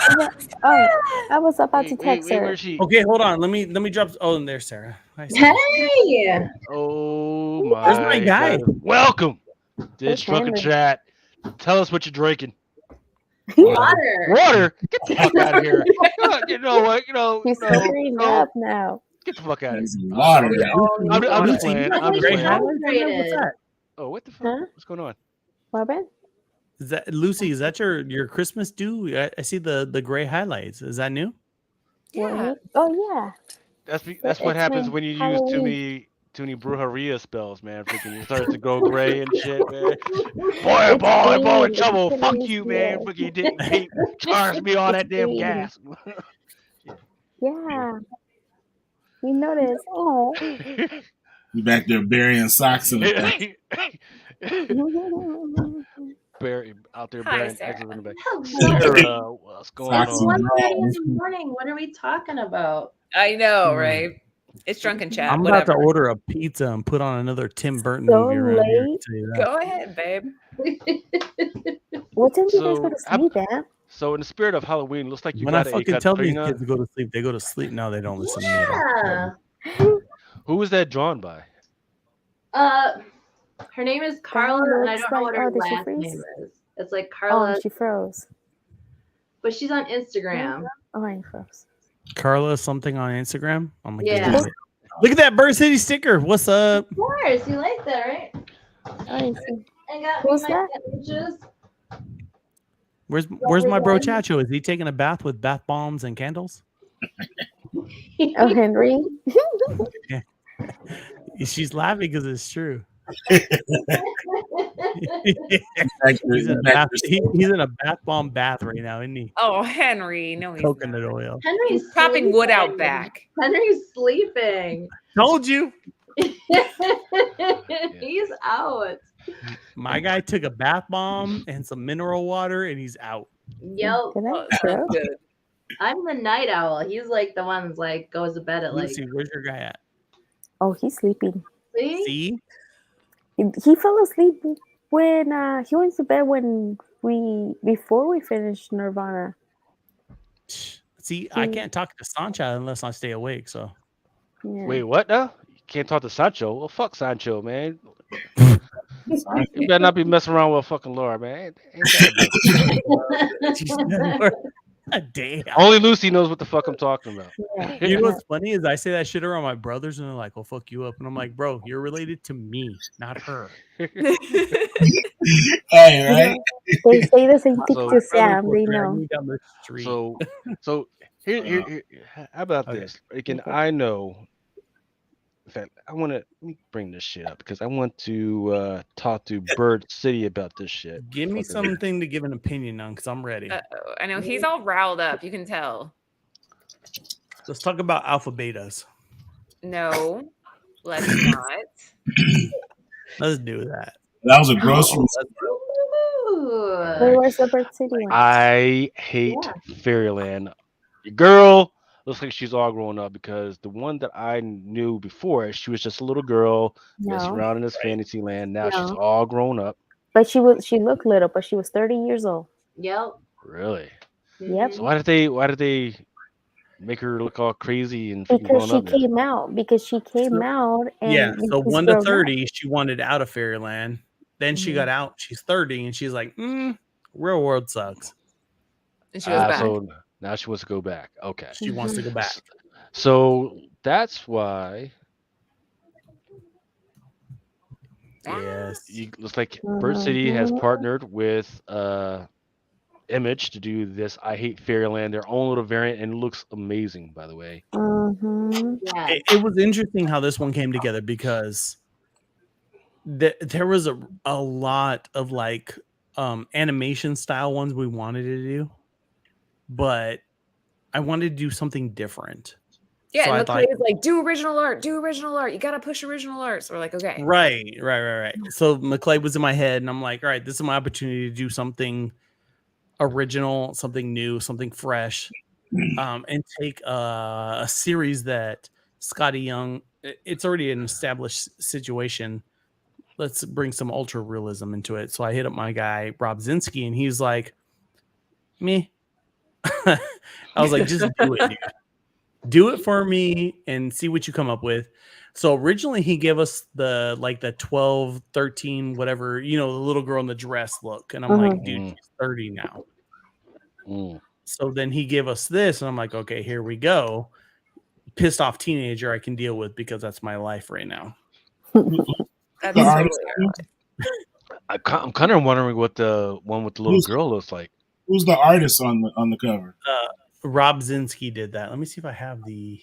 Speaker 5: I was about to text her.
Speaker 7: Okay, hold on. Let me drop. Oh, and there's Sarah. Hi,
Speaker 8: Sarah. Hey.
Speaker 3: Oh my.
Speaker 7: Where's my guy?
Speaker 3: God. Welcome. This Drunken chat. Tell us what you're drinking.
Speaker 8: Water.
Speaker 3: Get the fuck out of here. You know what?
Speaker 5: He's clearing up now.
Speaker 3: Get the fuck out of here.
Speaker 2: Water.
Speaker 3: I'm just playing. I'm just
Speaker 8: playing.
Speaker 3: Oh, what the fuck? Huh? What's going on?
Speaker 5: Robin?
Speaker 7: Is that Lucy? Is that your Christmas do? I see the gray highlights. Is that new?
Speaker 5: Yeah. Oh yeah.
Speaker 3: That's what happens when you use too many brujeria spells, man. Freaking, you start to go gray and shit, man. Boy, in trouble. Fuck you, man. Freaking, you didn't charge me all that damn gas.
Speaker 5: Yeah. We noticed. Oh.
Speaker 2: You back there burying socks in the
Speaker 3: out there burying eggs in the back.
Speaker 8: Hello.
Speaker 3: What's going on?
Speaker 8: 1:30 in the morning. What are we talking about?
Speaker 6: I know, right? It's Drunken chat.
Speaker 7: I'm about to order a pizza and put on another Tim Burton movie around here.
Speaker 6: Go ahead, babe.
Speaker 5: What time do you guys go to sleep at?
Speaker 3: So in the spirit of Halloween, looks like you
Speaker 7: when
Speaker 3: got
Speaker 7: I fucking tell these kids to go to sleep, they go to sleep. No, they don't listen to me.
Speaker 3: Who was that drawn by?
Speaker 8: Her name is Carla, and I don't know what her last name is. It's like Carla.
Speaker 5: Oh, she froze.
Speaker 8: But she's on Instagram.
Speaker 5: Oh, I froze.
Speaker 7: Carla something on Instagram. Oh my
Speaker 8: God.
Speaker 7: Look at that Bird City sticker. What's up?
Speaker 8: Of course, you like that, right?
Speaker 5: I see.
Speaker 8: I got
Speaker 5: Who's
Speaker 8: my
Speaker 5: that?
Speaker 8: images.
Speaker 7: Where's my bro Chacho? Is he taking a bath with bath bombs and candles?
Speaker 5: Oh, Henry.
Speaker 7: She's laughing because it's true.
Speaker 2: he's
Speaker 7: he's in a bath bomb bath right now, isn't he?
Speaker 6: Oh, Henry. No, he's
Speaker 7: coconut oil.
Speaker 8: Henry's
Speaker 6: popping wood out back.
Speaker 8: Henry's sleeping.
Speaker 7: Told you.
Speaker 8: He's out.
Speaker 7: My guy took a bath bomb and some mineral water, and he's out.
Speaker 8: Yep.
Speaker 6: Good.
Speaker 8: I'm the night owl. He's like the one that's like goes to bed at
Speaker 7: Lucy, where's your guy at?
Speaker 5: Oh, he's sleeping.
Speaker 7: See?
Speaker 5: He fell asleep when he went to bed before we finished Nirvana.
Speaker 7: See, I can't talk to Sancha unless I stay awake. So,
Speaker 3: wait, what now? You can't talk to Sancho? Well, fuck Sancho, man. You better not be messing around with fucking Laura, man.
Speaker 7: Damn.
Speaker 3: Only Lucy knows what the fuck I'm talking about.
Speaker 5: Yeah.
Speaker 7: You know what's funny is I say that shit around my brothers, and they're like, "Well, fuck you up," and I'm like, "Bro, you're related to me, not her."
Speaker 2: Hey, right?
Speaker 5: They say the same thing
Speaker 3: So-
Speaker 5: to
Speaker 7: My brothers
Speaker 5: Sam.
Speaker 7: will
Speaker 5: They
Speaker 7: drag
Speaker 5: know.
Speaker 7: me down the street.
Speaker 3: So here, how about
Speaker 7: Okay.
Speaker 3: this? Can
Speaker 5: Okay.
Speaker 3: I know? In fact, let me bring this shit up because I want to talk to Bird City about this shit.
Speaker 7: Give me
Speaker 3: Fucking-
Speaker 7: something to give an opinion on, because I'm ready.
Speaker 6: Uh-oh. I know he's all riled up. You can tell.
Speaker 7: Let's talk about alpha betas.
Speaker 6: No, let's not.
Speaker 7: Let's do that.
Speaker 2: That was a grocery.
Speaker 5: Wait, where's the Bird City one?
Speaker 3: I hate
Speaker 8: Yeah.
Speaker 3: Fairyland. Your girl looks like she's all grown up because the one that I knew before, she was just a little girl messing
Speaker 5: No,
Speaker 3: around in this fantasy land. Now she's
Speaker 5: No.
Speaker 3: all grown up.
Speaker 5: but she looked little, but she was 30 years old.
Speaker 8: Yep.
Speaker 3: Really?
Speaker 5: Yep.
Speaker 3: So why did they make her look all crazy and freaking
Speaker 5: Because
Speaker 3: grown
Speaker 5: she
Speaker 3: up? now?
Speaker 5: came out. Because she came
Speaker 7: So-
Speaker 5: out, and
Speaker 7: Yeah. So
Speaker 5: she's
Speaker 7: 1 to
Speaker 5: grown up.
Speaker 7: 30, she wanted out of Fairyland. Then she
Speaker 5: Mhm.
Speaker 7: got out. She's 30, and she's like, "Real world sucks."
Speaker 6: And she goes back.
Speaker 3: So now she wants to go back. Okay.
Speaker 7: She wants to go back.
Speaker 3: So that's why
Speaker 7: Yes.
Speaker 3: looks like Bird City has
Speaker 5: Mhm.
Speaker 3: partnered with Image to do this I Hate Fairyland, their own little variant, and it looks amazing, by the way.
Speaker 5: Mhm.
Speaker 8: Yeah.
Speaker 7: It was interesting how this one came together because there was a lot of like animation style ones we wanted to do, but I wanted to do something different.
Speaker 6: Yeah,
Speaker 7: So
Speaker 6: and
Speaker 7: I
Speaker 6: McClay
Speaker 7: thought-
Speaker 6: is like, do original art. You gotta push original art. So we're like, okay.
Speaker 7: Right. So McClay was in my head, and I'm like, all right, this is my opportunity to do something original, something new, something fresh, and take a series that Scotty Young. It's already an established situation. Let's bring some ultra realism into it. So I hit up my guy Rob Zinski, and he's like, me. I was like, just do it, dude. Do it for me and see what you come up with. So originally he gave us the 12, 13, whatever, the little girl in the dress look. And I'm like, dude, she's 30 now. So then he gave us this, and I'm like, okay, here we go. Pissed off teenager I can deal with because that's my life right now.
Speaker 6: That's
Speaker 2: The
Speaker 6: totally
Speaker 2: artist-
Speaker 6: right.
Speaker 3: I'm kind of wondering what the one with the little girl looks like.
Speaker 2: Who's the artist on the cover?
Speaker 7: Rob Zinski did that. Let me see if I have the.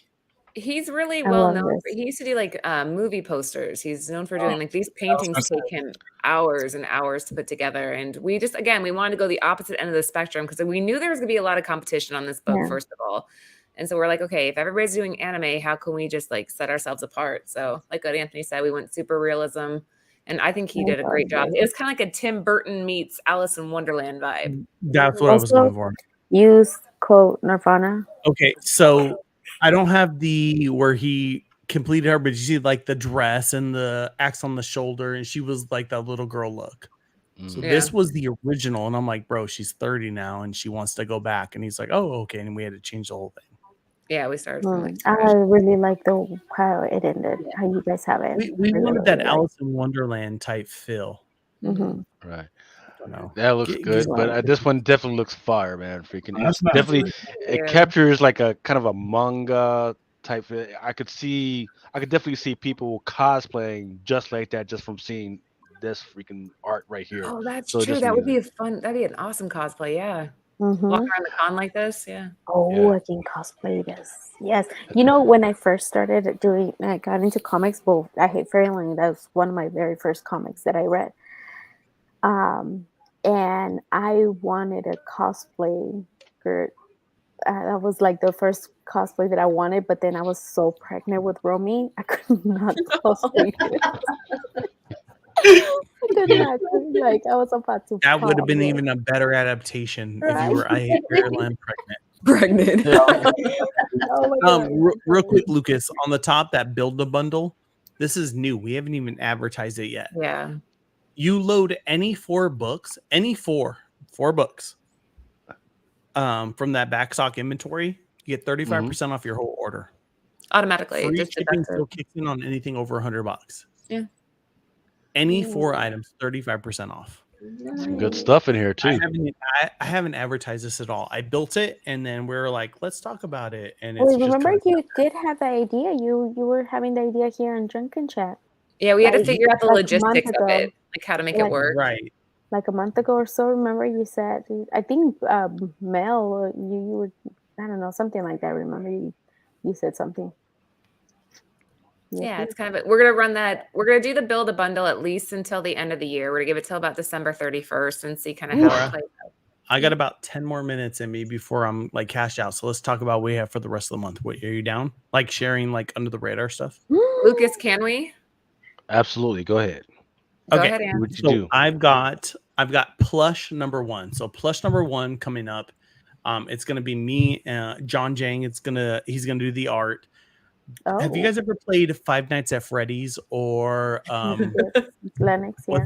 Speaker 6: He's really
Speaker 5: I
Speaker 6: well
Speaker 5: love
Speaker 6: known.
Speaker 5: this.
Speaker 6: He used to do like movie posters. He's known for doing like these paintings take him hours and hours to put together. And we just, again, we wanted to go the opposite end of the spectrum because we knew there was going to be a lot of competition on this book,
Speaker 5: Yeah.
Speaker 6: first of all. And so we're like, okay, if everybody's doing anime, how can we just like set ourselves apart? So like what Anthony said, we went super realism. And I think he did a great job. It was kind of like a Tim Burton meets Alice in Wonderland vibe.
Speaker 7: That's what I was
Speaker 5: Also-
Speaker 7: going for.
Speaker 5: Use quote Nirvana.
Speaker 7: Okay, so I don't have the where he completed her, but you see like the dress and the axe on the shoulder, and she was like that little girl look. So
Speaker 6: Yeah.
Speaker 7: this was the original, and I'm like, bro, she's 30 now, and she wants to go back. And he's like, oh, okay, and we had to change the whole thing.
Speaker 6: Yeah, we started from like
Speaker 5: I really like how it ended. How you guys have it.
Speaker 7: We
Speaker 5: I
Speaker 7: wanted
Speaker 5: really
Speaker 7: that
Speaker 5: like.
Speaker 7: Alice in Wonderland type feel.
Speaker 5: Mhm.
Speaker 3: Right.
Speaker 7: I don't know.
Speaker 3: That looks
Speaker 7: G-
Speaker 3: good,
Speaker 7: g-
Speaker 3: but this one definitely looks fire, man. Freaking,
Speaker 2: That's
Speaker 3: it's
Speaker 2: not
Speaker 3: definitely
Speaker 6: Yeah.
Speaker 3: it captures like a kind of a manga type. I could definitely see people cosplaying just like that just from seeing this freaking art right here.
Speaker 6: Oh, that's
Speaker 3: So
Speaker 6: true.
Speaker 3: just
Speaker 6: That would
Speaker 3: amazing.
Speaker 6: be that'd be an awesome cosplay. Yeah.
Speaker 5: Mhm.
Speaker 6: Walk around the con like this. Yeah.
Speaker 5: Oh,
Speaker 3: Yeah.
Speaker 5: I can cosplay this. Yes. You know, when I first started I got into comics, well, I Hate Fairyland. That was one of my very first comics that I read. And I wanted a cosplay for, that was like the first cosplay that I wanted, but then I was so pregnant with Romy, I could not cosplay it. I could not. Like, I was about to.
Speaker 7: That would have
Speaker 5: pop
Speaker 7: been
Speaker 5: it.
Speaker 7: even a better adaptation if
Speaker 5: Right.
Speaker 7: you were I Hate Fairyland pregnant.
Speaker 6: Pregnant.
Speaker 5: Oh my God.
Speaker 7: Real quick, Lucas, on the top, that build a bundle. This is new. We haven't even advertised it yet.
Speaker 6: Yeah.
Speaker 7: You load any four books, four books, from that backstock inventory, you get 35% off your whole order.
Speaker 6: Automatically.
Speaker 7: Free
Speaker 6: Just
Speaker 7: shipping
Speaker 6: deducted.
Speaker 7: still kicks in on anything over $100.
Speaker 6: Yeah.
Speaker 7: Any four items, 35% off.
Speaker 3: Some good stuff in here too.
Speaker 7: I haven't advertised this at all. I built it, and then we were like, let's talk about it. And it's
Speaker 5: Well,
Speaker 7: just
Speaker 5: remember
Speaker 7: kinda-
Speaker 5: you did have the idea. You were having the idea here on Drunken Chat.
Speaker 6: Yeah, we had to
Speaker 5: Like-
Speaker 6: figure out the
Speaker 5: like a month
Speaker 6: logistics of
Speaker 5: ago.
Speaker 6: it, like how to make it
Speaker 5: Like-
Speaker 6: work.
Speaker 7: right.
Speaker 5: Like a month ago or so. Remember you said, I think Mel, you were, I don't know, something like that. Remember you said something.
Speaker 6: Yeah, it's kind of. We're gonna run that. We're gonna do the build a bundle at least until the end of the year. We're gonna give it till about December 31st and see kind of how it plays out.
Speaker 7: I got about 10 more minutes in me before I'm like cashed out. So let's talk about what we have for the rest of the month. What, are you down? Like sharing like under the radar stuff?
Speaker 6: Lucas, can we?
Speaker 3: Absolutely. Go ahead.
Speaker 6: Go
Speaker 7: Okay.
Speaker 6: ahead, Ann.
Speaker 3: What you
Speaker 7: So
Speaker 3: do?
Speaker 7: I've got plush number 1. So plush number 1 coming up. It's gonna be me, John Jang. He's gonna do the art.
Speaker 5: Oh.
Speaker 7: Have you guys ever played Five Nights at Freddy's or
Speaker 5: Lennox, yeah.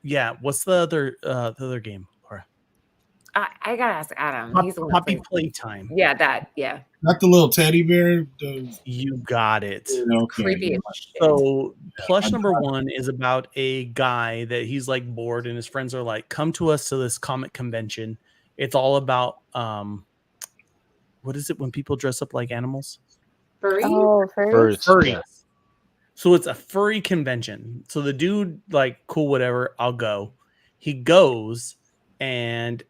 Speaker 7: yeah? What's the other game, Laura?
Speaker 6: I gotta ask Adam. He's the one.
Speaker 7: Poppy Playtime.
Speaker 6: Yeah, that. Yeah.
Speaker 2: Not the little teddy bear.
Speaker 7: You got it.
Speaker 2: Okay.
Speaker 6: Creepy.
Speaker 7: So plush number 1 is about a guy that he's like bored, and his friends are like, "Come to us to this comic convention." It's all about what is it when people dress up like animals?
Speaker 8: Furry?
Speaker 5: Oh,
Speaker 3: First,
Speaker 7: Furry.
Speaker 3: yeah.
Speaker 7: So it's a furry convention. So the dude, like, cool, whatever, I'll go. He goes and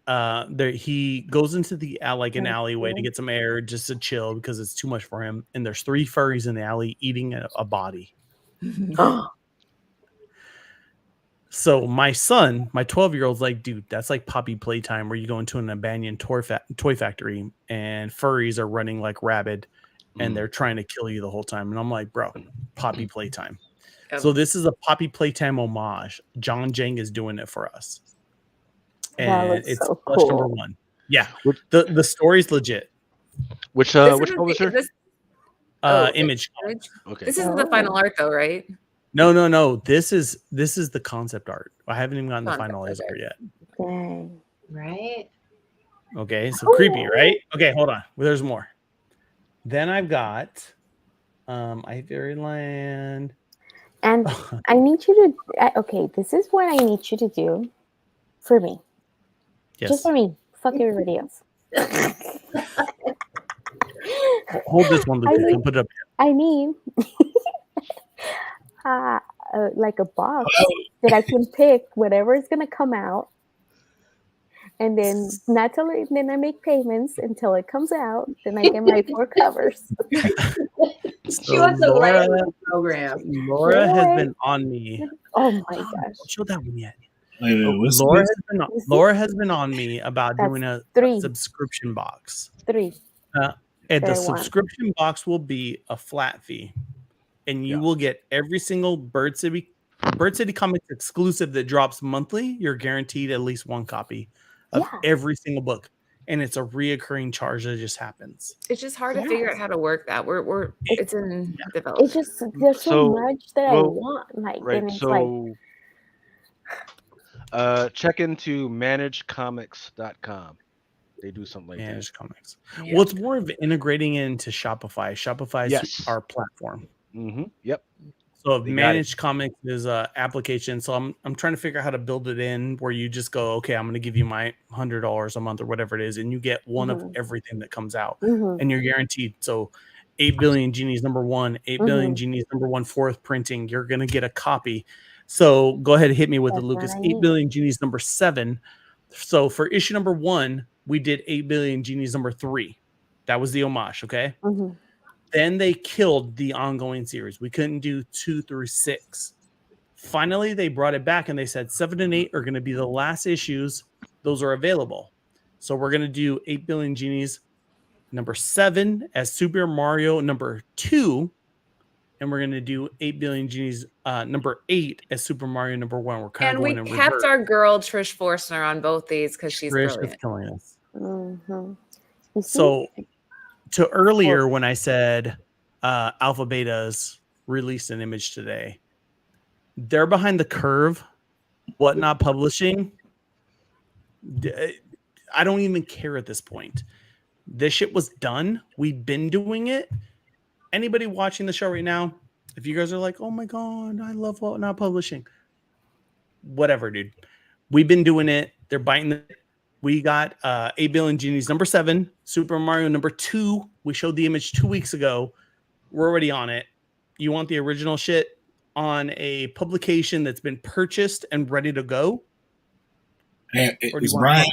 Speaker 7: he goes into the an alleyway to get some air just to chill because it's too much for him. And there's 3 furries in the alley eating a body. So my son, my 12-year-old's like, dude, that's like Poppy Playtime where you go into an abandoned toy factory and furries are running like rabid and they're trying to kill you the whole time. And I'm like, bro, Poppy Playtime.
Speaker 6: Yep.
Speaker 7: So this is a Poppy Playtime homage. John Jang is doing it for us. And it's
Speaker 5: so
Speaker 7: plush
Speaker 5: cool.
Speaker 7: number 1. Yeah. The story's legit.
Speaker 3: Which
Speaker 6: This
Speaker 3: publisher?
Speaker 6: is this,
Speaker 7: Image.
Speaker 3: Okay.
Speaker 6: This isn't the final art though, right?
Speaker 7: No. This is the concept art. I haven't even gotten the
Speaker 6: Concept,
Speaker 7: finalized art
Speaker 6: okay.
Speaker 7: yet.
Speaker 5: Dang.
Speaker 8: Right?
Speaker 7: Okay, so creepy, right? Okay, hold on. Well, there's more. Then I've got Hate Fairyland.
Speaker 5: And I need you to, okay, this is what I need you to do for me.
Speaker 7: Yes.
Speaker 5: Just for me. Fuck everybody else.
Speaker 7: Hold this one, Lucas. I'll put it up here.
Speaker 5: I need like a box that I can pick whatever is gonna come out, and then not till then I make payments until it comes out. Then I get my 4 covers.
Speaker 8: She wants a loyalty program.
Speaker 7: Laura has been on me.
Speaker 5: Oh my gosh!
Speaker 7: Don't show that one yet.
Speaker 2: Laura
Speaker 7: Has been on me about
Speaker 5: That's
Speaker 7: doing a
Speaker 5: 3.
Speaker 7: subscription box.
Speaker 5: 3.
Speaker 7: And the
Speaker 5: Fair one.
Speaker 7: subscription box will be a flat fee, and you will get every single Bird City Comics exclusive that drops monthly. You're guaranteed at least 1 copy of every single book, and it's a reoccurring charge that just happens.
Speaker 6: It's just hard to figure out how to work that. It's in development.
Speaker 5: It's just there's so much that I want, like,
Speaker 3: Right.
Speaker 5: and it's
Speaker 3: So check into managecomics.com. They do something like
Speaker 7: Managed
Speaker 3: that.
Speaker 7: Comics. Yeah. Well, it's more of integrating into Shopify. Shopify's our platform.
Speaker 3: Mm-hmm. Yep.
Speaker 7: So Managed Comics is an application. So I'm trying to figure out how to build it in where you just go, okay, I'm going to give you my $100 a month or whatever it is, and you get one of everything that comes out, and you're guaranteed. So 8 Billion Genies number 1, 8 Billion Genies number 1 4th printing. You're going to get a copy. So go ahead and hit me with the Lucas. 8 Billion Genies number 7. So for issue number 1, we did 8 Billion Genies number 3. That was the homage, okay? Then they killed the ongoing series. We couldn't do 2 through 6. Finally, they brought it back and they said 7 and 8 are going to be the last issues. Those are available. So we're going to do 8 Billion Genies number 7 as Super Mario number 2. And we're going to do 8 Billion Genies number 8 as Super Mario number 1. We're kind of going in reverse.
Speaker 6: And we kept our girl Trish Forstner on both these because she's brilliant.
Speaker 7: Is killing us. So to earlier when I said Alpha Beta's released an image today, they're behind the curve. Whatnot Publishing, I don't even care at this point. This shit was done. We've been doing it. Anybody watching the show right now, if you guys are like, oh my God, I love Whatnot Publishing, whatever, dude. We've been doing it. They're biting it. We got 8 Billion Genies number 7, Super Mario number 2. We showed the image 2 weeks ago. We're already on it. You want the original shit on a publication that's been purchased and ready to go?
Speaker 2: And
Speaker 7: Or do
Speaker 2: is
Speaker 7: you want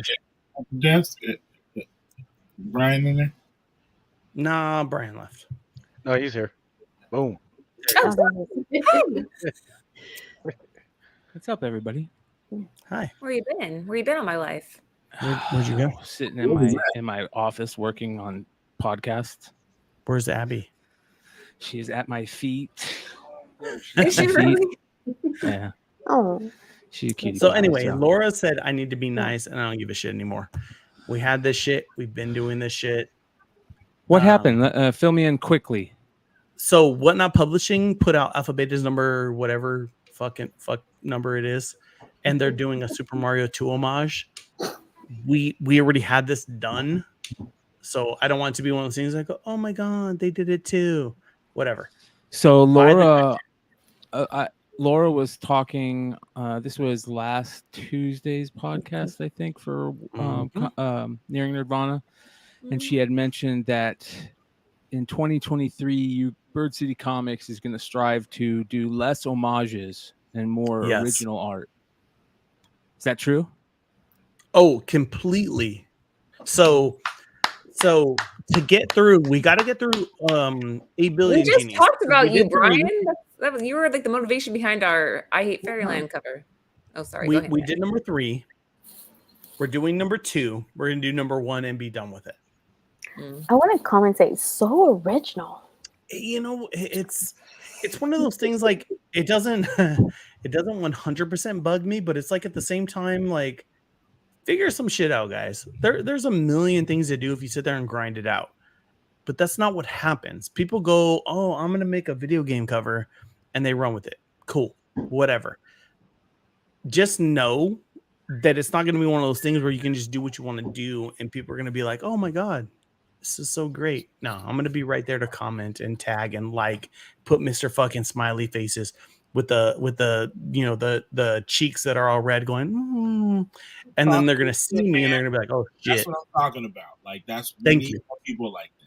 Speaker 2: Brian in there?
Speaker 7: Nah, Brian left.
Speaker 3: No, he's here. Boom.
Speaker 4: What's up, everybody?
Speaker 7: Hi.
Speaker 6: Where you been? Where you been all my life?
Speaker 7: Where'd you go?
Speaker 4: Sitting in my office working on podcasts.
Speaker 7: Where's Abby?
Speaker 4: She's at my feet.
Speaker 6: Is she really?
Speaker 4: Yeah.
Speaker 5: Oh.
Speaker 4: She's a cutie.
Speaker 7: So
Speaker 4: pie,
Speaker 7: anyway,
Speaker 4: so.
Speaker 7: Laura said I need to be nice and I don't give a shit anymore. We had this shit. We've been doing this shit.
Speaker 4: What happened? Fill me in quickly.
Speaker 7: So Whatnot Publishing put out Alpha Beta's number, whatever fuck number it is, and they're doing a Super Mario 2 homage. We already had this done, so I don't want it to be one of those things like, oh my god, they did it too. Whatever.
Speaker 4: So Laura, Laura was talking. This was last Tuesday's podcast, I think, for Nearing Nirvana, and she had mentioned that in 2023, Bird City Comics is going to strive to do less homages and more original art. Is that true?
Speaker 7: Oh, completely. So to get through, we got to get through 8 Billion
Speaker 6: We just
Speaker 7: Genies.
Speaker 6: talked about you, Brian.
Speaker 7: Through,
Speaker 6: You were like the motivation behind our I Hate Fairyland cover. Oh, sorry. Go ahead.
Speaker 7: We did number 3. We're doing number 2. We're going to do number 1 and be done with it.
Speaker 5: I want to comment and say, so original.
Speaker 7: You know, it's one of those things like it doesn't 100% bug me, but it's like at the same time, like, figure some shit out, guys. There's a million things to do if you sit there and grind it out. But that's not what happens. People go, oh, I'm going to make a video game cover, and they run with it. Cool. Whatever. Just know that it's not going to be one of those things where you can just do what you want to do, and people are going to be like, oh my God, this is so great. No, I'm going to be right there to comment and tag and like, put Mr. fucking smiley faces with the you know, the cheeks that are all red going, and then they're going to see me and they're going to be like, oh shit.
Speaker 2: That's what I'm talking about. Like, that's
Speaker 7: Thank you.
Speaker 2: People like that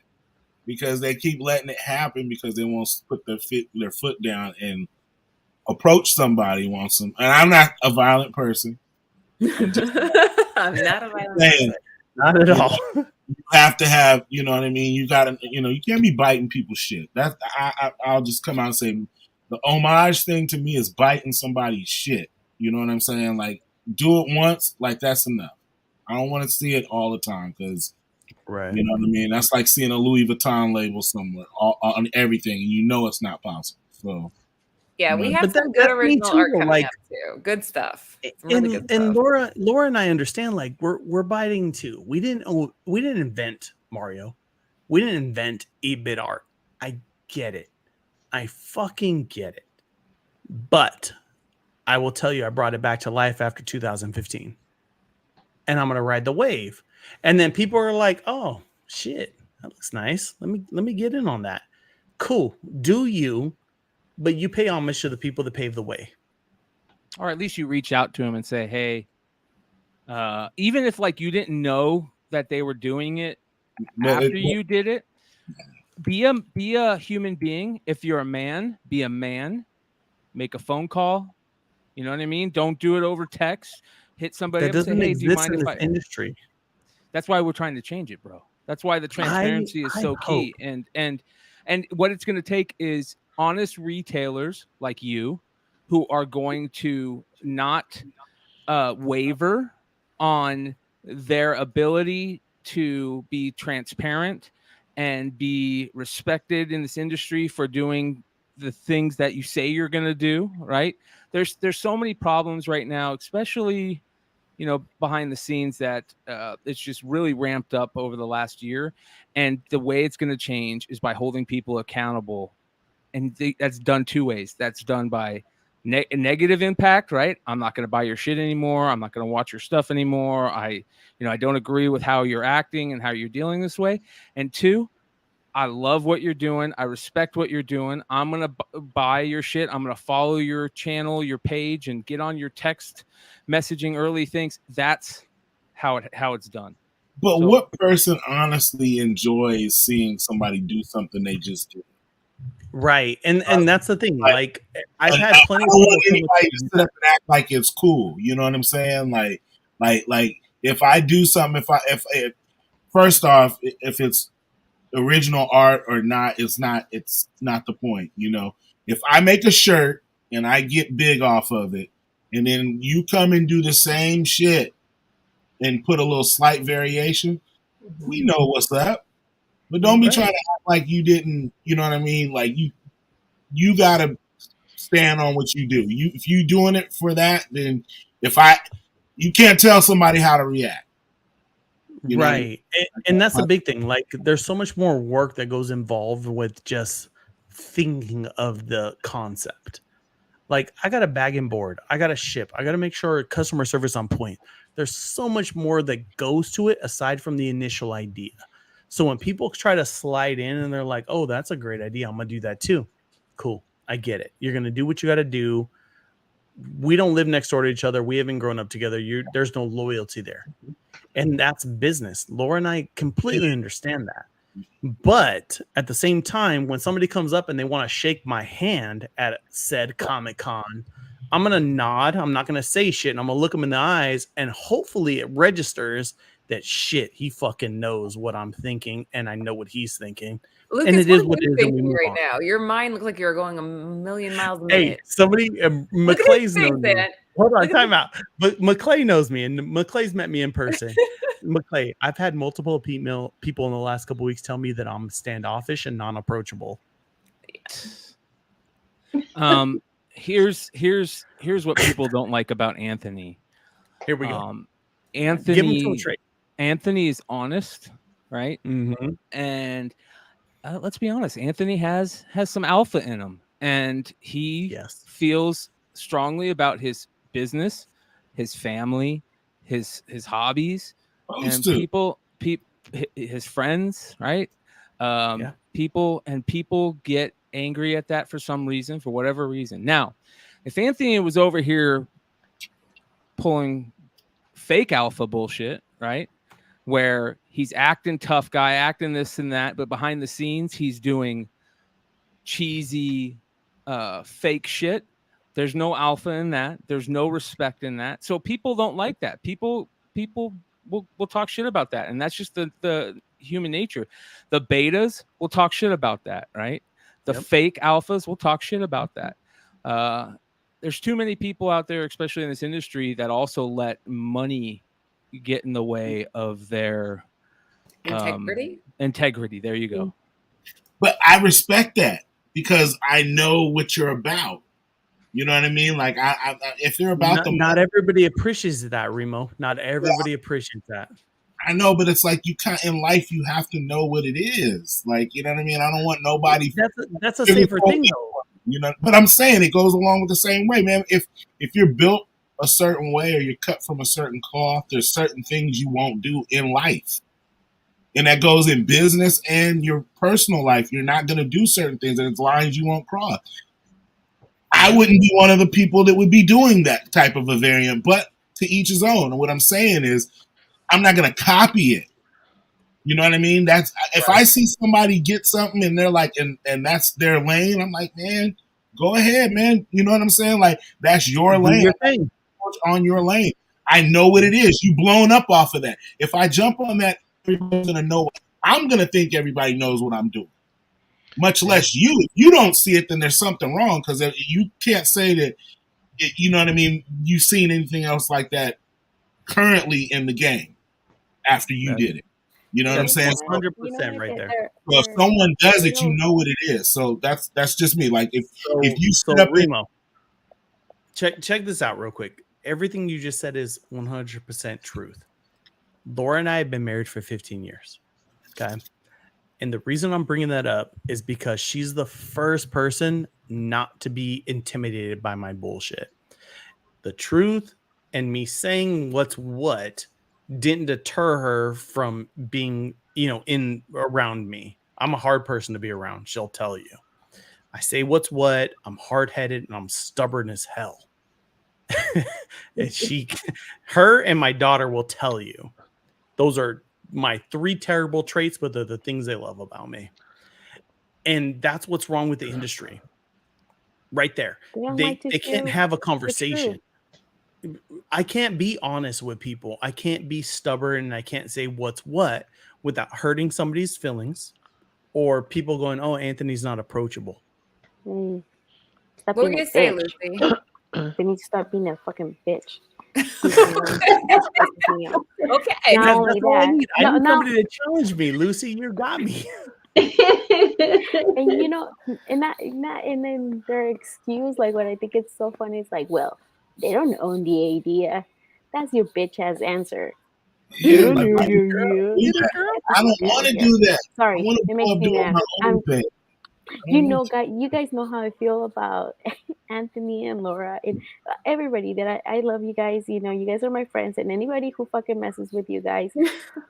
Speaker 2: because they keep letting it happen because they want to put their foot down and approach somebody wants them. And I'm not a violent person.
Speaker 6: I'm not a violent person.
Speaker 7: Not at all.
Speaker 2: You have to have, you know what I mean? You gotta, you know, you can't be biting people's shit. That's I'll just come out and say the homage thing to me is biting somebody's shit. You know what I'm saying? Like, do it once, like that's enough. I don't want to see it all the time because,
Speaker 7: right?
Speaker 2: You know what I mean? That's like seeing a Louis Vuitton label somewhere on everything, and you know it's not possible. So,
Speaker 6: yeah, we have some good original art coming up too. Good stuff. Really good stuff.
Speaker 7: And Laura and I understand. Like we're biting too. We didn't invent Mario. We didn't invent 8-bit art. I get it. I fucking get it. But I will tell you, I brought it back to life after 2015, and I'm gonna ride the wave. And then people are like, "Oh shit, that looks nice. Let me get in on that." Cool. Do you? But you pay homage to the people that paved the way.
Speaker 4: Or at least you reach out to them and say, hey, even if like you didn't know that they were doing it after you did it, be a human being. If you're a man, be a man. Make a phone call. You know what I mean? Don't do it over text. Hit somebody up and say, hey, do you mind if I...
Speaker 7: industry.
Speaker 4: That's why we're trying to change it, bro. That's why the transparency is so key. And what it's going to take is honest retailers like you who are going to not waver on their ability to be transparent and be respected in this industry for doing the things that you say you're going to do, right? There's so many problems right now, especially, you know, behind the scenes that it's just really ramped up over the last year. And the way it's going to change is by holding people accountable. And that's done two ways. That's done by negative impact, right? I'm not going to buy your shit anymore. I'm not going to watch your stuff anymore. I don't agree with how you're acting and how you're dealing this way. And 2, I love what you're doing. I respect what you're doing. I'm going to buy your shit. I'm going to follow your channel, your page, and get on your text messaging early things. That's how it's done.
Speaker 2: But
Speaker 4: So-
Speaker 2: what person honestly enjoys seeing somebody do something they just did?
Speaker 7: Right. And that's the thing. Like I've had
Speaker 2: I
Speaker 7: plenty
Speaker 2: don't
Speaker 7: of people
Speaker 2: want
Speaker 7: come
Speaker 2: anybody to sit up and act like it's cool. You know what I'm saying? Like if I do something, if first off, if it's original art or not, it's not the point. You know, if I make a shirt and I get big off of it, and then you come and do the same shit and put a little slight variation, we know what's up. But don't be trying to act like you didn't. You know what I mean? Like you gotta stand on what you do. If you doing it for that, then you can't tell somebody how to react. You know?
Speaker 7: Right. And that's the big thing. Like there's so much more work that goes involved with just thinking of the concept. Like I got a bag and board, I got to ship, I got to make sure customer service on point. There's so much more that goes to it aside from the initial idea. So when people try to slide in and they're like, oh, that's a great idea, I'm gonna do that too. Cool. I get it. You're gonna do what you got to do. We don't live next door to each other. We haven't grown up together. There's no loyalty there. And that's business. Laura and I completely understand that. But at the same time, when somebody comes up and they want to shake my hand at said Comic-Con, I'm going to nod. I'm not going to say shit. And I'm going to look them in the eyes. And hopefully it registers that shit, he fucking knows what I'm thinking. And I know what he's thinking.
Speaker 6: Lucas,
Speaker 7: and it is
Speaker 6: what
Speaker 7: what it is.
Speaker 6: thinking right now? Your mind looks like you're going a million miles a minute.
Speaker 7: Hey, somebody, McClay's knows me. Hold on, time out. But McClay knows me, and McClay's met me in person. McClay, I've had multiple people in the last couple of weeks tell me that I'm standoffish and non-approachable.
Speaker 4: Here's what people don't like about Anthony.
Speaker 7: Here we go.
Speaker 4: Anthony,
Speaker 7: give him some trait.
Speaker 4: Anthony is honest, right?
Speaker 7: Mm-hmm.
Speaker 4: And let's be honest, Anthony has some alpha in him, and he feels strongly about his business, his family, his hobbies, and people, his friends, right? People get angry at that for some reason, for whatever reason. Now, if Anthony was over here pulling fake alpha bullshit, right, where he's acting tough guy, acting this and that, but behind the scenes he's doing cheesy fake shit, there's no alpha in that, there's no respect in that, so people don't like that. People will talk shit about that, and that's just the human nature. The betas will talk shit about that, right? The fake alphas will talk shit about that. There's too many people out there, especially in this industry, that also let money get in the way of their integrity. There you go.
Speaker 2: But I respect that because I know what you're about. You know what I mean? Like, I if they're about
Speaker 7: not everybody appreciates that, Remo. Not everybody appreciates that.
Speaker 2: I know, but it's like you can't in life. You have to know what it is. Like, you know what I mean? I don't want nobody.
Speaker 7: That's a safer thing, though.
Speaker 2: You know, but I'm saying it goes along with the same way, man. If you're built a certain way or you're cut from a certain cloth, there's certain things you won't do in life. And that goes in business and your personal life. You're not going to do certain things, and it's lines you won't cross. I wouldn't be one of the people that would be doing that type of a variant, but to each his own. And what I'm saying is, I'm not going to copy it. You know what I mean? That's if I see somebody get something and they're like, and that's their lane, I'm like, man, go ahead, man. You know what I'm saying? Like, that's your lane.
Speaker 7: Your thing.
Speaker 2: On your lane. I know what it is. You blown up off of that. If I jump on that, everybody's gonna know. I'm gonna think everybody knows what I'm doing. Much less you. If you don't see it, then there's something wrong, because you can't say that. You know what I mean? You've seen anything else like that currently in the game after you did it. You know what I'm saying?
Speaker 7: 100% right there.
Speaker 2: Well, if someone does it, you know what it is. So that's just me. Like if you sit up
Speaker 7: Remo, check this out real quick. Everything you just said is 100% truth. Laura and I have been married for 15 years. Okay. And the reason I'm bringing that up is because she's the first person not to be intimidated by my bullshit. The truth and me saying what's what didn't deter her from being, in around me. I'm a hard person to be around. She'll tell you. I say what's what. I'm hard-headed and I'm stubborn as hell. And her and my daughter will tell you. Those are my 3 terrible traits, but they're the things they love about me. And that's what's wrong with the industry. Right there. They can't have a conversation. I can't be honest with people. I can't be stubborn and I can't say what's what without hurting somebody's feelings or people going, oh, Anthony's not approachable.
Speaker 6: What were you going to say, Lucy?
Speaker 5: They need to start being a fucking bitch.
Speaker 6: Okay.
Speaker 5: Not only that.
Speaker 7: I need somebody to challenge me. Lucy, you got me.
Speaker 5: And you know, and then their excuse, like what I think it's so funny is like, well, they don't own the idea. That's your bitch ass answer.
Speaker 2: Yeah, like, I don't want to do that.
Speaker 5: Sorry, it makes me mad.
Speaker 2: You
Speaker 5: know, you guys know how I feel about Anthony and Laura and everybody that I love you guys. You know, you guys are my friends, and anybody who fucking messes with you guys,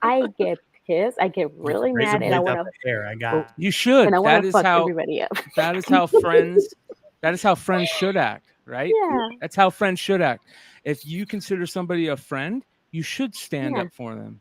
Speaker 5: I get pissed. I get really mad, and I want to.
Speaker 4: You should.
Speaker 5: And I want to fuck
Speaker 4: how
Speaker 5: everybody up.
Speaker 4: That is how friends. That is how friends should act, right?
Speaker 5: Yeah.
Speaker 4: That's how friends should act. If you consider somebody a friend, you should stand up for them.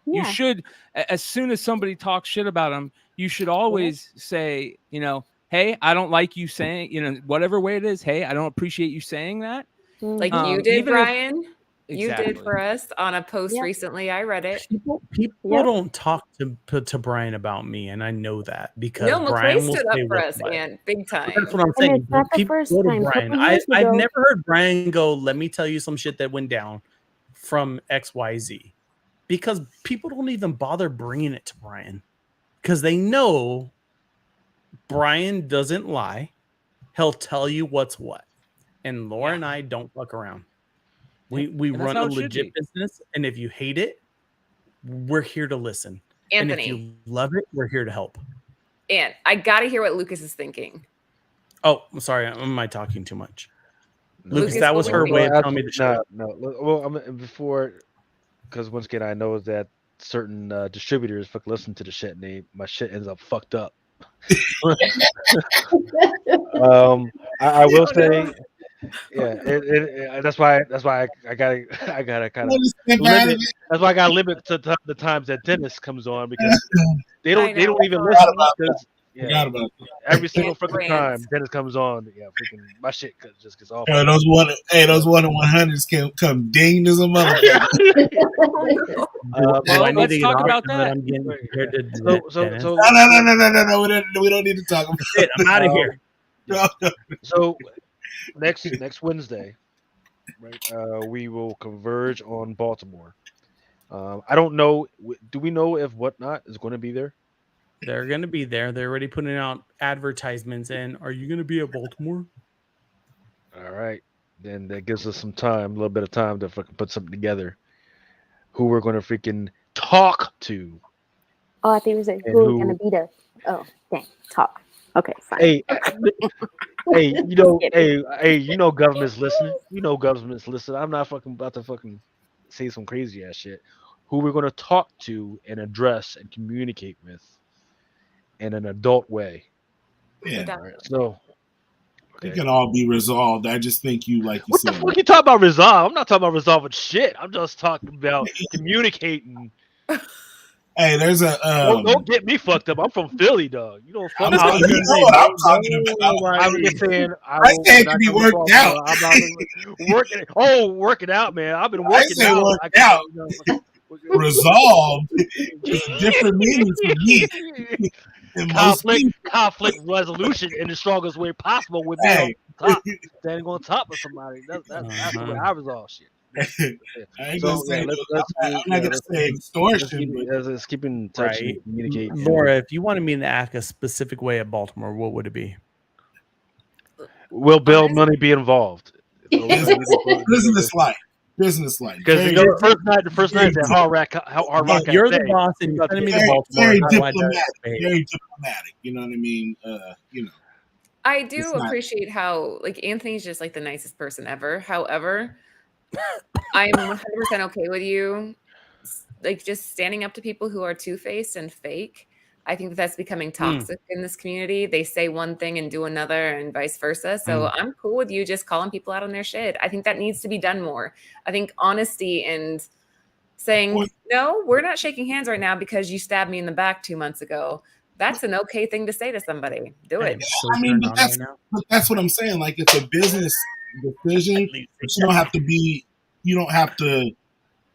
Speaker 5: Yeah.
Speaker 4: You should, as soon as somebody talks shit about them, you should always say, you know, hey, I don't like you saying, you know, whatever way it is. Hey, I don't appreciate you saying that.
Speaker 6: Like you did, Brian. You did for us on a post recently. I read it.
Speaker 7: People don't talk to Brian about me, and I know that because Brian will
Speaker 6: stood up
Speaker 7: say
Speaker 6: for us, and big time.
Speaker 7: That's what I'm saying.
Speaker 5: And it's not the first time.
Speaker 7: Brian. I've never heard Brian go, let me tell you some shit that went down from XYZ. Because people don't even bother bringing it to Brian. Because they know Brian doesn't lie. He'll tell you what's what. And Laura and I don't fuck around. We run a legit business. And if you hate it, we're here to listen.
Speaker 6: Anthony.
Speaker 7: And if you love it, we're here to help.
Speaker 6: And I got to hear what Lucas is thinking.
Speaker 7: Oh, I'm sorry. Am I talking too much? Lucas, that was her way of telling me to shut up.
Speaker 3: No. Well, before... Because once again, I know that certain distributors fucking listen to the shit, and my shit ends up fucked up. I will say, yeah, that's why I gotta kind of limit. That's why I gotta limit to the times that Dennis comes on because they don't even listen because. Yeah, every single fucking time Dennis comes on, freaking my shit just gets off.
Speaker 2: Those 1-100s come ding as a motherfucker.
Speaker 4: Let's talk about that.
Speaker 2: No. We don't need to talk about it.
Speaker 7: I'm out of here.
Speaker 3: So next Wednesday, right? We will converge on Baltimore. I don't know. Do we know if Whatnot is going to be there?
Speaker 7: They're going to be there. They're already putting out advertisements in. Are you going to be at Baltimore?
Speaker 3: All right. Then that gives us some time, a little bit of time to fucking put something together. Who we're going to freaking talk to.
Speaker 5: Oh, I think it was like, who we're going to be there. Oh, dang. Talk. Okay, fine.
Speaker 3: Hey, you know government's listening. You know government's listening. I'm not fucking about to fucking say some crazy ass shit. Who we're going to talk to and address and communicate with in an adult way.
Speaker 2: Yeah.
Speaker 3: Right, so
Speaker 2: it can all be resolved. I just think
Speaker 3: what the fuck you talking about resolve? I'm not talking about resolving shit. I'm just talking about communicating.
Speaker 2: Hey, there's a
Speaker 3: don't get me fucked up. I'm from Philly, dog. You don't fuck
Speaker 2: what I'm talking about.
Speaker 3: I'm just saying
Speaker 2: I can be worked out.
Speaker 3: Working out, man. I've been working out.
Speaker 2: Worked out. Resolved is a different meaning for me.
Speaker 3: Conflict resolution in the strongest way possible with me standing on top of somebody. That's the way I resolve shit.
Speaker 2: I ain't gonna say I'm not gonna say extortion.
Speaker 3: Let's keep in touch and communicate.
Speaker 7: Laura, if you wanted me to act a specific way at Baltimore, what would it be?
Speaker 3: Will Bill money be involved?
Speaker 2: Business-like.
Speaker 3: Because the first night at Hard Rock.
Speaker 7: You're the boss, and you're sending me to Baltimore.
Speaker 2: Very diplomatic. You know what I mean?
Speaker 6: I do appreciate how Anthony's just the nicest person ever. However, I'm 100% okay with you just standing up to people who are two-faced and fake. I think that's becoming toxic in this community. They say one thing and do another and vice versa. So I'm cool with you just calling people out on their shit. I think that needs to be done more. I think honesty and saying, no, we're not shaking hands right now because you stabbed me in the back 2 months ago. That's an okay thing to say to somebody. Do it.
Speaker 2: I mean, but that's what I'm saying. Like, it's a business decision, but you don't have to,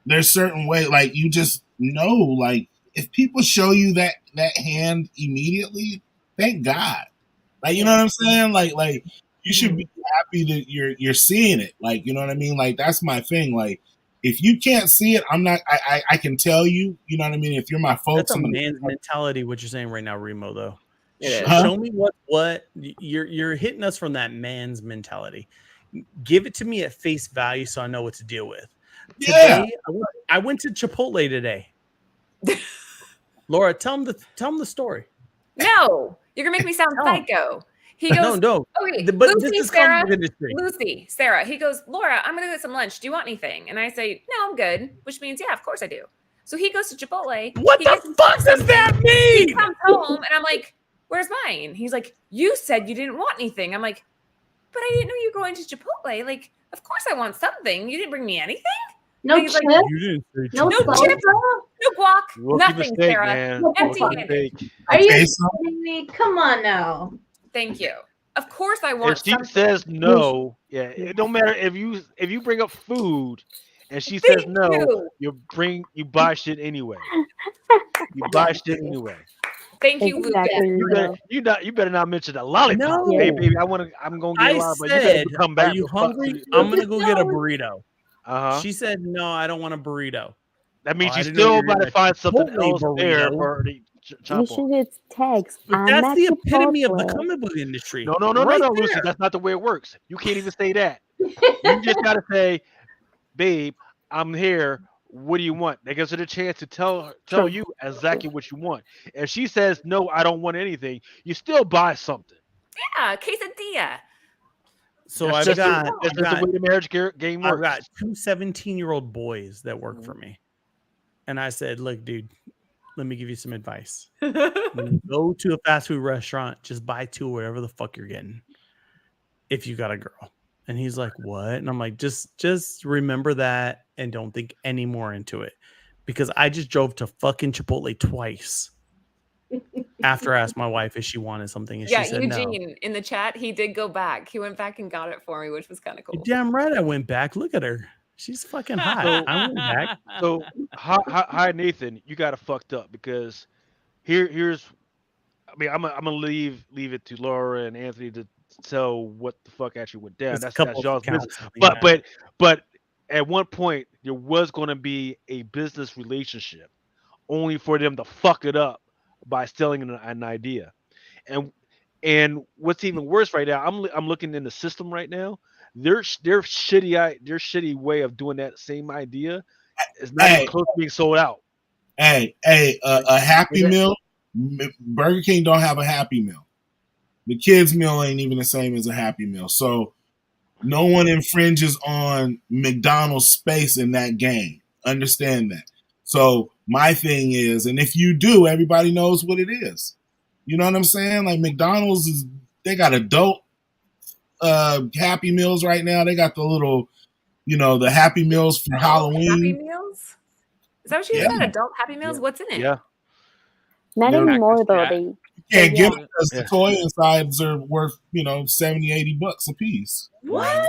Speaker 2: there's certain way, like, you just know, like, if people show you that hand immediately, thank God. Like, you know what I'm saying? Like you should be happy that you're seeing it. Like, you know what I mean? Like, that's my thing. Like, if you can't see it, I can tell you, you know what I mean? If you're my folks.
Speaker 7: That's a man's mentality, what you're saying right now, Remo, though.
Speaker 2: Huh?
Speaker 7: Show me what you're hitting us from that man's mentality. Give it to me at face value so I know what to deal with. Today, I went to Chipotle today. Laura, tell him the story.
Speaker 6: No, you're gonna make me sound psycho. He goes,
Speaker 7: no.
Speaker 6: Okay,
Speaker 7: But
Speaker 6: Lucy,
Speaker 7: this is
Speaker 6: Sarah,
Speaker 7: industry.
Speaker 6: Lucy, Sarah. He goes, Laura, I'm gonna go get some lunch. Do you want anything? And I say, no, I'm good. Which means, yeah, of course I do. So he goes to Chipotle.
Speaker 7: What the fuck does that mean?
Speaker 6: He comes home and I'm like, where's mine? He's like, you said you didn't want anything. I'm like, but I didn't know you were going to Chipotle. Like, of course I want something. You didn't bring me anything.
Speaker 8: No
Speaker 6: chips.
Speaker 8: Like,
Speaker 6: no chips. No guac. Nothing, Sarah. Empty-handed.
Speaker 8: Are you kidding me? Come on now.
Speaker 6: Thank you. Of course I want.
Speaker 3: If she says no, it don't matter if you bring up food and she says no, you buy shit anyway. You buy shit anyway.
Speaker 6: Thank you, Lucas.
Speaker 3: You better not mention a lollipop.
Speaker 7: No.
Speaker 3: Hey, baby, I'm gonna get a lollipop. You better come back.
Speaker 7: Are you hungry? I'm gonna go get a burrito.
Speaker 3: Uh-huh.
Speaker 7: She said, no, I don't want a burrito.
Speaker 3: That means you still about to find something else there for the
Speaker 5: You should get tags.
Speaker 7: But that's the epitome of the comic book industry.
Speaker 3: No, Lucy. That's not the way it works. You can't even say that. You just gotta say, babe, I'm here. What do you want? That gives her the chance to tell you exactly what you want. If she says no, I don't want anything, you still buy something.
Speaker 6: Yeah, quesadilla.
Speaker 7: So
Speaker 3: that's
Speaker 7: I've got
Speaker 3: the way the marriage game works.
Speaker 7: I've got two 17-year-old boys that work for me. And I said, look, dude, let me give you some advice. When you go to a fast food restaurant, just buy two or whatever the fuck you're getting. If you got a girl. And he's like, what? And I'm like, just remember that and don't think any more into it. Because I just drove to fucking Chipotle twice. After I asked my wife if she wanted something, and she said
Speaker 6: Eugene,
Speaker 7: no.
Speaker 6: in the chat, he did go back. He went back and got it for me, which was kind of cool.
Speaker 7: Damn right, I went back. Look at her. She's fucking hot. I went back.
Speaker 3: So, hi, Nathan. You got it fucked up because here's. I mean, I'm gonna leave it to Laura and Anthony to tell what the fuck actually went down. That's y'all's business. But at one point there was going to be a business relationship, only for them to fuck it up by selling an idea. And what's even worse right now, I'm looking in the system right now. Their shitty way of doing that same idea is not even close to being sold out.
Speaker 2: A Happy Meal. Burger King don't have a Happy Meal. The kids' meal ain't even the same as a Happy Meal. So no one infringes on McDonald's space in that game. Understand that. So my thing is, and if you do, everybody knows what it is. You know what I'm saying? Like McDonald's they got adult Happy Meals right now. They got the little, the Happy Meals for Halloween.
Speaker 6: Happy Meals? Is that what you said? Adult Happy Meals? Yeah. What's in it?
Speaker 3: Yeah.
Speaker 5: Not anymore though. They
Speaker 2: can't get it because the toy insides are worth, $70, $80 a piece.
Speaker 8: What?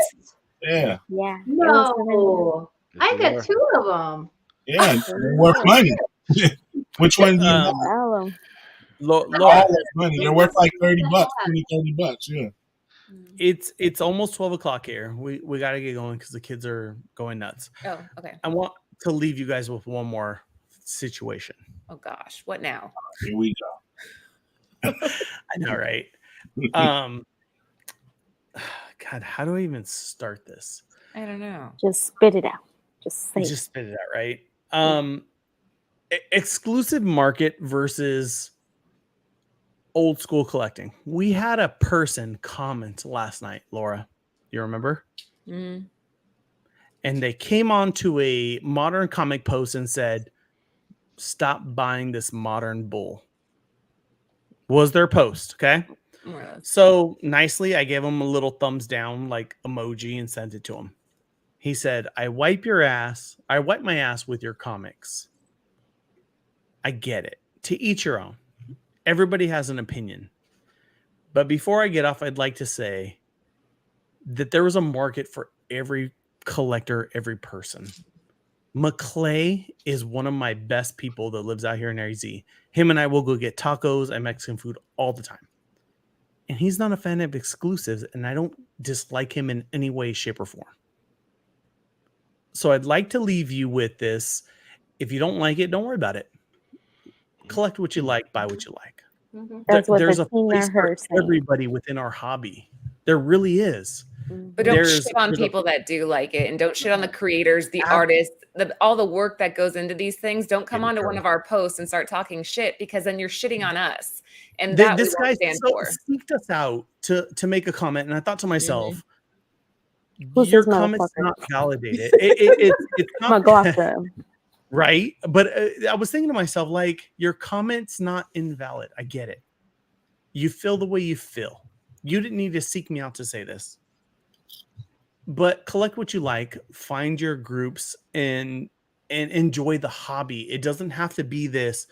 Speaker 2: Yeah.
Speaker 5: Yeah.
Speaker 8: No. I got two of them.
Speaker 2: Yeah, they're worth money. Which one do you want?
Speaker 7: Laura,
Speaker 2: money. They're worth like $30, $30, yeah.
Speaker 7: It's almost 12 o'clock here. We got to get going because the kids are going nuts.
Speaker 6: Oh, okay.
Speaker 7: I want to leave you guys with one more situation.
Speaker 6: Oh gosh, what now?
Speaker 2: Here we go.
Speaker 7: I know, right? God, how do I even start this?
Speaker 6: I don't know.
Speaker 5: Just spit it out. Just
Speaker 7: spit it out, right? Exclusive market versus old school collecting. We had a person comment last night, Laura. You remember?
Speaker 6: Mm.
Speaker 7: And they came on to a modern comic post and said, stop buying this modern bull. was their post. Okay.
Speaker 6: More or less.
Speaker 7: So nicely, I gave him a little thumbs down, like emoji, and sent it to him. He said, I wipe my ass with your comics. I get it. To each your own. Everybody has an opinion. But before I get off, I'd like to say that there is a market for every collector, every person. McClay is one of my best people that lives out here in AZ. Him and I will go get tacos and Mexican food all the time. And he's not a fan of exclusives, and I don't dislike him in any way, shape, or form. So I'd like to leave you with this. If you don't like it, don't worry about it. Collect what you like, buy what you like.
Speaker 5: That's what
Speaker 7: There's
Speaker 5: the
Speaker 7: a place for everybody within our hobby. There really is.
Speaker 6: But don't shit on people that do like it, and don't shit on the creators, the artists, all the work that goes into these things. Don't come onto one of our posts and start talking shit, because then you're shitting on us. And that
Speaker 7: this guy seeked us out to make a comment, and I thought to myself, your comment's not validated. It's not right. But I was thinking to myself, like, your comment's not invalid. I get it. You feel the way you feel. You didn't need to seek me out to say this. But collect what you like, find your groups, and enjoy the hobby. It doesn't have to be this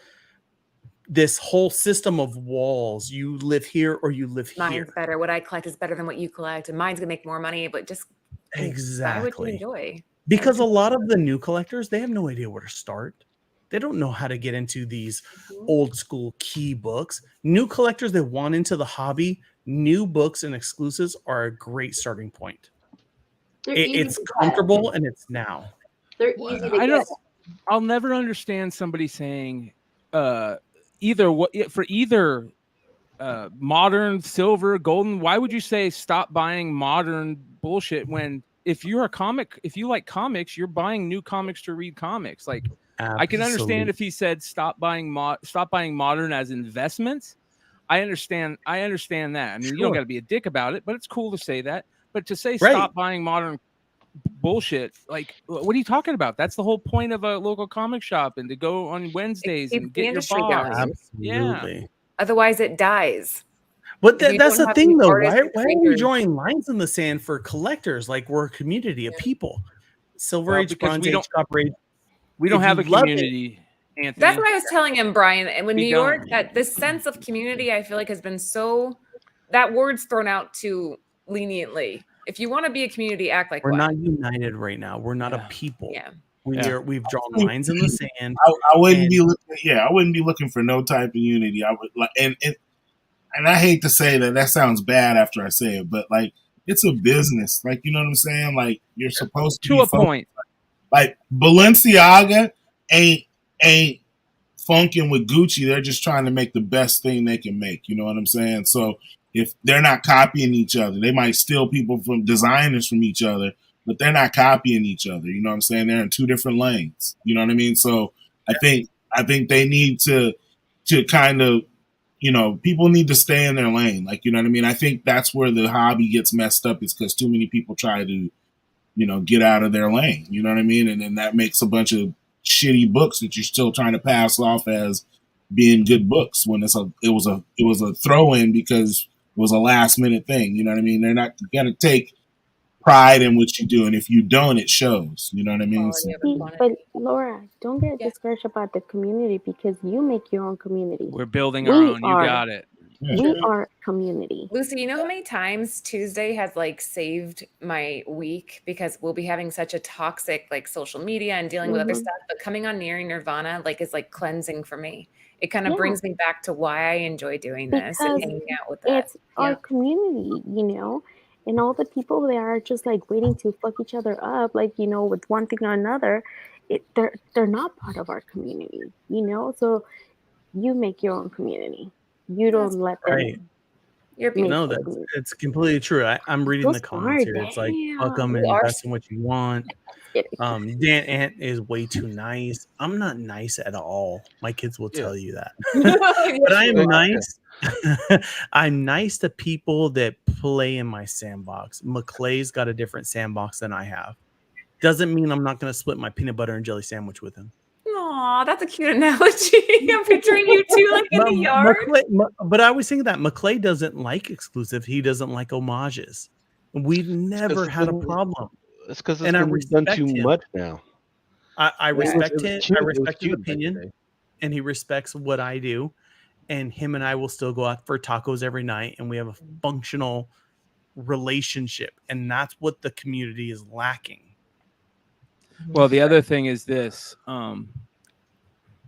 Speaker 7: whole system of walls. You live here or you live here.
Speaker 6: Mine's better. What I collect is better than what you collect, and mine's gonna make more money. But just buy what you enjoy.
Speaker 7: Because a lot of the new collectors, they have no idea where to start. They don't know how to get into these old school key books. New collectors that want into the hobby, new books and exclusives are a great starting point. It's comfortable and it's now.
Speaker 8: They're easy to get.
Speaker 4: I'll never understand somebody saying either modern, silver, golden. Why would you say stop buying modern bullshit when if you like comics, you're buying new comics to read comics? Like, absolutely. I can understand if he said stop buying modern as investments. I understand that. I mean, you don't got to be a dick about it, but it's cool to say that. But to say stop buying modern bullshit, like, what are you talking about? That's the whole point of a local comic shop, and to go on Wednesdays and get your box.
Speaker 7: Absolutely.
Speaker 6: Yeah. Otherwise, it dies.
Speaker 7: But that's the thing, though. Why are we drawing lines in the sand for collectors? Like, we're a community of people. Silver Age, Bronze Age, Copper Age.
Speaker 4: We don't have a community. Anthony.
Speaker 6: That's what I was telling him, Brian. And when New York, that this sense of community, I feel like has been that word's thrown out too leniently. If you want to be a community, act like
Speaker 7: we're not united right now. We're not a people.
Speaker 6: Yeah.
Speaker 7: We've drawn lines in the sand.
Speaker 2: I wouldn't be looking for no type of unity. I would like, and I hate to say that sounds bad after I say it, but like, it's a business. Like, you know what I'm saying? Like, you're supposed to
Speaker 4: a point.
Speaker 2: Like, Balenciaga ain't funking with Gucci. They're just trying to make the best thing they can make. You know what I'm saying? So if they're not copying each other, they might steal people from designers from each other, but they're not copying each other. You know what I'm saying? They're in two different lanes. You know what I mean? So I think they need to kind of, you know, people need to stay in their lane. Like, you know what I mean? I think that's where the hobby gets messed up, is because too many people try to, you know, get out of their lane. You know what I mean? And then that makes a bunch of shitty books that you're still trying to pass off as being good books when it was a throw in because it was a last minute thing. You know what I mean? They're not gonna take pride in what you do, and if you don't, it shows. You know what I mean?
Speaker 5: But Laura, don't get discouraged about the community, because you make your own community.
Speaker 4: We're building our own. You got it.
Speaker 5: We are community.
Speaker 6: Lucy, you know how many times Tuesday has like saved my week, because we'll be having such a toxic like social media and dealing with other stuff, but coming on Nearing Nirvana like is like cleansing for me. It kind of brings me back to why I enjoy doing this and hanging out with that.
Speaker 5: It's our community, you know, and all the people that are just like waiting to fuck each other up, like, you know, with one thing or another, they're not part of our community, you know. So you make your own community. You don't let them.
Speaker 7: It's completely true. I'm reading the comments here. It's like, fuck them and invest in what you want. Dan Ant is way too nice. I'm not nice at all. My kids will tell you that. But I am nice. I'm nice to people that play in my sandbox. McClay's got a different sandbox than I have. Doesn't mean I'm not going to split my peanut butter and jelly sandwich with him.
Speaker 6: Aw, that's a cute analogy. I'm picturing you two like in the yard.
Speaker 7: But I was thinking that McClay doesn't like exclusive. He doesn't like homages. We've never had a problem.
Speaker 3: It's because it's been done too much now.
Speaker 7: I respect him. I respect his
Speaker 3: cute
Speaker 7: opinion, and he respects what I do. And him and I will still go out for tacos every night, and we have a functional relationship, and that's what the community is lacking.
Speaker 4: Well, the other thing is this, and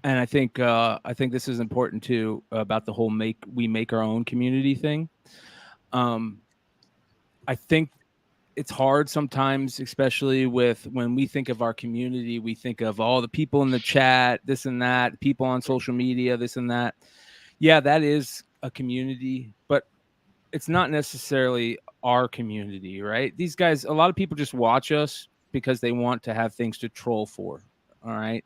Speaker 4: I think this is important too about the whole we make our own community thing. I think it's hard sometimes, especially when we think of our community, we think of all the people in the chat, this and that, people on social media, this and that. Yeah, that is a community, but it's not necessarily our community, right? These guys, a lot of people just watch us because they want to have things to troll for. All right.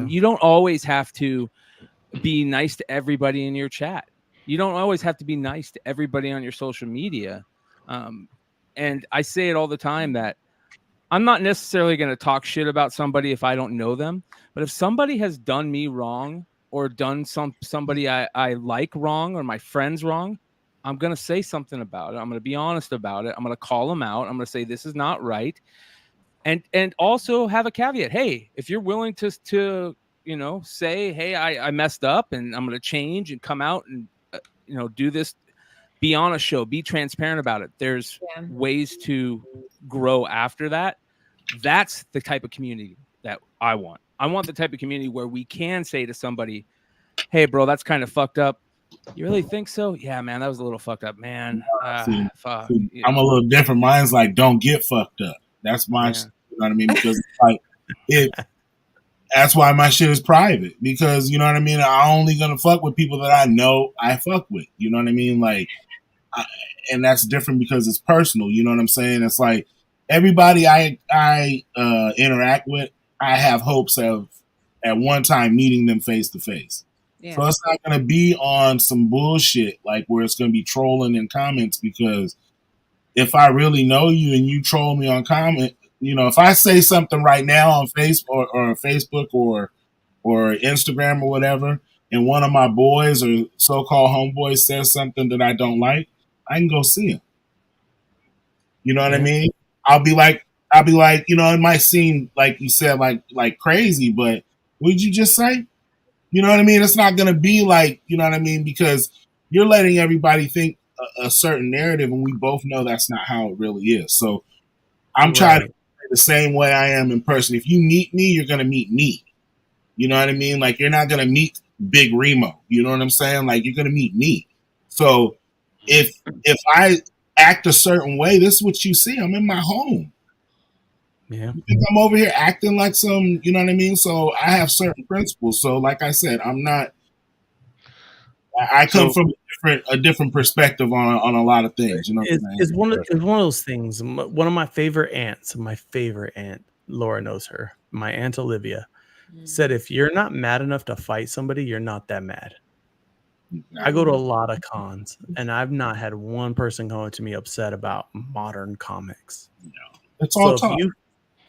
Speaker 4: You don't always have to be nice to everybody in your chat. You don't always have to be nice to everybody on your social media. And I say it all the time that I'm not necessarily going to talk shit about somebody if I don't know them. But if somebody has done me wrong or done somebody I like wrong or my friends wrong, I'm going to say something about it. I'm going to be honest about it. I'm going to call them out. I'm going to say this is not right. And also have a caveat. Hey, if you're willing to say, hey, I messed up and I'm going to change and come out and do this, be on a show, be transparent about it. There's ways to grow after that. That's the type of community that I want. I want the type of community where we can say to somebody, hey, bro, that's kind of fucked up. You really think so? Yeah, man, that was a little fucked up, man. Fuck.
Speaker 2: I'm a little different. Mine's like, don't get fucked up. That's my shit, you know what I mean? Because it's like, that's why my shit is private. Because, you know what I mean? I'm only going to fuck with people that I know I fuck with. You know what I mean? Like, and that's different because it's personal. You know what I'm saying? It's like everybody I interact with, I have hopes of at one time meeting them face to face. So it's not going to be on some bullshit like where it's going to be trolling in comments, because if I really know you and you troll me on comment, if I say something right now on Facebook or Facebook or Instagram or whatever, and one of my boys or so-called homeboys says something that I don't like, I can go see him. You know what I mean? I'll be like, it might seem like you said like crazy, but what did you just say? You know what I mean? It's not going to be like, you know what I mean? Because you're letting everybody think a certain narrative, and we both know that's not how it really is. So I'm trying to play the same way I am in person. If you meet me, you're going to meet me. You know what I mean? Like, you're not going to meet Big Remo. You know what I'm saying? Like, you're going to meet me. So if I act a certain way, this is what you see. I'm in my home.
Speaker 7: Yeah.
Speaker 2: You think I'm over here acting like some, you know what I mean? So I have certain principles. So like I said, I come from a different perspective on a lot of things. You know,
Speaker 7: it's one of those things. One of my favorite aunts, Laura knows her. My aunt Olivia said, if you're not mad enough to fight somebody, you're not that mad. I go to a lot of cons, and I've not had one person come to me upset about modern comics.
Speaker 2: No, it's all talk.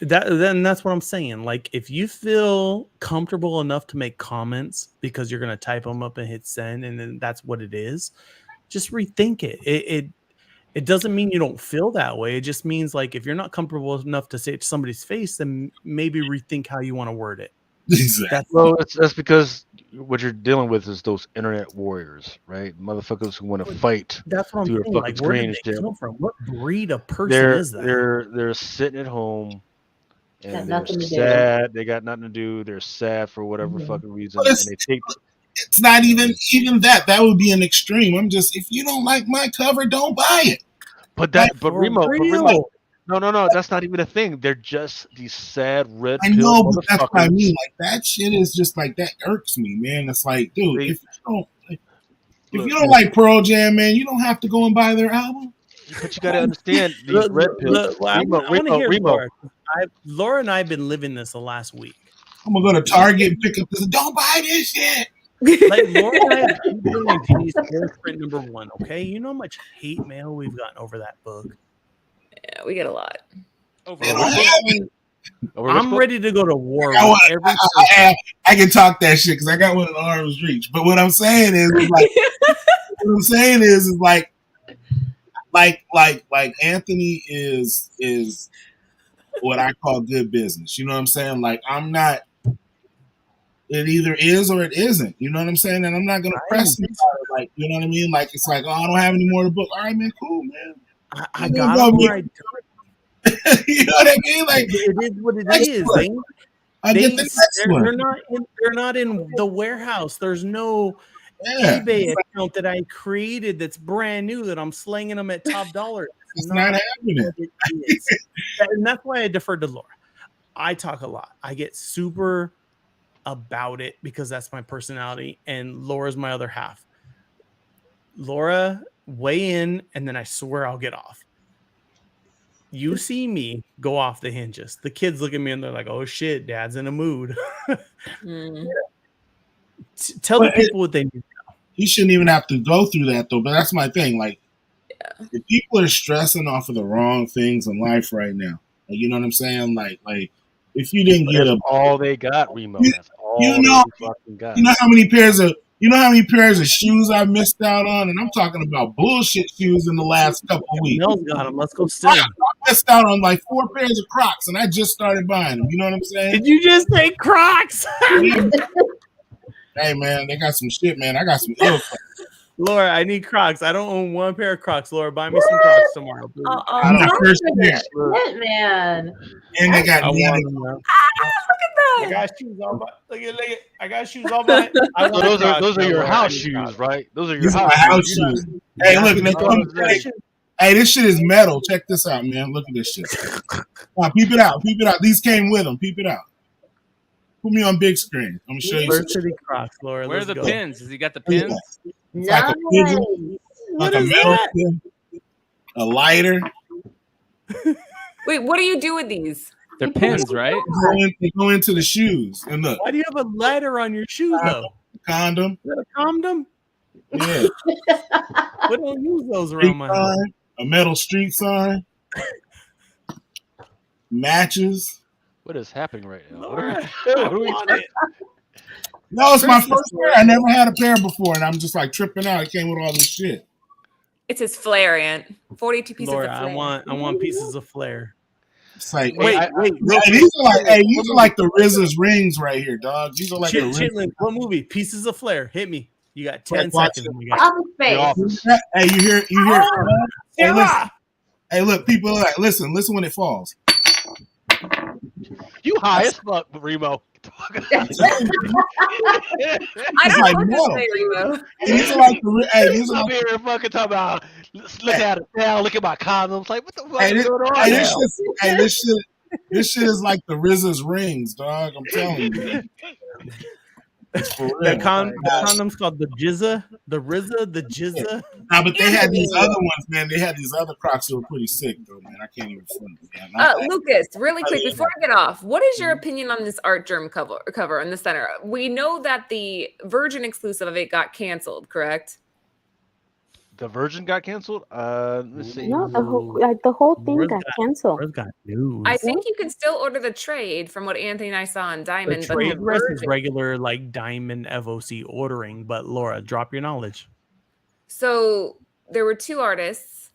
Speaker 7: Then that's what I'm saying. Like, if you feel comfortable enough to make comments because you're going to type them up and hit send, and then that's what it is, just rethink it. It doesn't mean you don't feel that way. It just means, like, if you're not comfortable enough to say it to somebody's face, then maybe rethink how you want to word it.
Speaker 2: Exactly.
Speaker 3: That's because what you're dealing with is those internet warriors, right? Motherfuckers who want to fight.
Speaker 7: That's what I'm saying. Like, where did they come from? What breed of person is that?
Speaker 3: They're sitting at home. And
Speaker 8: Got
Speaker 3: they're
Speaker 8: nothing to do.
Speaker 3: sad. They got nothing to do. They're sad for whatever fucking reason.
Speaker 2: But
Speaker 3: And they take
Speaker 2: it's not even that. That would be an extreme. I'm just, if you don't like my cover, don't buy it.
Speaker 3: But Remo, no, that's not even a thing. They're just these sad red pill.
Speaker 2: I know, but that's what I mean. Like, that shit is just like, that irks me, man. It's like, dude, if you don't like Pearl Jam, man, you don't have to go and buy their album.
Speaker 3: But you got to understand these red pills. Remo.
Speaker 7: Laura and I have been living this the last week.
Speaker 2: I'm gonna go to Target and pick up this. Don't buy this shit.
Speaker 7: Like, Laura and I have Billion Genies print number 1. Okay, you know how much hate mail we've gotten over that book.
Speaker 6: Yeah, we get a lot.
Speaker 7: I'm ready to go to war with every
Speaker 2: I can talk that shit because I got one in arm's reach. But what I'm saying is like Anthony is what I call good business. You know what I'm saying? Like I'm not. It either is or it isn't. You know what I'm saying? And I'm not gonna press him about it. Like you know what I mean? Like it's like, oh, I don't have any more to book. All right, man, cool, man.
Speaker 7: I got them right.
Speaker 2: You know what I mean? Like
Speaker 7: it is what it is. They're not in the warehouse. There's no eBay account that I created that's brand new that I'm slinging them at top dollar.
Speaker 2: It's not happening.
Speaker 7: And that's why I deferred to Laura. I talk a lot. I get super about it because that's my personality, and Laura's my other half. Laura, weigh in, and then I swear I'll get off. You see me go off the hinges. The kids look at me and they're like, "Oh shit, Dad's in a mood." Tell the people what they need.
Speaker 2: He shouldn't even have to go through that though. But that's my thing. Like, if people are stressing off of the wrong things in life right now, like, you know what I'm saying? Like if you didn't get
Speaker 3: all they got, Remo. That's all
Speaker 2: they
Speaker 3: fucking got.
Speaker 2: You know how many pairs of shoes I missed out on, and I'm talking about bullshit shoes in the last couple of weeks.
Speaker 7: Mel's got them. Let's go still.
Speaker 2: I missed out on like 4 pairs of Crocs, and I just started buying them. You know what I'm saying?
Speaker 7: Did you just say Crocs?
Speaker 2: Hey man, they got some shit, man. I got some ill.
Speaker 7: Laura, I need Crocs. I don't own one pair of Crocs. Laura, buy me some Crocs tomorrow.
Speaker 2: I'm the first
Speaker 8: shit, man.
Speaker 2: And they got
Speaker 6: look at that.
Speaker 7: I got shoes on. Look at. I got shoes on.
Speaker 3: Those are your house shoes, right? Those are your
Speaker 2: house shoes. Hey, look, hey, this shit is metal. Check this out, man. Look at this shit. Peep it out. These came with them. Peep it out. Put me on big screen. I'm gonna show you.
Speaker 7: Varsity Crocs, Laura.
Speaker 4: Where are the pins? Has he got the pins?
Speaker 8: Nice.
Speaker 2: Like a metal pin, a lighter.
Speaker 6: Wait, what do you do with these?
Speaker 4: They're pins, right?
Speaker 2: They go into the shoes. And look,
Speaker 7: why do you have a lighter on your shoe though?
Speaker 2: Condom.
Speaker 7: Is that a condom?
Speaker 2: Yeah.
Speaker 7: We don't use those around my house.
Speaker 2: A metal street sign. Matches.
Speaker 3: What is happening right now?
Speaker 2: No, it's my first pair. I never had a pair before, and I'm just like tripping out. It came with all this shit.
Speaker 6: It's his flare, Aunt. 42 pieces
Speaker 7: Laura,
Speaker 6: of flare.
Speaker 7: I want pieces of flare.
Speaker 2: It's like,
Speaker 7: wait.
Speaker 2: These are like the RZA's rings right here, dog. These are like
Speaker 7: Chitlin, what movie? Pieces of flare. Hit me. You got 10 seconds.
Speaker 2: Hey, you hear? Hey, look, people are like, listen when it falls.
Speaker 3: You high as fuck, Remo.
Speaker 6: I don't know what to say, Remo.
Speaker 2: These are like these are
Speaker 3: I'm here fucking talking about. Look at it now. Look at my condoms. Like, what the fuck is going on?
Speaker 2: This shit is like the RZA's rings, dog. I'm telling you. It's for real.
Speaker 7: The condom's called the Jizza, the RZA, the Jizza.
Speaker 2: Nah, but they had these other ones, man. They had these other Crocs that were pretty sick, though, man. I can't even front, man.
Speaker 6: Lucas, really quick before I get off, what is your opinion on this Art Germ cover in the center? We know that the Virgin exclusive of it got canceled, correct?
Speaker 3: The Virgin got canceled? Let's see.
Speaker 5: No, the whole thing got canceled.
Speaker 6: I think you can still order the trade from what Anthony and I saw on Diamond.
Speaker 7: The trade rest is regular, like Diamond FOC ordering. But Laura, drop your knowledge.
Speaker 6: So there were 2 artists,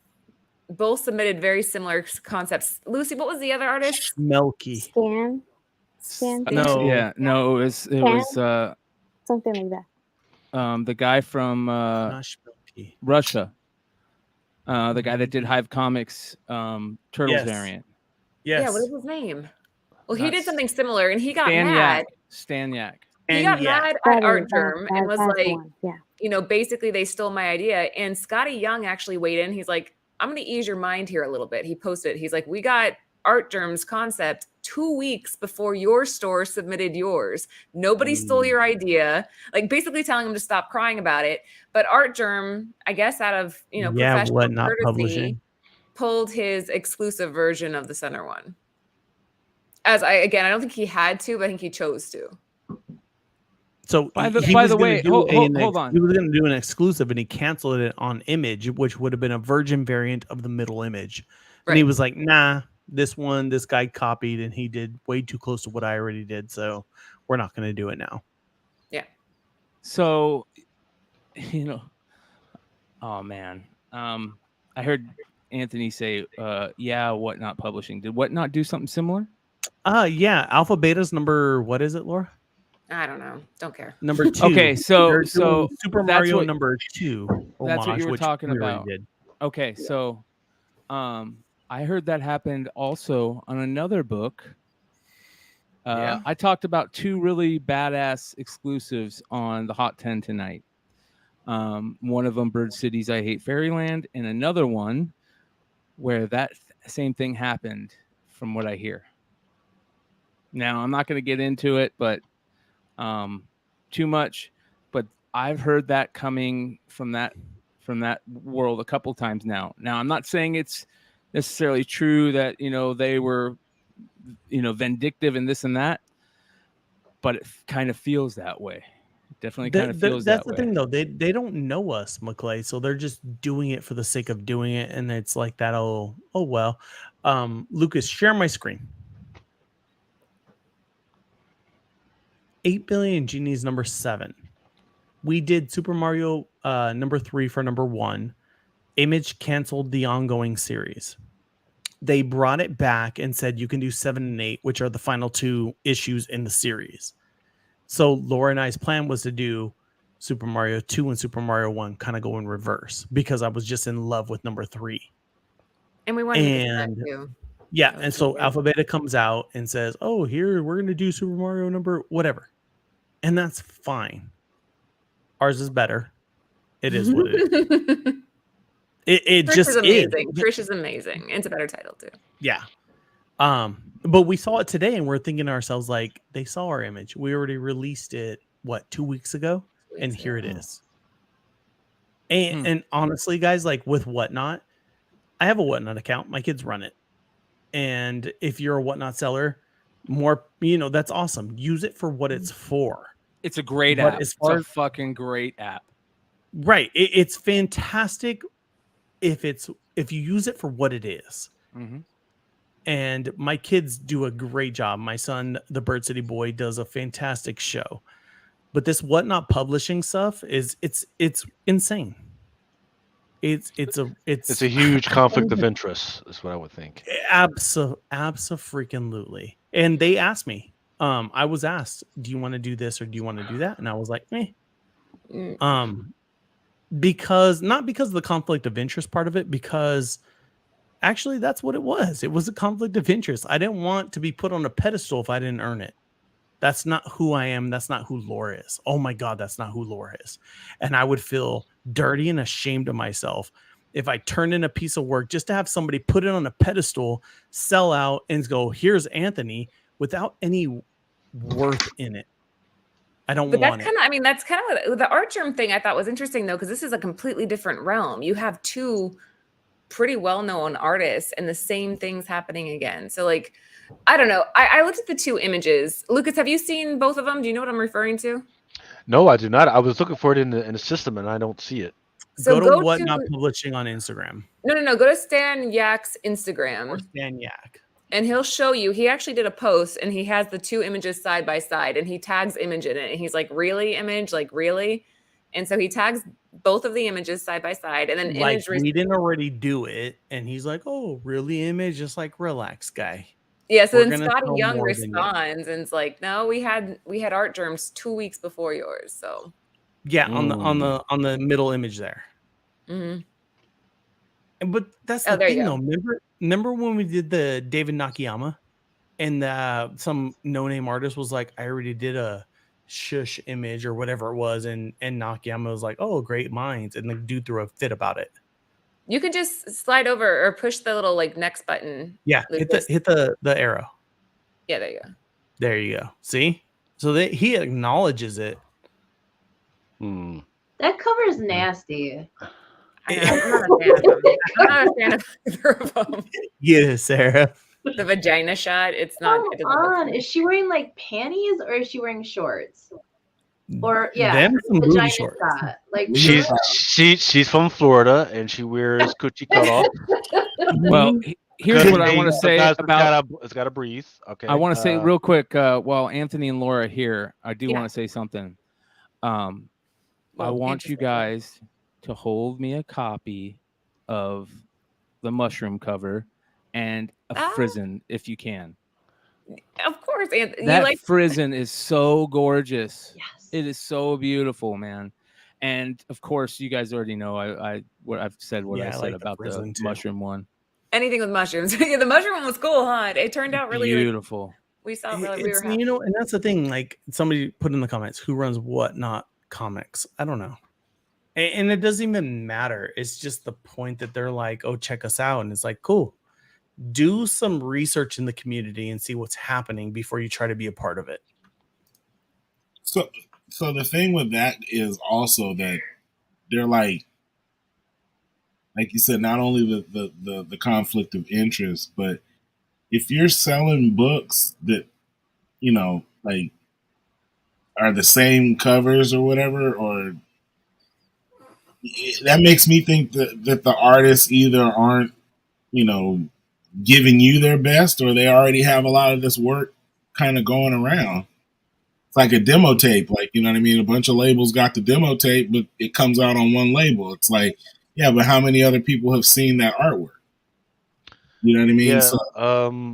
Speaker 6: both submitted very similar concepts. Lucy, what was the other artist?
Speaker 7: Melky.
Speaker 5: Stan.
Speaker 4: No, it was
Speaker 5: something like that.
Speaker 4: The guy from Russia, the guy that did Hive Comics Turtles variant.
Speaker 6: Yes. Yeah, what is his name? Well, he did something similar, and he got mad.
Speaker 4: Staniak.
Speaker 6: He got mad at Art Germ and was like, basically they stole my idea. And Scotty Young actually weighed in. He's like, I'm going to ease your mind here a little bit. He posted, he's like, we got Art Germ's concept 2 weeks before your store submitted yours. Nobody stole your idea. Like basically telling him to stop crying about it. But Art Germ, I guess out of, professional courtesy, pulled his exclusive version of the center one. I don't think he had to, but I think he chose to.
Speaker 7: So
Speaker 4: by the way, hold on.
Speaker 7: He was going to do an exclusive, and he canceled it on Image, which would have been a Virgin variant of the middle image. Right. And he was like, "Nah, this guy copied and he did way too close to what I already did, so we're not going to do it now.
Speaker 6: Yeah.
Speaker 4: So, oh man, I heard Anthony say, "Yeah, Whatnot Publishing. Did Whatnot do something similar?"
Speaker 7: Yeah, Alpha Beta's number. What is it, Laura?
Speaker 6: I don't know. Don't care.
Speaker 7: Number 2.
Speaker 4: Okay, so
Speaker 7: They're doing Super Mario
Speaker 4: what,
Speaker 7: number 2.
Speaker 4: That's what you were talking
Speaker 7: we
Speaker 4: about.
Speaker 7: did.
Speaker 4: Okay, so I heard that happened also on another book. I talked about 2 really badass exclusives on the Hot 10 tonight. One of them, Bird City's I Hate Fairyland, and another one where that same thing happened, from what I hear. Now, I'm not going to get into it, but too much. But I've heard that coming from that world a couple times now. Now, I'm not saying it's necessarily true that they were vindictive and this and that, but it kind of feels that way. It definitely kind of feels that way.
Speaker 7: That's the thing, though. They don't know us, McClay, so they're just doing it for the sake of doing it, and it's like that. Oh well. Lucas, share my screen. 8 Billion Genies number 7. We did Super Mario number 3 for number 1. Image canceled the ongoing series. They brought it back and said you can do 7 and 8, which are the final 2 issues in the series. So Laura and I's plan was to do Super Mario 2 and Super Mario 1 kind of go in reverse because I was just in love with number 3.
Speaker 6: And we wanted to do that too.
Speaker 7: Yeah, and so Alpha Beta comes out and says, "Oh, here we're going to do Super Mario number whatever." And that's fine. Ours is better. It is what it is. It
Speaker 6: Trish
Speaker 7: just
Speaker 6: is amazing.
Speaker 7: is.
Speaker 6: Trish is amazing. It's a better title too.
Speaker 7: Yeah. But we saw it today and we're thinking to ourselves, like, they saw our image. We already released it, 2 weeks ago? And here it is. And honestly, guys, like with Whatnot, I have a Whatnot account. My kids run it. And if you're a Whatnot seller, that's awesome. Use it for what it's for.
Speaker 4: It's a great app. It's a fucking great app.
Speaker 7: Right. It's fantastic if you use it for what it is.
Speaker 4: Mm-hmm.
Speaker 7: And my kids do a great job. My son, the Bird City boy, does a fantastic show. But this Whatnot publishing stuff it's insane. It's
Speaker 3: a huge conflict of interest, is what I would think.
Speaker 7: Absolutely. And they asked me, I was asked, do you want to do this or do you want to do that? And I was like, because not because of the conflict of interest part of it, because actually that's what it was. It was a conflict of interest. I didn't want to be put on a pedestal if I didn't earn it. That's not who I am. That's not who Laura is. Oh my God, that's not who Laura is. And I would feel dirty and ashamed of myself if I turned in a piece of work just to have somebody put it on a pedestal, sell out, and go, here's Anthony, without any worth in it. I don't want it.
Speaker 6: That's kind of what the art germ thing I thought was interesting, though, because this is a completely different realm. You have 2 pretty well-known artists and the same things happening again. So, like, I don't know. I looked at the 2 images. Lucas, have you seen both of them? Do you know what I'm referring to?
Speaker 3: No, I do not. I was looking for it in the system, and I don't see it.
Speaker 7: So go to Whatnot Publishing on Instagram.
Speaker 6: No. Go to Stan Yak's Instagram.
Speaker 7: Or Stan Yak.
Speaker 6: And he'll show you. He actually did a post, and he has the 2 images side by side, and he tags Image in it. And he's like, really, Image? Like, really? And so he tags both of the images side by side, and then
Speaker 7: Image. We didn't already do it, and he's like, "Oh, really, Image?" Just like, relax, guy.
Speaker 6: Yeah. So then Scotty Young responds, and it's like, "No, we had art germs 2 weeks before yours." So
Speaker 7: yeah, on the middle image there.
Speaker 6: Mm-hmm.
Speaker 7: But that's the thing, though. Remember when we did the David Nakayama, and some no-name artist was like, "I already did a shush image or whatever it was," and Nakayama was like, "Oh, great minds," and the dude threw a fit about it.
Speaker 6: You can just slide over or push the little next button.
Speaker 7: Yeah, Lucas. hit the arrow.
Speaker 6: Yeah, there you go.
Speaker 7: There you go. See, so he acknowledges it.
Speaker 8: That cover is nasty.
Speaker 6: I'm not a fan of either of them.
Speaker 7: Yeah, Sarah.
Speaker 6: The vagina shot. It's not.
Speaker 8: Come on. Is she wearing like panties or is she wearing shorts? Or
Speaker 7: them some booty shorts.
Speaker 8: Like
Speaker 3: she's from Florida and she wears coochie cut off.
Speaker 4: Well, here's what I want to say about.
Speaker 3: It's got to breathe. Okay.
Speaker 4: I want to say real quick. While Anthony and Laura are here, I do want to say something. I want you guys to hold me a copy of the mushroom cover and a Frizzen if you can.
Speaker 6: Of course, Anthony.
Speaker 4: That Frizzen is so gorgeous.
Speaker 8: Yes.
Speaker 4: It is so beautiful, man. And of course, you guys already know I've said what I said like about the mushroom one.
Speaker 6: Anything with mushrooms. The mushroom one was cool, huh? It turned out really
Speaker 4: beautiful.
Speaker 6: We saw really, we were happy.
Speaker 7: And that's the thing. Like somebody put in the comments, who runs Whatnot Comics? I don't know. And it doesn't even matter. It's just the point that they're like, oh, check us out. And it's like, cool. Do some research in the community and see what's happening before you try to be a part of it.
Speaker 2: So the thing with that is also that they're like you said, not only the conflict of interest, but if you're selling books that, like are the same covers or whatever, or that makes me think that the artists either aren't, giving you their best, or they already have a lot of this work kind of going around. It's like a demo tape, like, you know what I mean? A bunch of labels got the demo tape, but it comes out on one label. It's like, yeah, but how many other people have seen that artwork? You know what I mean?
Speaker 3: Yeah,
Speaker 2: so,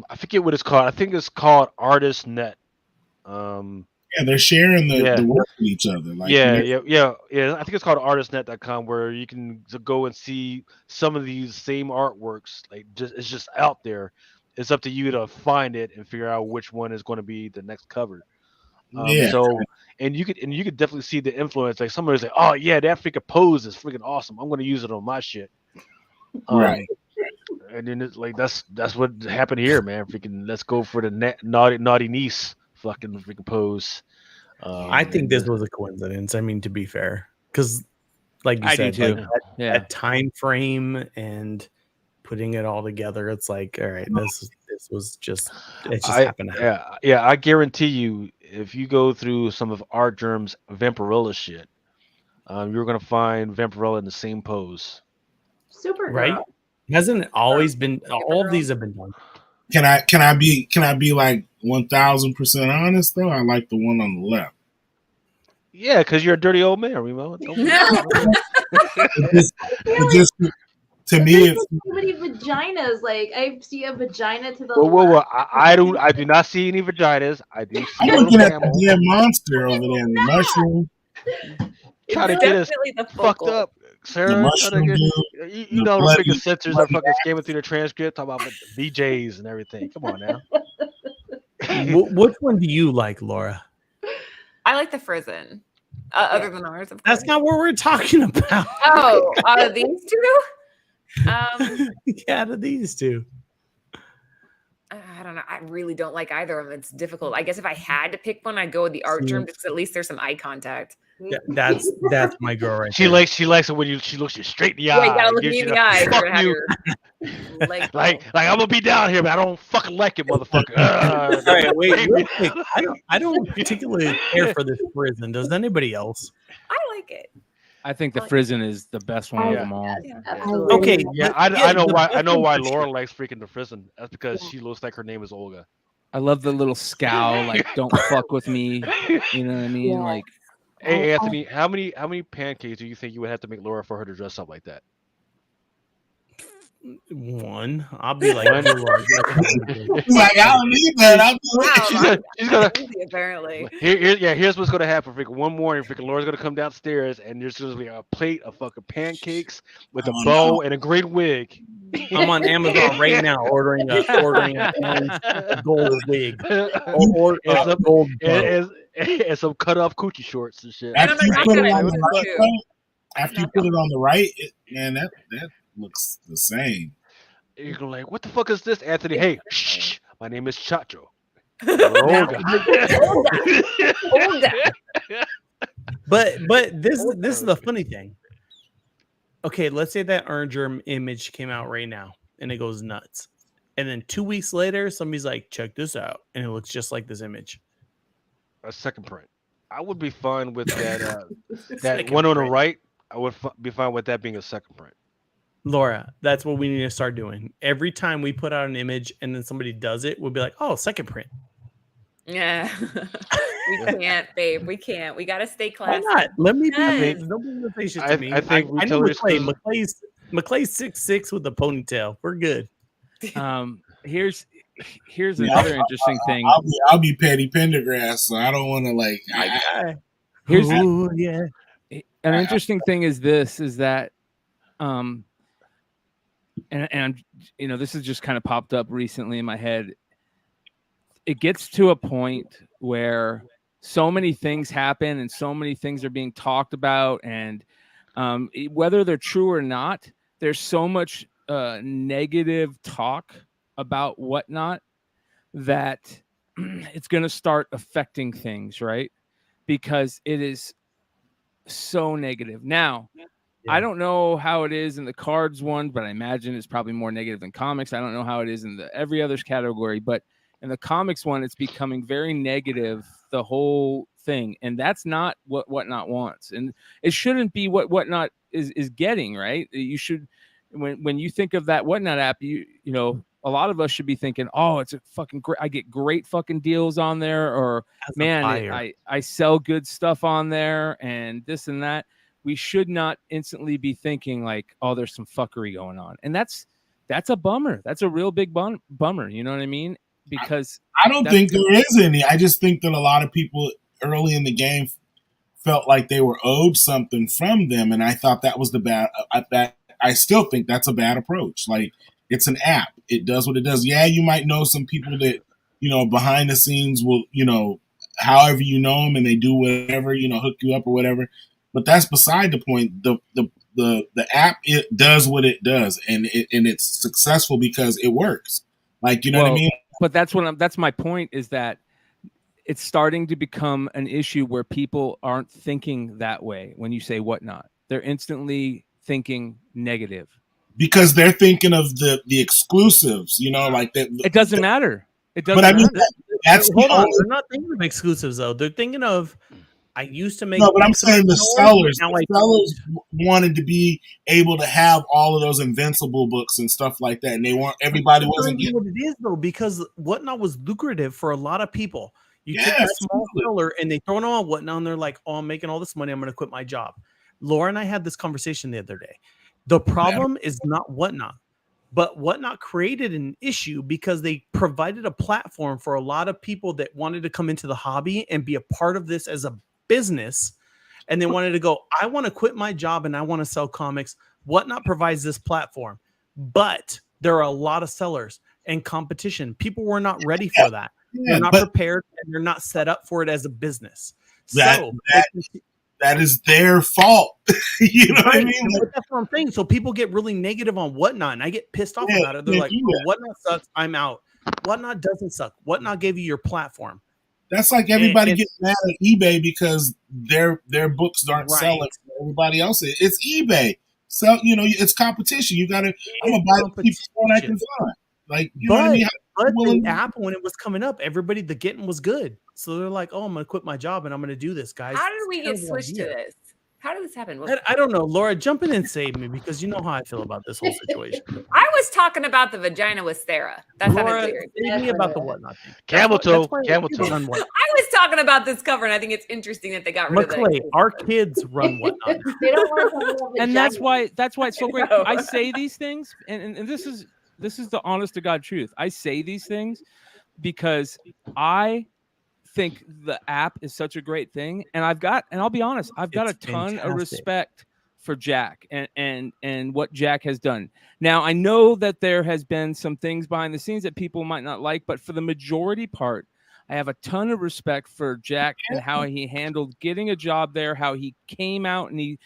Speaker 3: I forget what it's called. I think it's called Artist Net.
Speaker 2: Yeah, they're sharing the work with each other. Like,
Speaker 3: yeah. I think it's called artistnet.com, where you can go and see some of these same artworks. Like, it's just out there. It's up to you to find it and figure out which one is going to be the next cover. So, and you could definitely see the influence. Like somebody's like, oh yeah, that freaking pose is freaking awesome. I'm going to use it on my shit.
Speaker 2: Right.
Speaker 3: And then it's like that's what happened here, man. Freaking, let's go for the naughty niece. Fucking freaking pose.
Speaker 7: I think this was a coincidence. I mean, to be fair, because like you said, like, that time frame and putting it all together, it's like, all right, this was just happened.
Speaker 3: Yeah. I guarantee you, if you go through some of Art Germ's Vampirella shit, you're gonna find Vampirella in the same pose.
Speaker 8: Super
Speaker 7: right? Hasn't it always been? All of these have been done.
Speaker 2: Can I be like 1,000% honest though? I like the one on the left.
Speaker 3: Yeah, because you're a dirty old man, Remo.
Speaker 2: It just to me, it's
Speaker 8: so many vaginas. Like I see a vagina to the
Speaker 3: left. I do not see any vaginas. I do see.
Speaker 2: I'm looking at the damn monster over there in the mushroom.
Speaker 3: Try to get us fucked up. Sarah, you know the freaking censors are fucking scamming through the transcript, talking about BJs and everything. Come on now.
Speaker 7: Which one do you like, Laura?
Speaker 6: I like the Frizzen. Other than ours, of course.
Speaker 7: That's not what we're talking about.
Speaker 6: Oh, these two?
Speaker 7: Yeah, these two.
Speaker 6: I don't know. I really don't like either of them. It's difficult. I guess if I had to pick one, I'd go with the Art Germ because at least there's some eye contact.
Speaker 7: Yeah, that's my girl right
Speaker 3: She
Speaker 7: there.
Speaker 3: She likes it when she looks you straight in the eye.
Speaker 6: Yeah, you gotta look me in the eye.
Speaker 3: Fuck you. Like I'm gonna be down here, but I don't fucking like it, motherfucker.
Speaker 7: All right, wait. Real quick. I don't particularly care for this prison. Does anybody else?
Speaker 6: I like it.
Speaker 4: I think the Frizzen is the best one of them all.
Speaker 7: Okay,
Speaker 3: yeah, I know why. I know why Laura likes freaking the Frizzen. That's because she looks like her name is Olga.
Speaker 4: I love the little scowl, like "Don't fuck with me." You know what I mean?
Speaker 5: Yeah.
Speaker 4: Like,
Speaker 3: hey Anthony, how many pancakes do you think you would have to make Laura for her to dress up like that?
Speaker 7: One. I'll be like,
Speaker 2: like, I don't need that. I'll do it.
Speaker 3: She's gonna
Speaker 6: apparently.
Speaker 3: Here's what's gonna happen. Freaking one morning, freaking Laura's gonna come downstairs, and there's gonna be a plate of fucking pancakes with a bow and a great wig.
Speaker 7: I'm on Amazon right now ordering a gold wig or gold
Speaker 3: and some cut off coochie shorts and shit.
Speaker 2: After you put it on the right, man, that looks the same.
Speaker 3: You're gonna like, what the fuck is this, Anthony? Hey, shh, my name is Chacho.
Speaker 7: But this is the funny thing. Okay, let's say that Germ image came out right now and it goes nuts. And then 2 weeks later, somebody's like, check this out. And it looks just like this image.
Speaker 3: A second print. I would be fine with that. That one on the right, I would be fine with that being a second print.
Speaker 7: Laura, that's what we need to start doing. Every time we put out an image and then somebody does it, we'll be like, oh, second print.
Speaker 6: Yeah. We can't, babe. We can't. We got to stay
Speaker 7: Why
Speaker 6: classy.
Speaker 7: not? Let me be.
Speaker 6: Yes.
Speaker 7: Nobody will say shit to me.
Speaker 3: I think
Speaker 7: I know
Speaker 3: retailers
Speaker 7: McClay's 6'6" with a ponytail. We're good.
Speaker 4: Here's another interesting thing.
Speaker 2: I'll be Patty Pendergrass, so I don't want to like.
Speaker 4: Here's
Speaker 7: yeah.
Speaker 4: An interesting thing is that, and this has just kind of popped up recently in my head. It gets to a point where so many things happen and so many things are being talked about, and whether they're true or not, there's so much negative talk about whatnot that it's going to start affecting things, right? Because it is so negative. Now, I don't know how it is in the cards one, but I imagine it's probably more negative than comics. I don't know how it is in the every other category, but in the comics one, it's becoming very negative, the whole thing. And that's not what Whatnot wants. And it shouldn't be what Whatnot is getting, right? You should, when you think of that Whatnot app, you know, a lot of us should be thinking, oh, it's a fucking great, I get great fucking deals on there, or man, I sell good stuff on there and this and that. We should not instantly be thinking like, oh, there's some fuckery going on. And that's a bummer. That's a real big bummer. You know what I mean? Because
Speaker 2: I don't think there is any. I just think that a lot of people early in the game felt like they were owed something from them. And I thought that was I still think that's a bad approach. Like, it's an app. It does what it does. Yeah, you might know some people that, you know, behind the scenes will, you know, however you know them and they do whatever, you know, hook you up or whatever. But that's beside the point. The app, it does what it does, and it's successful because it works. Like, you know what I mean?
Speaker 4: But that's my point, is that it's starting to become an issue where people aren't thinking that way. When you say Whatnot, they're instantly thinking negative
Speaker 2: because they're thinking of the exclusives. You know, like that.
Speaker 4: It doesn't matter. It doesn't.
Speaker 2: But I mean, that's
Speaker 7: hold on. They're not thinking of exclusives though. They're thinking of. I used to make.
Speaker 2: No, but I'm saying the sellers. The sellers wanted to be able to have all of those Invincible books and stuff like that, and they want everybody wasn't getting
Speaker 7: what it is though, because Whatnot was lucrative for a lot of people. You take a small seller and they throw it on Whatnot, and they're like, "Oh, I'm making all this money. I'm going to quit my job." Laura and I had this conversation the other day. The problem is not Whatnot, but Whatnot created an issue because they provided a platform for a lot of people that wanted to come into the hobby and be a part of this as a business, and they wanted to go, I want to quit my job and I want to sell comics. Whatnot provides this platform, but there are a lot of sellers and competition. People were not ready for that. They're not prepared, and they're not set up for it as a business.
Speaker 2: That is their fault. You know what I mean?
Speaker 7: That's what I'm saying. So people get really negative on Whatnot, and I get pissed off about it. They're like, oh, Whatnot sucks, I'm out. Whatnot doesn't suck. Whatnot gave you your platform.
Speaker 2: That's like everybody gets mad at eBay because their books aren't selling. Everybody else is. It's eBay. So, you know, it's competition. You gotta. I'm gonna buy the cheapest one I can find. Like, you know what I mean?
Speaker 7: But the app, when it was coming up, everybody, the getting was good. So they're like, oh, I'm gonna quit my job and I'm gonna do this, guys.
Speaker 6: How did we get switched to this? How did this happen?
Speaker 7: I don't know. Laura, jump in and save me, because you know how I feel about this whole situation.
Speaker 6: I was talking about the vagina with Sarah. That's
Speaker 7: Laura, save me about the Whatnot thing.
Speaker 3: Camel toe.
Speaker 6: I was talking about this cover, and I think it's interesting that they got rid of
Speaker 7: McClay, our kids run Whatnot.
Speaker 8: They don't want to
Speaker 4: and that's why it's so great. I say these things, and this is the honest to God truth. I say these things because I think the app is such a great thing, and I'll be honest, I've got a ton of respect for Jack and what Jack has done. Now, I know that there has been some things behind the scenes that people might not like, but for the majority part, I have a ton of respect for Jack and how he handled getting a job there, how he came out and he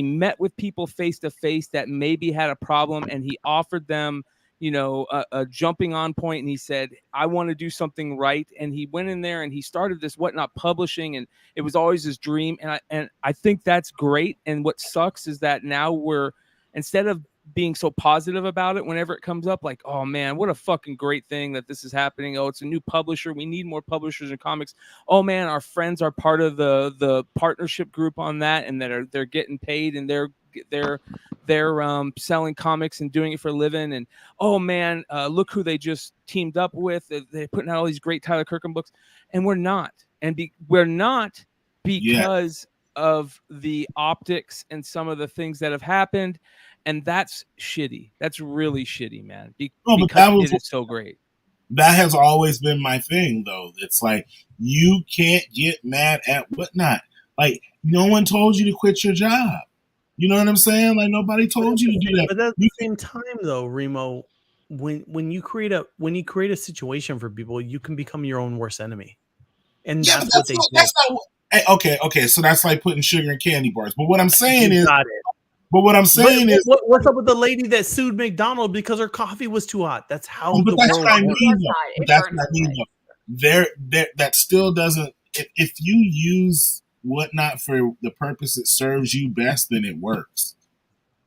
Speaker 4: met with people face to face that maybe had a problem, and he offered them, you know, a jumping on point, and he said, I want to do something right. And he went in there and he started this Whatnot publishing, and it was always his dream. And I think that's great. And what sucks is that now instead of being so positive about it whenever it comes up, like, oh man, what a fucking great thing that this is happening. Oh, it's a new publisher. We need more publishers in comics. Oh man, our friends are part of the partnership group on that, and they're getting paid, and they're selling comics and doing it for a living. And oh man, look who they just teamed up with. They're putting out all these great Tyler Kirkham books, and we're not. And we're not because of the optics and some of the things that have happened. And that's shitty. That's really shitty, man. Because it is so great.
Speaker 2: That has always been my thing, though. It's like, you can't get mad at whatnot. Like, no one told you to quit your job. You know what I'm saying? Like, nobody told you to do that.
Speaker 7: But at the same time, though, Remo, when you create a situation for people, you can become your own worst enemy, and that's what they do.
Speaker 2: Okay. So that's like putting sugar in candy bars. But what I'm saying is,
Speaker 7: got it.
Speaker 2: But what I'm saying is,
Speaker 7: what's up with the lady that sued McDonald's because her coffee was too hot? That's how the world works.
Speaker 2: That's what I mean. There, that still doesn't. If you use whatnot for the purpose it serves you best, then it works.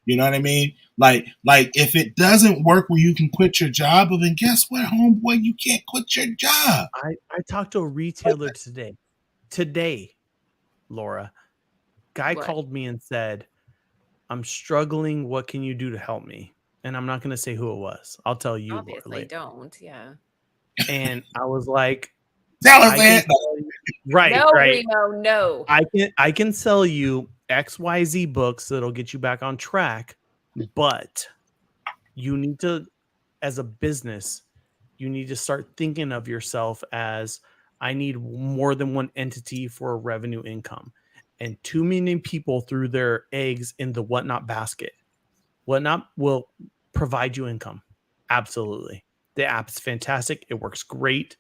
Speaker 2: You know what I mean? Like if it doesn't work where you can quit your job, well then guess what, homeboy? You can't quit your job.
Speaker 7: I talked to a retailer today, Laura. Guy called me and said, I'm struggling. What can you do to help me? And I'm not going to say who it was. I'll tell you.
Speaker 6: Obviously,
Speaker 7: Laura,
Speaker 6: don't. Yeah.
Speaker 7: And I was like,
Speaker 2: tell us that.
Speaker 7: Right.
Speaker 6: No,
Speaker 7: right.
Speaker 6: Remo, no.
Speaker 7: I can sell you XYZ books that'll get you back on track, but you need to, as a business, you need to start thinking of yourself as, I need more than one entity for a revenue income. And too many people threw their eggs in the Whatnot basket. Whatnot will provide you income. Absolutely. The app is fantastic. It works great.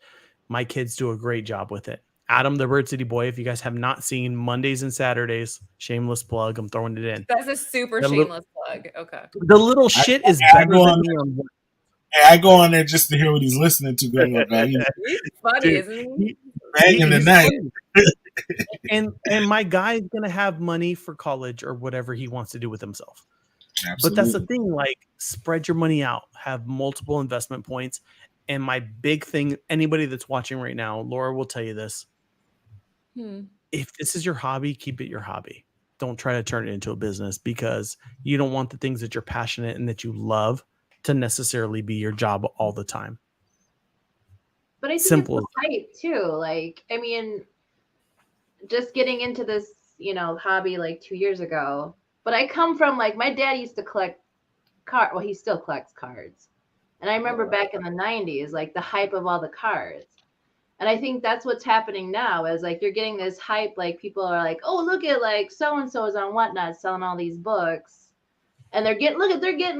Speaker 7: My kids do a great job with it. Adam, the Bird City Boy, if you guys have not seen Mondays and Saturdays, shameless plug, I'm throwing it in.
Speaker 6: That's a super shameless plug. Okay.
Speaker 7: The little shit is better than me on one.
Speaker 2: I go on there just to hear what he's listening to. Going,
Speaker 6: he's funny,
Speaker 7: dude,
Speaker 6: isn't he?
Speaker 2: Banging the night.
Speaker 7: and my guy's gonna have money for college or whatever he wants to do with himself. Absolutely. But that's the thing, like, spread your money out, have multiple investment points. And my big thing, anybody that's watching right now, Laura will tell you this. If this is your hobby, keep it your hobby. Don't try to turn it into a business, because you don't want the things that you're passionate and that you love to necessarily be your job all the time.
Speaker 8: But I think it's the hype too. Like, I mean, just getting into this, hobby like 2 years ago. But I come from, like, my dad used to collect cards. Well, he still collects cards. And I remember back in the 90s, like, the hype of all the cards. And I think that's what's happening now, is like you're getting this hype. Like, people are like, oh, look at, like, so-and-so is on Whatnot selling all these books. And they're getting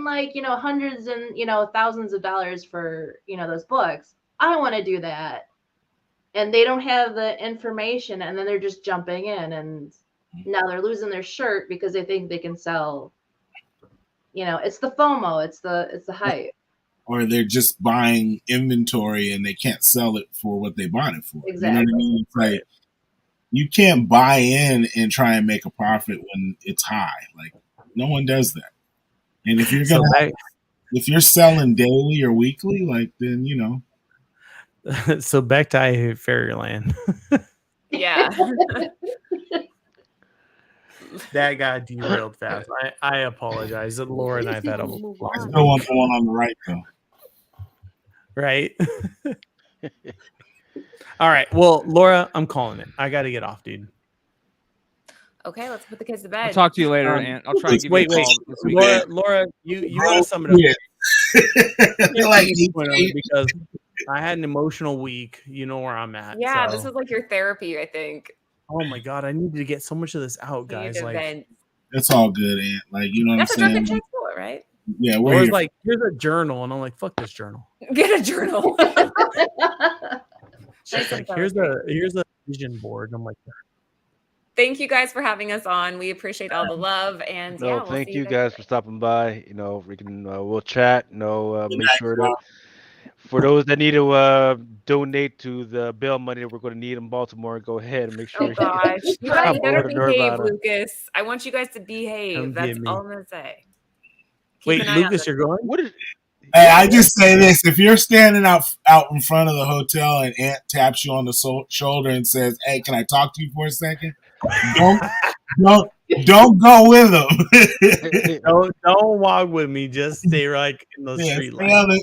Speaker 8: like, hundreds and, thousands of dollars for, those books. I want to do that. And they don't have the information, and then they're just jumping in, and now they're losing their shirt because they think they can sell. It's the FOMO, it's the hype.
Speaker 2: Or they're just buying inventory and they can't sell it for what they bought it for.
Speaker 8: Exactly.
Speaker 2: You know what I mean? It's like, you can't buy in and try and make a profit when it's high. Like, no one does that. And if you're if you're selling daily or weekly, like, then
Speaker 7: So back to Hate Fairyland.
Speaker 6: Yeah.
Speaker 7: That got derailed fast. I apologize. Laura and I have had a
Speaker 2: no one on the right though.
Speaker 7: Right. All right. Well, Laura, I'm calling it. I got to get off, dude.
Speaker 6: Okay, let's put the kids to bed.
Speaker 4: I'll talk to you later, Aunt. I'll try to give you a call this weekend.
Speaker 7: Laura, you gotta sum it up. Because I had an emotional week. You know where I'm at.
Speaker 6: Yeah, this is like your therapy, I think.
Speaker 7: Oh my god, I needed to get so much of this out, guys. Like,
Speaker 2: it's all good, Aunt. Like, you know what I'm saying?
Speaker 6: That's a Drunken right?
Speaker 2: Yeah,
Speaker 7: we're like, here's a journal, and I'm like, fuck this journal.
Speaker 6: Get a journal.
Speaker 7: She's like, here's a vision board, and I'm like,
Speaker 6: thank you guys for having us on. We appreciate all the love, and we'll
Speaker 3: thank you guys for stopping by. We can we'll chat. Make sure that for those that need to donate to the bail money that we're going to need in Baltimore, go ahead and make sure.
Speaker 6: Oh gosh, you guys better behave, Lucas. I want you guys to behave. That's all I'm going to say.
Speaker 7: Wait,
Speaker 6: an eye
Speaker 7: Lucas,
Speaker 6: on
Speaker 7: you're going?
Speaker 3: What is?
Speaker 2: Hey, I just say this: if you're standing out in front of the hotel and Aunt taps you on the shoulder and says, "Hey, can I talk to you for a second?" Don't don't go with them.
Speaker 7: Don't walk with me. Just stay right in the
Speaker 2: Yeah,
Speaker 7: street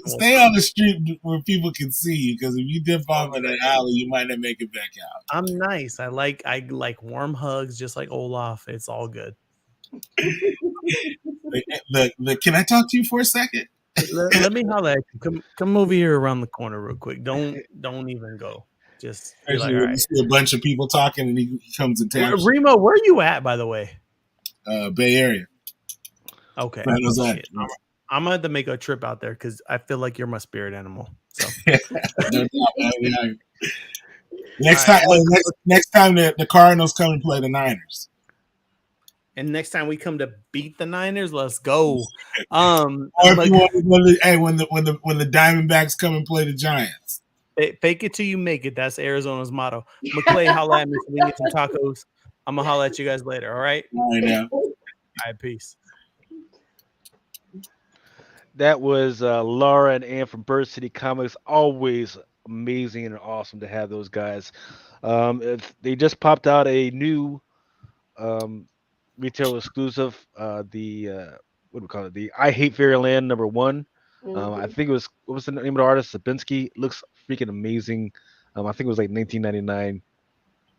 Speaker 2: stay on the street where people can see you. Because if you dip off in that alley, you might not make it back out.
Speaker 7: I'm nice. I like warm hugs, just like Olaf. It's all good.
Speaker 2: Can I talk to you for a second?
Speaker 7: Let me holler at you. Come over here around the corner real quick. Don't even go. Just be like, all
Speaker 2: You
Speaker 7: right.
Speaker 2: see a bunch of people talking, and he comes and taps.
Speaker 7: Remo, where are you at, by the way?
Speaker 2: Bay Area.
Speaker 7: Okay.
Speaker 2: Shit.
Speaker 7: I'm gonna have to make a trip out there because I feel like you're my spirit animal. So
Speaker 2: next time the Cardinals come and play the Niners.
Speaker 7: And next time we come to beat the Niners, let's go.
Speaker 2: Or if you want when the Diamondbacks come and play the Giants.
Speaker 7: Fake it till you make it. That's Arizona's motto. McClay, holla at me so we can get some tacos. I'm gonna holla at you guys later. All right.
Speaker 2: All right now.
Speaker 7: All right. Peace.
Speaker 3: That was Laura and Ann from Bird City Comics. Always amazing and awesome to have those guys. They just popped out a new retail exclusive. What do we call it? The I Hate Fairyland #1. I think it was, what was the name of the artist? Sabinski. Looks freaking amazing. I think it was like 1999.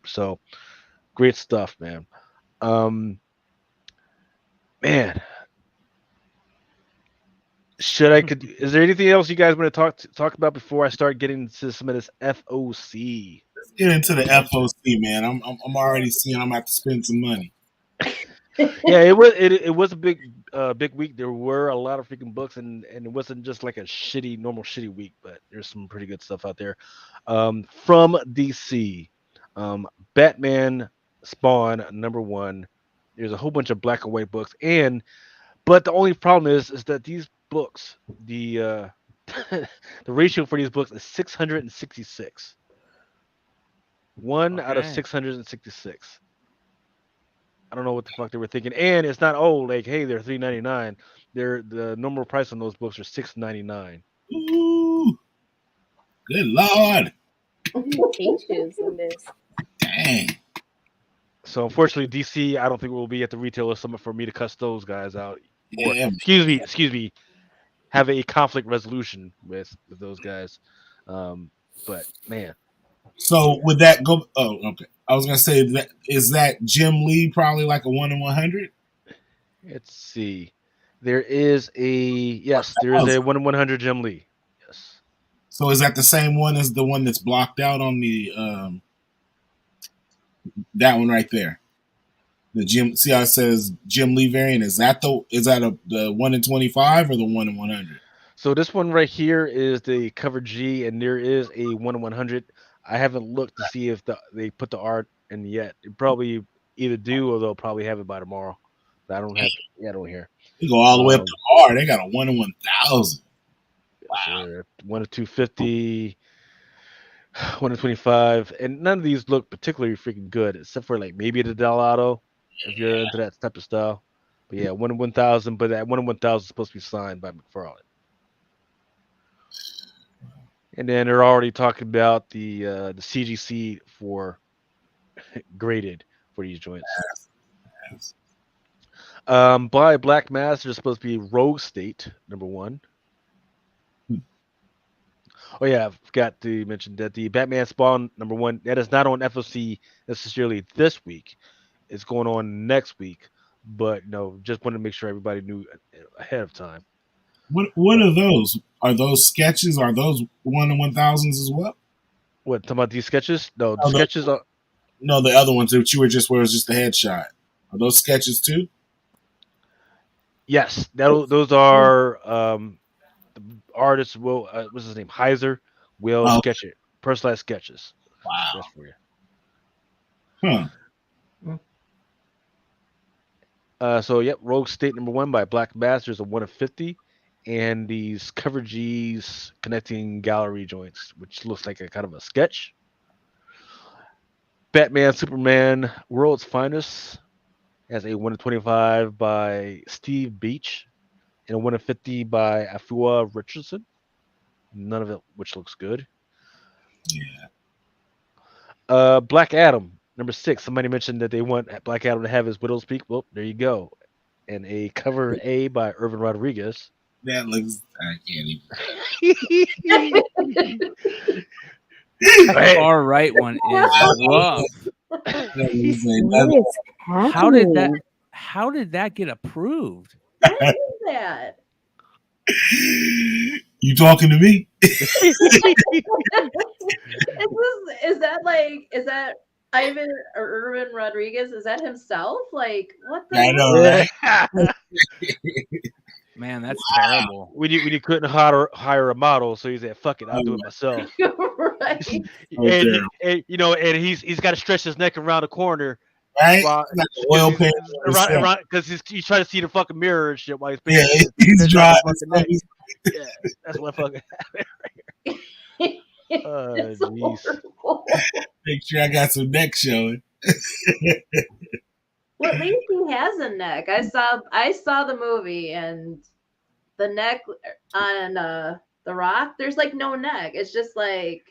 Speaker 3: So great stuff, man. Man. Is there anything else you guys want to talk about before I start getting into some of this FOC?
Speaker 2: Let's get into the FOC, man. I'm already seeing I'm gonna have to spend some money.
Speaker 3: Yeah, it was a big week. There were a lot of freaking books, and it wasn't just like a normal shitty week, but there's some pretty good stuff out there. From DC, Batman Spawn #1. There's a whole bunch of black and white books, but the only problem is that these books, the the ratio for these books is 666. One out of 666. I don't know what the fuck they were thinking, and it's not like, hey, they're $3.99. The normal price on those books are $6.99.
Speaker 2: Ooh, good lord!
Speaker 5: Pages in this.
Speaker 2: Dang.
Speaker 3: So unfortunately, DC, I don't think will be at the retailer summit for me to cuss those guys out. Or,
Speaker 2: Yeah.
Speaker 3: excuse me, have a conflict resolution with those guys. But man.
Speaker 2: So would that go? Oh, okay. I was gonna say is that Jim Lee probably like a 1 in 100?
Speaker 3: Let's see. There is a 1 in 100 Jim Lee. Yes.
Speaker 2: So is that the same one as the one that's blocked out on the that one right there? The Jim, see how it says Jim Lee variant? Is that the 1 in 25 or the 1 in 100?
Speaker 3: So this one right here is the cover G, and there is a 1 in 100. I haven't looked to see if they put the art in yet. It probably either do or they'll probably have it by tomorrow. But I don't have it yet on here.
Speaker 2: You go all the way up to R. They got a 1 in 1,000.
Speaker 3: Wow. 1 in 250, 1 in 25, and none of these look particularly freaking good, except for like maybe the Delgado, if you're into that type of style. But yeah, 1 in 1,000. But that 1 in 1,000 is supposed to be signed by McFarlane. And then they're already talking about the CGC for graded for these joints.
Speaker 2: Yes.
Speaker 3: By Black Mass, there's supposed to be Rogue State #1. Oh yeah, I forgot to mention that the Batman Spawn #1 that is not on FOC necessarily this week. It's going on next week, but just wanted to make sure everybody knew ahead of time.
Speaker 2: What are those? Are those sketches? Are those 1 in 1,000s as well?
Speaker 3: What, talking about these sketches? No, the sketches are.
Speaker 2: No, the other ones that you were just where it was just a headshot. Are those sketches too?
Speaker 3: Yes, those are the artists. What's his name? Heiser will sketch it. Personalized sketches.
Speaker 2: Wow.
Speaker 3: That's for you.
Speaker 2: Huh.
Speaker 3: So Rogue State #1 by Black Mass. There's a 1 of 50. And these cover G's connecting gallery joints, which looks like a kind of a sketch. Batman Superman World's Finest has a 1 of 25 by Steve Beach. and a 1 in 50 by Afua Richardson. None of it, which looks good.
Speaker 2: Yeah.
Speaker 3: Black Adam, number 6. Somebody mentioned that they want Black Adam to have his Widow's Peak. Well, there you go. And a cover A by Irvin Rodriguez.
Speaker 2: That looks. I can't even.
Speaker 4: That far right one is rough.
Speaker 5: What is happening?
Speaker 4: How did that get approved?
Speaker 8: What is that?
Speaker 2: You talking to me?
Speaker 8: Is that Ivan or Irvin Rodriguez? Is that himself? Like, what the
Speaker 2: I know, right?
Speaker 4: Man, that's terrible.
Speaker 3: When you couldn't hire a model, so he said, "Fuck it, I'll do it myself."
Speaker 8: right.
Speaker 3: And you know, and he's got to stretch his neck around the corner,
Speaker 2: Right? Like oil paint.
Speaker 3: because he's trying to see the fucking mirror and shit while he's
Speaker 2: Yeah,
Speaker 3: painting.
Speaker 2: he's driving.
Speaker 3: Yeah, that's what fucking happened right here.
Speaker 8: It's
Speaker 3: Jeez.
Speaker 8: horrible.
Speaker 2: Make sure I got some neck showing.
Speaker 8: Well, at least he has a neck. I saw the movie, and the neck on The Rock, there's like no neck. It's just like.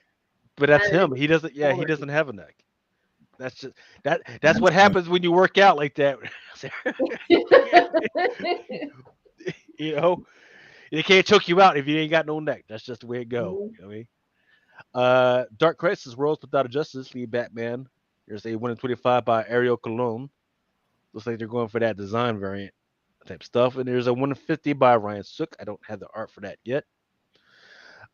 Speaker 3: But that's him. He doesn't. Yeah, he doesn't have a neck. That's just That's what happens when you work out like that. You know, they can't choke you out if you ain't got no neck. That's just the way it goes. You know what I mean? Dark Crisis: Worlds Without Justice, lead Batman. There's a 1 in 25 by Ariel Colon. Looks like they're going for that design variant type stuff. And there's a 1 in 50 by Ryan Sook. I don't have the art for that yet.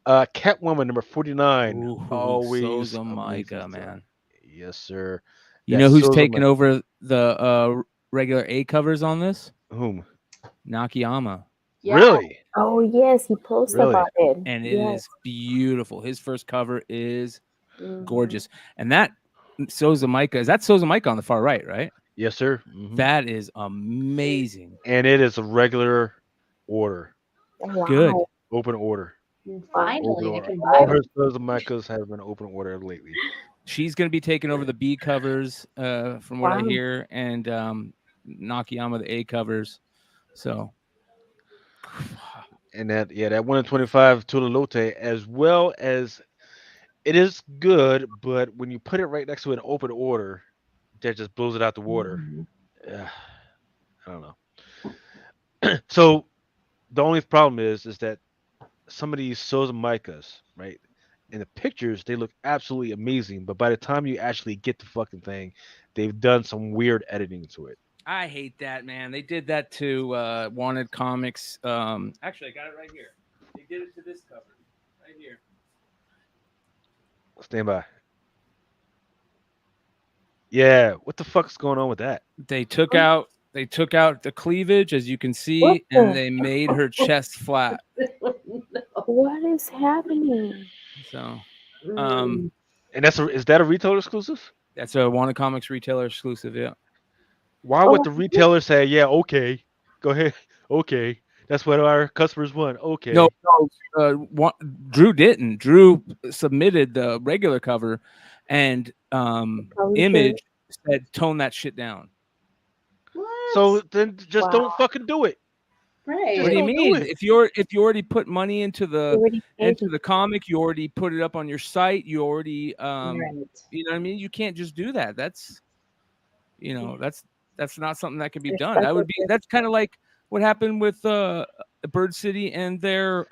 Speaker 3: Catwoman number 49.
Speaker 4: Ooh,
Speaker 3: always
Speaker 4: Souza Micah,
Speaker 3: amazing
Speaker 4: man.
Speaker 3: stuff. Yes, sir.
Speaker 4: You know who's taking over the regular A covers on this?
Speaker 3: Whom?
Speaker 4: Nakayama.
Speaker 8: Yeah.
Speaker 3: Really?
Speaker 5: Oh yes, he posted
Speaker 3: Really?
Speaker 5: about it,
Speaker 4: And it
Speaker 5: yes.
Speaker 4: is beautiful. His first cover is
Speaker 5: Mhm.
Speaker 4: gorgeous. And that Souza Micah, is that Souza Micah on the far right, right?
Speaker 3: Yes, sir. Mhm.
Speaker 4: That is amazing.
Speaker 3: And it is a regular order,
Speaker 5: Wow.
Speaker 4: Good.
Speaker 3: open order.
Speaker 8: Finally,
Speaker 3: Open
Speaker 8: I
Speaker 3: order.
Speaker 8: can
Speaker 3: All
Speaker 8: buy
Speaker 3: her Souza Micahs have been open order lately.
Speaker 4: She's going to be taking over the B covers, from what I
Speaker 5: Wow.
Speaker 4: hear, and Nakayama the A covers. So,
Speaker 3: And that 1 in 25 Tula Lote, as well as it is good, but when you put it right next to an open order, that just blows it out the water. I don't know. So the only problem is that some of these Souza Micahs, right? In the pictures, they look absolutely amazing, but by the time you actually get the fucking thing, they've done some weird editing to it.
Speaker 4: I hate that, man. They did that to Wanted Comics. Actually, I got it right here. They did it to this cover right here.
Speaker 3: Stand by. Yeah, what the fuck's going on with that?
Speaker 4: They took out the cleavage, as you can see,
Speaker 5: What
Speaker 4: and
Speaker 5: the-
Speaker 4: they made her chest flat.
Speaker 5: What is happening?
Speaker 4: So,
Speaker 3: And is that a retail exclusive?
Speaker 4: that's a Wanted Comics retailer exclusive. Yeah.
Speaker 3: Why would the retailer say, "Yeah, okay, go ahead, okay"? That's what our customers want. Okay.
Speaker 4: No, Drew didn't. Drew submitted the regular cover, and Image said, "Tone that shit down."
Speaker 8: What?
Speaker 3: So then just
Speaker 5: Wow.
Speaker 3: don't fucking do it.
Speaker 8: Right.
Speaker 4: What do you
Speaker 3: don't do
Speaker 4: mean?
Speaker 3: it.
Speaker 4: If you already put money into
Speaker 5: You already paid
Speaker 4: the comic, you already put it up on your site. You already
Speaker 8: Right.
Speaker 4: you know what I mean. You can't just do that. That's that's not something that can be
Speaker 5: There's
Speaker 4: done. That would be
Speaker 5: special-
Speaker 4: that's kind of like what happened with Bird City and their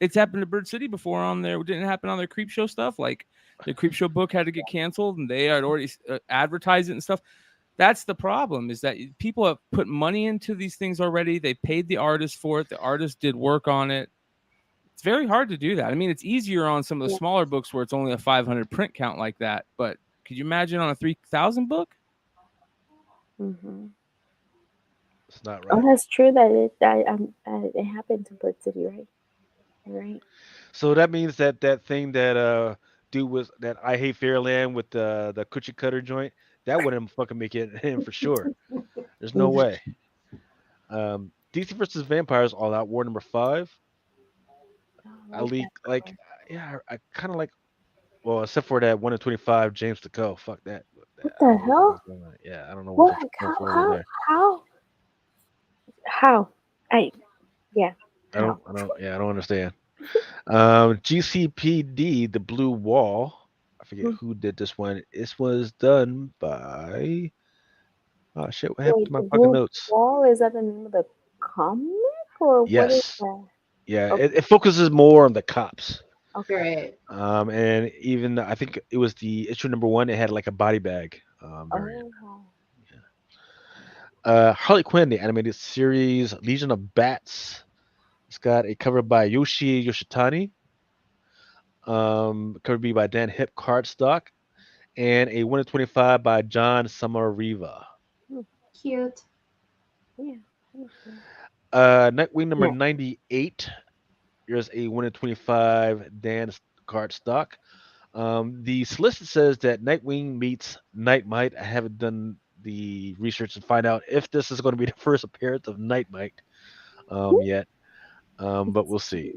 Speaker 4: it's happened to Bird City before on their didn't happen on their Creep Show stuff. Like the Creep Show book had to get canceled, and they had already advertised it and stuff. That's the problem, is that people have put money into these things already. They paid the artist for it. The artist did work on it. It's very hard to do that. I mean, it's easier on some of the smaller books where it's only a 500 print count like that. But could you imagine on a 3,000 book?
Speaker 5: Mhm.
Speaker 3: It's not
Speaker 5: Oh,
Speaker 3: right.
Speaker 5: that's true that it happened to Bird City, right? Right.
Speaker 3: So that means that thing that dude was that I Hate Fairyland with the coochie cutter joint, that wouldn't fucking make it in for sure. There's no way. DC versus Vampires All Out War number 5. I kind of like, well, except for that 1 in 25 James Deco. Fuck that.
Speaker 5: What the hell?
Speaker 3: Yeah, I don't know
Speaker 5: What?
Speaker 3: what's going on there.
Speaker 5: How? I Yeah.
Speaker 3: I don't understand. GCPD, the Blue Wall. I forget who did this one. This was done by. Oh shit! What happened
Speaker 5: Wait,
Speaker 3: to my
Speaker 5: the
Speaker 3: fucking
Speaker 5: Blue
Speaker 3: notes?
Speaker 5: Wall, is that the name of the comic or what is
Speaker 3: Yes.
Speaker 5: that?
Speaker 3: Yeah,
Speaker 5: Okay.
Speaker 3: it focuses more on the cops.
Speaker 5: Okay.
Speaker 8: Right.
Speaker 3: And even I think it was the issue number 1. It had like a body bag variant.
Speaker 5: Oh.
Speaker 3: Harley Quinn, the animated series, Legion of Bats. It's got a cover by Yoshi Yoshitani. Cover B by Dan Hip cardstock, and a 1 in 25 by John Samariva.
Speaker 8: Cute.
Speaker 5: Yeah.
Speaker 3: Nightwing number
Speaker 5: Yeah.
Speaker 3: 98. Here's a 1 in 25 Dan cardstock. The solicit says that Nightwing meets Nightmite. I haven't done the research to find out if this is going to be the first appearance of Nightmite yet, but we'll see.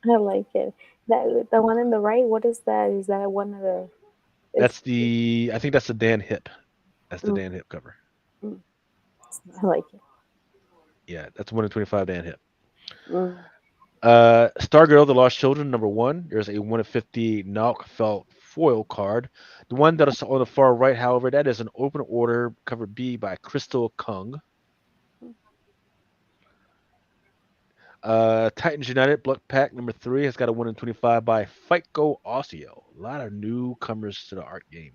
Speaker 5: I like it. That the one on the right. What is that? Is that one of the?
Speaker 3: That's I think that's the Dan Hip. That's the Dan Hip cover.
Speaker 5: I like it.
Speaker 3: Yeah, that's 1 in 25 Dan Hip.
Speaker 5: Mm.
Speaker 3: Stargirl, The Lost Children, number 1. There's a 1 in 50 Nauk felt foil card. The one that is on the far right, however, that is an open order cover B by Crystal Kung. Titans United, Blood Pack number 3 has got a 1 in 25 by Fico Ossio. A lot of newcomers to the art game.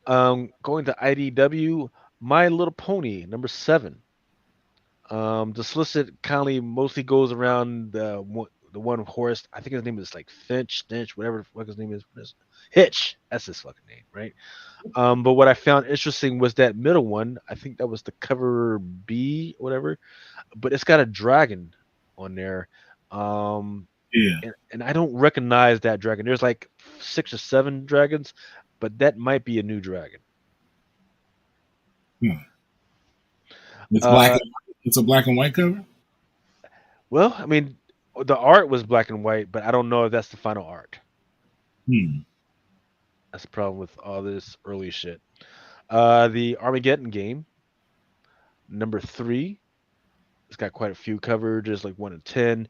Speaker 3: Going to IDW, My Little Pony number 7. The solicit kindly mostly goes around the one horse. I think his name is like Finch, whatever the fuck his name is. Hitch. That's his fucking name, right? But what I found interesting was that middle one. I think that was the cover B, whatever. But it's got a dragon on there. And I don't recognize that dragon. There's like 6 or 7 dragons, but that might be a new dragon.
Speaker 2: It's black. It's a black and white cover.
Speaker 3: Well, I mean, the art was black and white, but I don't know if that's the final art. That's the problem with all this early shit. The Armageddon game, number 3. It's got quite a few coverages, like 1 in 10.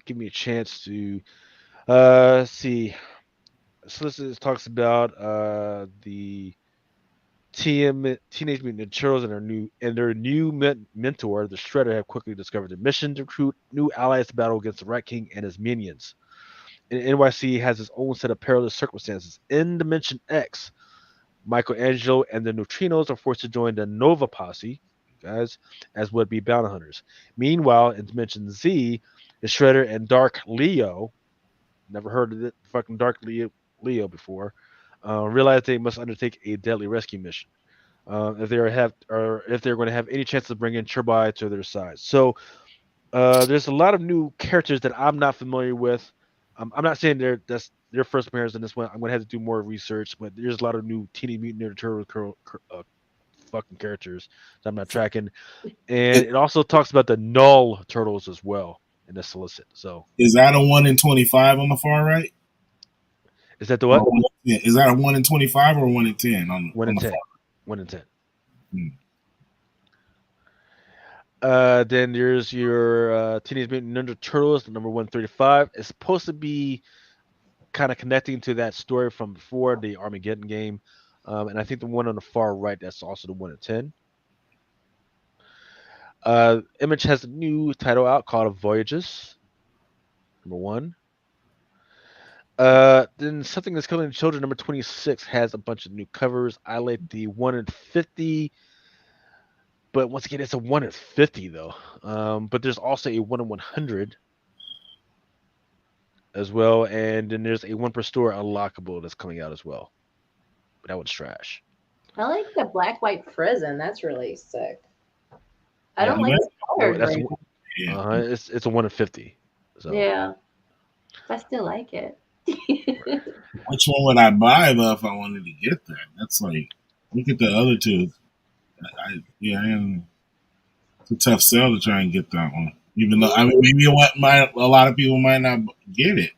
Speaker 3: Give me a chance to see. So this talks about the Teenage Mutant Ninja Turtles and their new mentor, the Shredder, have quickly discovered their mission to recruit new allies to battle against the Rat King and his minions. And NYC has its own set of perilous circumstances. In Dimension X, Michelangelo and the Neutrinos are forced to join the Nova Posse, guys, as would-be bounty hunters. Meanwhile, in Dimension Z, the Shredder and Dark Leo, never heard of it, fucking Dark Leo before, realize they must undertake a deadly rescue mission if they're going to have any chance of bringing Cherbai to their side. So there's a lot of new characters that I'm not familiar with. I'm not saying that's their first appearance in this one. I'm going to have to do more research, but there's a lot of new Teenage Mutant Ninja Turtle fucking characters that I'm not tracking, and it also talks about the Null Turtles as well in the solicit. So
Speaker 2: is that a 1 in 25 on the far right?
Speaker 3: Is that the what?
Speaker 2: Is that a 1 in 25 or 1 in 10 on
Speaker 3: 1 in
Speaker 2: the
Speaker 3: 10?
Speaker 2: far?
Speaker 3: 1 in 10. Then there's your Teenage Mutant Ninja Turtles, the number 135. It's supposed to be kind of connecting to that story from before, the Armageddon game. And I think the one on the far right, that's also the 1 in 10. Image has a new title out called Voyages, number 1. Then Something That's Killing Children, number 26, has a bunch of new covers. I like the 1 in 50. But once again, it's a 1 in 50 though. But there's also a 1 in 100 as well, and then there's a 1 per store unlockable that's coming out as well. But that one's trash.
Speaker 8: I like the black white prison. That's really sick. I don't like the color.
Speaker 3: It's a 1 in 50. So.
Speaker 8: Yeah, I still like it.
Speaker 2: Which one would I buy though if I wanted to get that? That's like, look at the other two. It's a tough sell to try and get that one. Even though maybe a lot of people might not get it.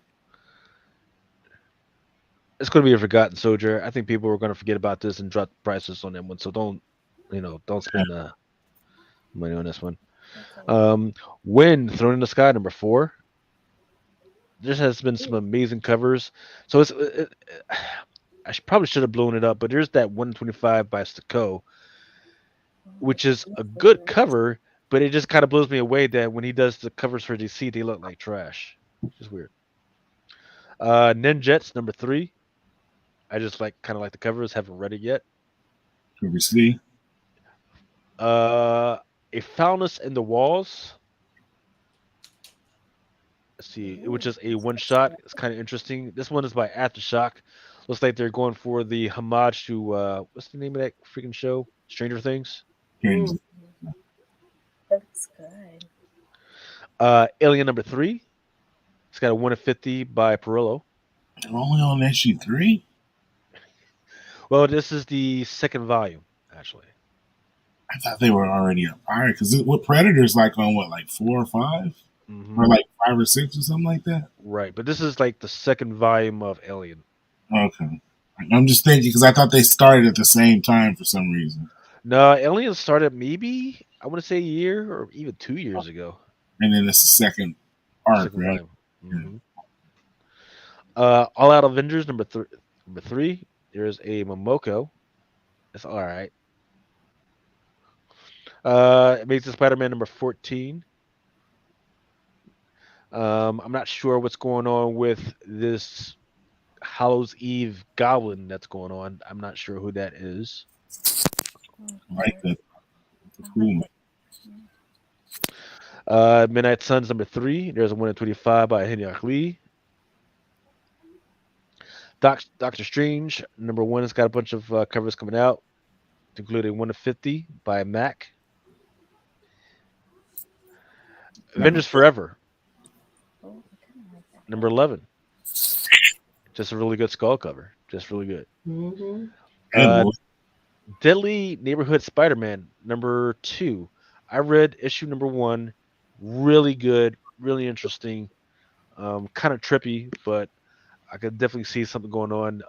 Speaker 3: It's going to be a forgotten soldier. I think people are going to forget about this and drop prices on that one. So don't spend money on this one.
Speaker 5: That's a lot.
Speaker 3: Wind Thrown in the Sky number 4. There has been some amazing covers. So probably should have blown it up, but there's that 125 by Sacco, which is a good cover, but it just kind of blows me away that when he does the covers for DC, they look like trash. It's just weird. Ninjets number 3. I just kind of like the covers. Haven't read it yet.
Speaker 2: Previously,
Speaker 3: A Foulness in the Walls. Let's see, which is a one shot. It's kind of interesting. This one is by Aftershock. Looks like they're going for the homage to what's the name of that freaking show? Stranger Things.
Speaker 5: That looks good.
Speaker 3: Alien number 3. It's got a 1 of 50 by Perillo.
Speaker 2: they're only on issue 3.
Speaker 3: Well, this is the second volume, actually.
Speaker 2: I thought they were already up higher because what Predator's like on what, like 4 or 5, or like 5 or 6 or something like that.
Speaker 3: Right, but this is like the second volume of Alien.
Speaker 2: Okay, I'm just thinking because I thought they started at the same time for some reason.
Speaker 3: No, Alien started maybe I want to say a year or even 2 years ago.
Speaker 2: And then it's the second arc,
Speaker 3: Second
Speaker 2: right?
Speaker 3: volume. All Out Avengers number 3. There's a Momoko. It's all right. Amazing Spider-Man number 14. I'm not sure what's going on with this Hallows Eve Goblin that's going on. I'm not sure who that is.
Speaker 2: I like that. Cool.
Speaker 3: Midnight Suns number 3. There's a 1 in 25 by Hinyak Lee. Doctor Strange number 1 has got a bunch of covers coming out, including 1 of 50 by Mac. Avengers Forever number 11. Just a really good skull cover. Just really good. Deadly Neighborhood Spider-Man number 2. I read issue number 1. Really good, really interesting. Kind of trippy, but I could definitely see something going on.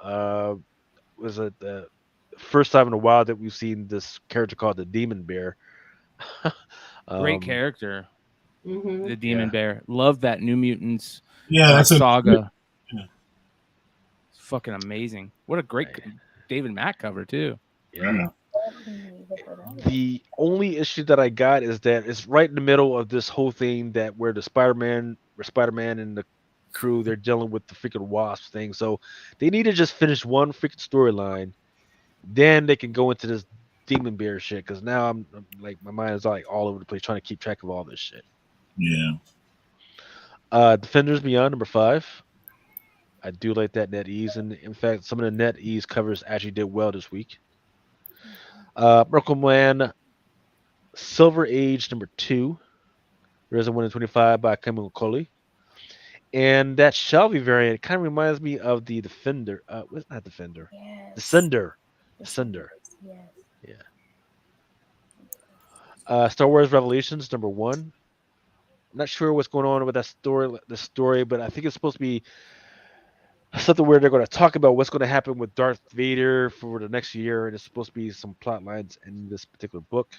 Speaker 3: Was it the first time in a while that we've seen this character called the Demon Bear?
Speaker 4: Great character.
Speaker 8: Mm-hmm.
Speaker 4: The Demon Bear. Love that New Mutants
Speaker 2: that's
Speaker 4: saga.
Speaker 2: Yeah.
Speaker 4: It's fucking amazing. What a great David Mack cover too.
Speaker 2: Yeah.
Speaker 3: The only issue that I got is that it's right in the middle of this whole thing that where Spider-Man and the crew, they're dealing with the freaking Wasp thing. So they need to just finish one freaking storyline. Then they can go into this Demon Bear shit. Because now I'm like, my mind is like all over the place trying to keep track of all this shit.
Speaker 2: Yeah.
Speaker 3: Defenders Beyond number 5. I do like that NetEase, and in fact, some of the NetEase covers actually did well this week. Miracle Man Silver Age number 2. There's a 1 in 25 by Kamil Koli. And that Shelby variant kind of reminds me of the Defender. What's not Defender?
Speaker 5: Yes.
Speaker 3: Descender. Descender. Yes. Yeah. Star Wars Revelations number 1. I'm not sure what's going on with that story, but I think it's supposed to be something where they're going to talk about what's going to happen with Darth Vader for the next year, and it's supposed to be some plot lines in this particular book.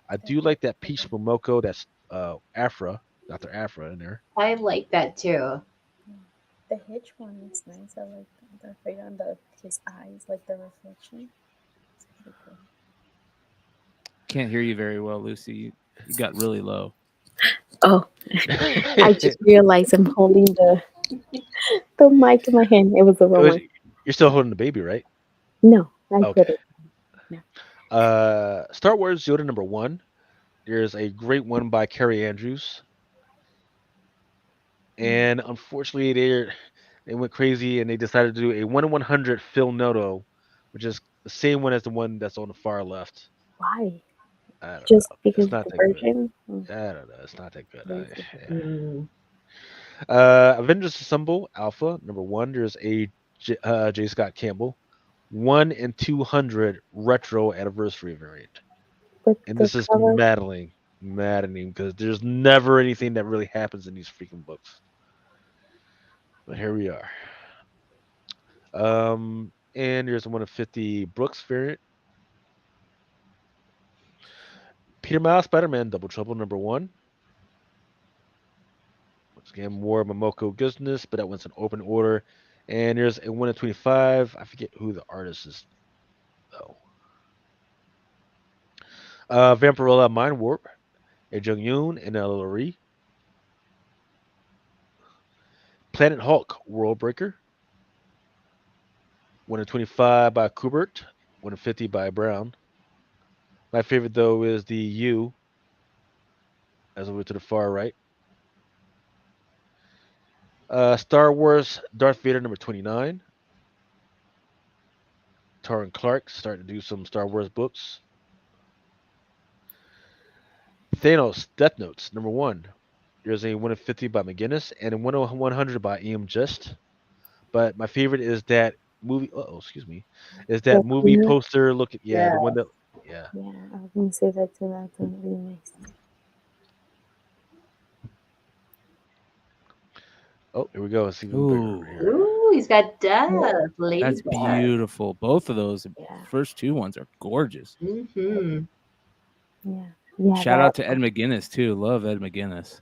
Speaker 3: I do like that Peach Momoko. That's Afra, Dr. Afra in there.
Speaker 8: I like that too.
Speaker 5: The Hitch one is nice. I like the right on his eyes, like the reflection. It's pretty cool.
Speaker 4: Can't hear you very well, Lucy. You got really low.
Speaker 5: Oh, I just realized I'm holding the mic in my hand. It was the wrong one.
Speaker 3: You're still holding the baby, right?
Speaker 5: No, I put it.
Speaker 3: No. Star Wars Yoda number 1. There's a great one by Carrie Andrews. And unfortunately, they went crazy and they decided to do a 1 in 100 Phil Noto, which is the same one as the one that's on the far left.
Speaker 5: Why?
Speaker 3: I don't
Speaker 5: Just
Speaker 3: know.
Speaker 5: because
Speaker 3: It's not
Speaker 5: the
Speaker 3: that
Speaker 5: version?
Speaker 3: good. I don't know. It's not that good.
Speaker 8: Mm.
Speaker 3: Avengers Assemble Alpha number 1. There's a J. Scott Campbell 1 in 200 retro anniversary variant. And this is maddening because there's never anything that really happens in these freaking books. But here we are. And there's a 1 of 50 Brooks variant. Peter Miles Spider-Man Double Trouble #1. Once again, more Momoko goodness, but that one's an open order. And there's a 1 in 25. I forget who the artist is, though. Vampirella Mind Warp, a Jung Yoon and a Lurie. Planet Hulk World Breaker. 1 in 25 by Kubert. 1 in 50 by Brown. My favorite, though, is the U, as over to the far right. Star Wars Darth Vader #29. Taran Clark starting to do some Star Wars books. Thanos Death Notes #1. There's a 1 in 50 by McGinnis and a 1 in 100 by E.M. Just. But my favorite is that movie. Excuse me. Is that movie poster? Look at the one that. Yeah.
Speaker 5: Yeah, I was gonna say that too. That's really nice.
Speaker 3: Oh, here we go. It's even
Speaker 4: Ooh.
Speaker 3: bigger.
Speaker 8: Ooh, he's got death.
Speaker 4: That's beautiful. Both of those first two ones are gorgeous.
Speaker 8: Mm-hmm.
Speaker 5: Yeah.
Speaker 4: Shout out to Ed McGuinness too. Love Ed McGuinness.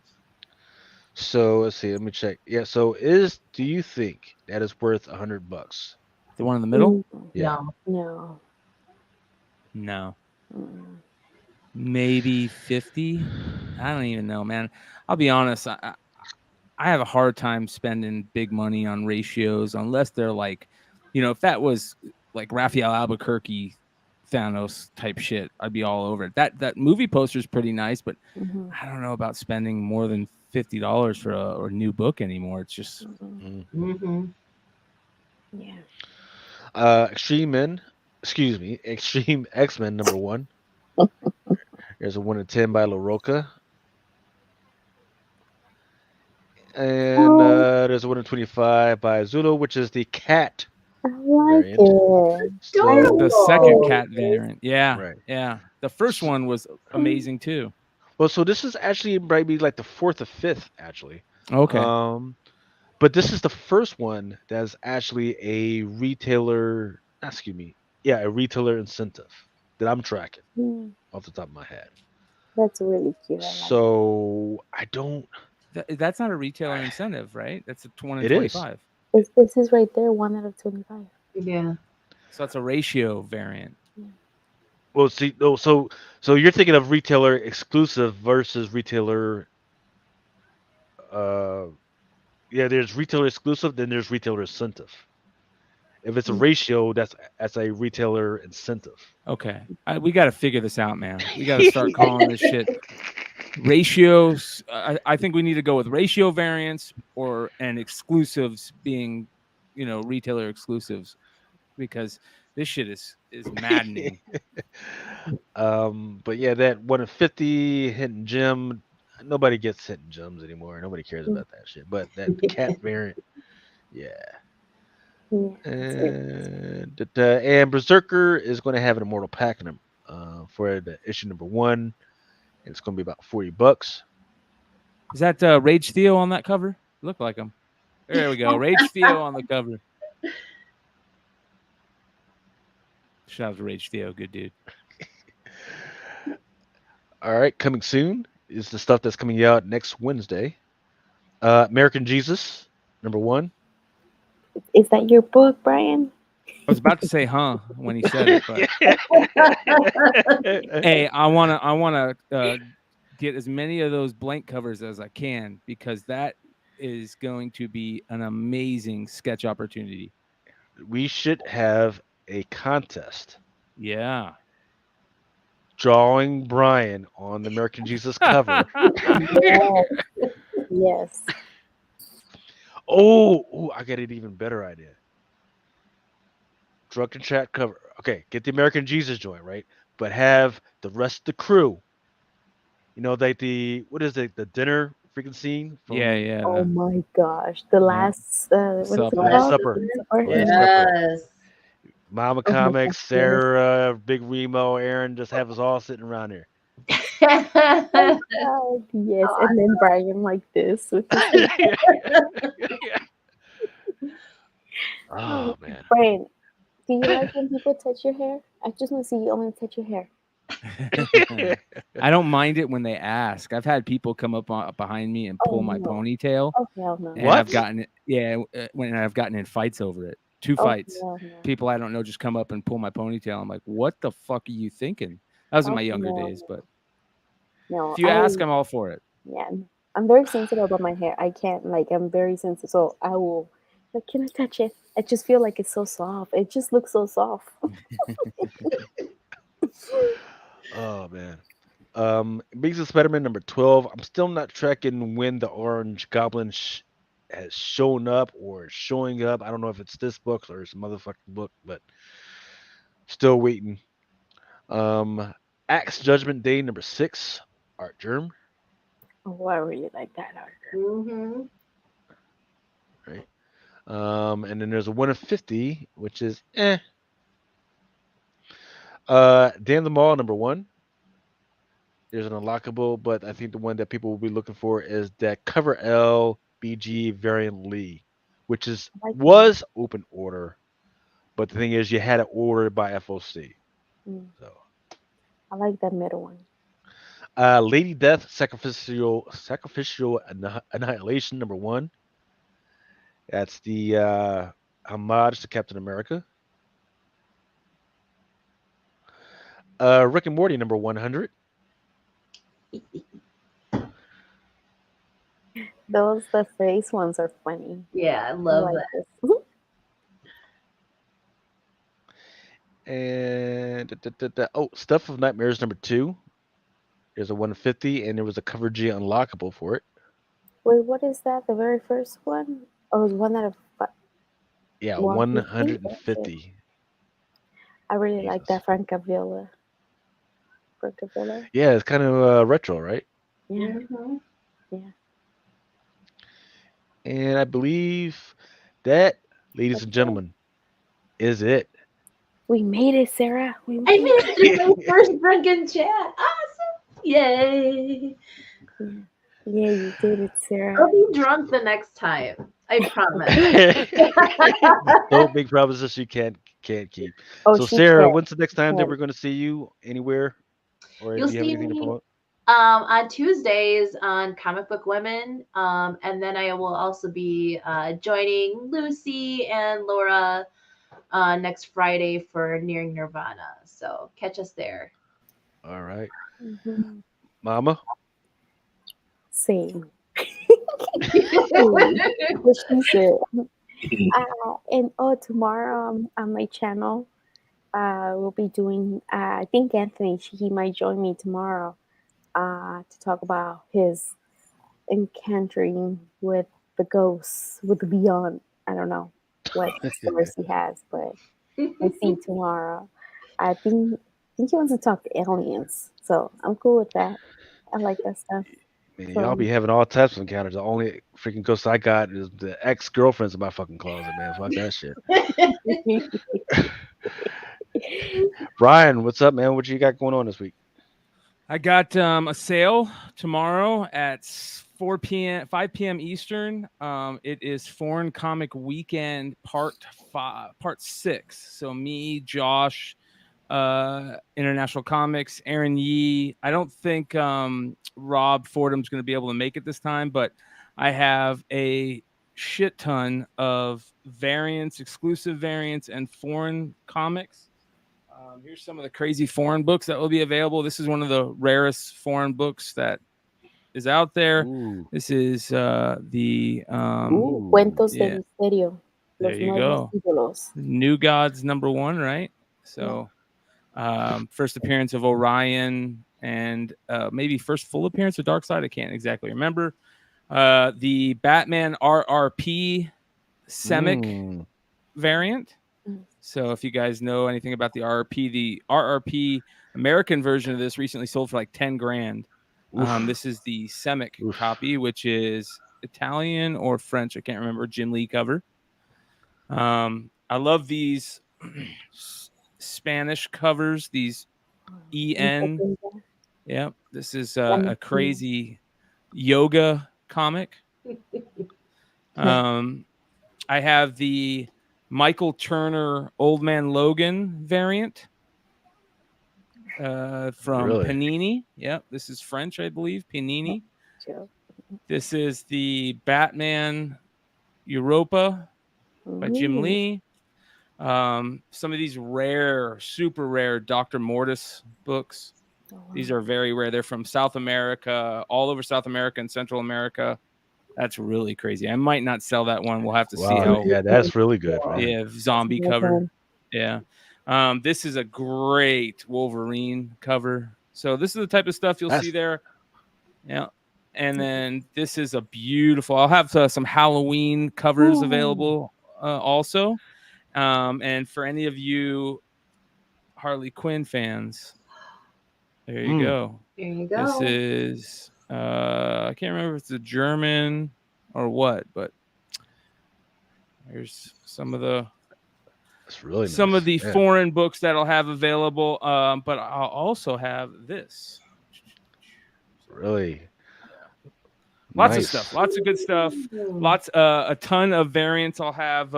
Speaker 3: So let's see. Let me check. Yeah. So do you think that is worth $100?
Speaker 4: The one in the middle?
Speaker 3: Yeah.
Speaker 5: No.
Speaker 4: Maybe 50. I don't even know, man. I'll be honest. I have a hard time spending big money on ratios unless they're like, if that was like Raphael Albuquerque Thanos type shit, I'd be all over it. That movie poster is pretty nice, but I don't know about spending more than $50 for a new book anymore. It's just
Speaker 3: Extreme X-Men #1. There's a 1 in 10 by LaRocca. And there's a 1 in 25 by Zulu, which is the cat.
Speaker 5: I like
Speaker 3: variant.
Speaker 5: it.
Speaker 4: The second cat variant. Yeah.
Speaker 3: Right.
Speaker 4: Yeah. The first one was amazing too.
Speaker 3: Well, so this is actually maybe like the 4th or 5th, actually.
Speaker 4: Okay.
Speaker 3: But this is the first one that's actually a retailer. Excuse me. Yeah, a retailer incentive that I'm tracking off the top of my head.
Speaker 5: That's really cute.
Speaker 3: So I don't.
Speaker 4: That's not a retailer incentive, right? That's a 1 in
Speaker 3: It
Speaker 4: 25.
Speaker 5: This is right there, 1 out of 25.
Speaker 8: Yeah.
Speaker 4: So that's a ratio variant.
Speaker 3: Well, see, so you're thinking of retailer exclusive versus retailer. There's retailer exclusive, then there's retailer incentive. If it's a ratio, that's a retailer incentive.
Speaker 4: Okay, we got to figure this out, man. We got to start calling this shit ratios. I think we need to go with ratio variants and exclusives being, retailer exclusives, because this shit is maddening.
Speaker 3: But yeah, that 1 in 50 hidden gem. Nobody gets hidden gems anymore. Nobody cares about that shit. But that cat variant, yeah. And Berserker is going to have an immortal pack for the issue #1. And it's going to be about $40.
Speaker 4: Is that Rage Theo on that cover? Look like him. There we go. Rage Theo on the cover. Shout out to Rage Theo. Good dude.
Speaker 3: All right. Coming soon is the stuff that's coming out next Wednesday. American Jesus, #1.
Speaker 5: Is that your book, Brian?
Speaker 4: I was about to say, when he said it, but hey, I wanna get as many of those blank covers as I can, because that is going to be an amazing sketch opportunity.
Speaker 3: We should have a contest.
Speaker 4: Yeah.
Speaker 3: Drawing Brian on the American Jesus cover.
Speaker 5: Yes.
Speaker 3: Oh, I got an even better idea. Drunken chat cover. Okay, get the American Jesus joint, right? But have the rest of the crew. Like what is it? The dinner freaking scene?
Speaker 4: Yeah.
Speaker 5: Oh my gosh. The last
Speaker 3: supper.
Speaker 8: Yes.
Speaker 3: Mama Comics, Sarah, Big Remo, Aaron, just have us all sitting around here.
Speaker 5: Yes, and then Brian like this.
Speaker 3: Oh man,
Speaker 5: Brian, do you like when people touch your hair? I just want to see you only touch your hair.
Speaker 4: I don't mind it when they ask. I've had people come up behind me and pull my ponytail.
Speaker 5: Oh hell no!
Speaker 4: And I've gotten it. When I've gotten in fights over it. 2 fights.
Speaker 5: Hell no.
Speaker 4: People I don't know just come up and pull my ponytail. I'm like, what the fuck are you thinking? That was in my younger days, but
Speaker 5: no,
Speaker 4: if you ask, I'm all for it.
Speaker 5: Yeah, I'm very sensitive about my hair. I can't I'm very sensitive, so I will. Like, can I touch it? I just feel like it's so soft. It just looks so soft.
Speaker 3: Oh man. Amazing Spider-Man number 12. I'm still not tracking when the Orange Goblin has shown up or is showing up. I don't know if it's this book or some motherfucking book, but still waiting. Axe Judgment Day number 6, Art Germ.
Speaker 5: Oh, I really like that art.
Speaker 8: Mm-hmm.
Speaker 3: Right. And then there's a 1 of 50, which is Dan the Mall number 1. There's an unlockable, but I think the one that people will be looking for is that Cover L BG variant Lee, which was open order, but the thing is you had to order it by FOC. So
Speaker 5: I like that middle one.
Speaker 3: Lady Death Sacrificial Annihilation number 1. That's the homage to Captain America. Rick and Morty number 100.
Speaker 5: The face ones are funny.
Speaker 8: Yeah, I love that.
Speaker 3: And Stuff of Nightmares number 2. There's a 150, and there was a cover G unlockable for it.
Speaker 5: Wait, what is that? The very first one? Oh, it was one out of
Speaker 3: 150.
Speaker 5: I really like that Francavilla.
Speaker 3: Yeah, it's kind of retro, right?
Speaker 5: Yeah.
Speaker 8: Mm-hmm.
Speaker 5: Yeah.
Speaker 3: And I believe that, ladies and gentlemen, is it.
Speaker 5: We made it, Sarah.
Speaker 8: I made it to my first Drunken chat. Awesome! Yay!
Speaker 5: Yeah, you did it, Sarah.
Speaker 8: I'll be drunk the next time. I promise.
Speaker 3: Don't make promises you can't keep.
Speaker 5: Oh,
Speaker 3: so, Sarah, when's the next time that we're going to see you anywhere? Or
Speaker 8: You'll
Speaker 3: do you have
Speaker 8: see
Speaker 3: anything to
Speaker 8: me
Speaker 3: promote?
Speaker 8: on Tuesdays on Comic Book Women, and then I will also be joining Lucy and Laura next Friday for Nearing Nirvana. So catch us there.
Speaker 3: All right.
Speaker 5: Mm-hmm.
Speaker 3: Mama?
Speaker 5: Same. What she said. And tomorrow on my channel, we'll be doing, I think Anthony, he might join me tomorrow to talk about his encountering with the ghosts, with the beyond. I don't know what stories he has, but we'll see tomorrow. I think he wants to talk to aliens, so I'm cool with that. I like that stuff.
Speaker 3: Man, y'all be having all types of encounters. The only freaking ghost I got is the ex-girlfriends in my fucking closet, man. Fuck that shit. Brian, what's up, man? What you got going on this week?
Speaker 4: I got a sale tomorrow at 5 p.m. Eastern. It is Foreign Comic Weekend Part 6. So me, Josh, International Comics, Aaron Yee. I don't think Rob Fordham's going to be able to make it this time, but I have a shit ton of variants, exclusive variants, and foreign comics. Here's some of the crazy foreign books that will be available. This is one of the rarest foreign books that is out there.
Speaker 3: Ooh.
Speaker 4: This is the
Speaker 5: Cuentos de Misterio.
Speaker 4: There you go.
Speaker 5: Ídolos.
Speaker 4: New Gods #1, right? So first appearance of Orion and maybe first full appearance of Darkseid. I can't exactly remember. The Batman RRP Semic variant. So if you guys know anything about the RRP American version of this recently sold for like 10 grand. This is the Semic copy, which is Italian or French. I can't remember. Jim Lee cover. I love these Spanish covers, these EN. Yeah, this is a crazy yoga comic. I have the Michael Turner Old Man Logan variant. from
Speaker 3: Really?
Speaker 4: Panini. Yep, this is French, I believe. Panini.
Speaker 5: Sure.
Speaker 4: This is the Batman Europa by Jim Lee. Some of these super rare Dr. Mortis books. These are very rare. They're from South America, all over South America and Central America. That's really crazy. I might not sell that one. We'll have to see how.
Speaker 3: Yeah, that's really good. Man.
Speaker 4: Yeah, zombie cover. Yeah. This is a great Wolverine cover. So this is the type of stuff you'll see there. Yeah. And then this is a beautiful. I'll have some Halloween covers available also. And for any of you Harley Quinn fans, there you go.
Speaker 8: There you go.
Speaker 4: This is I can't remember if it's a German or what, but here's some of the of the foreign books that I'll have available. But I'll also have this.
Speaker 3: Really?
Speaker 4: Lots of stuff, lots of good stuff, a ton of variants. I'll have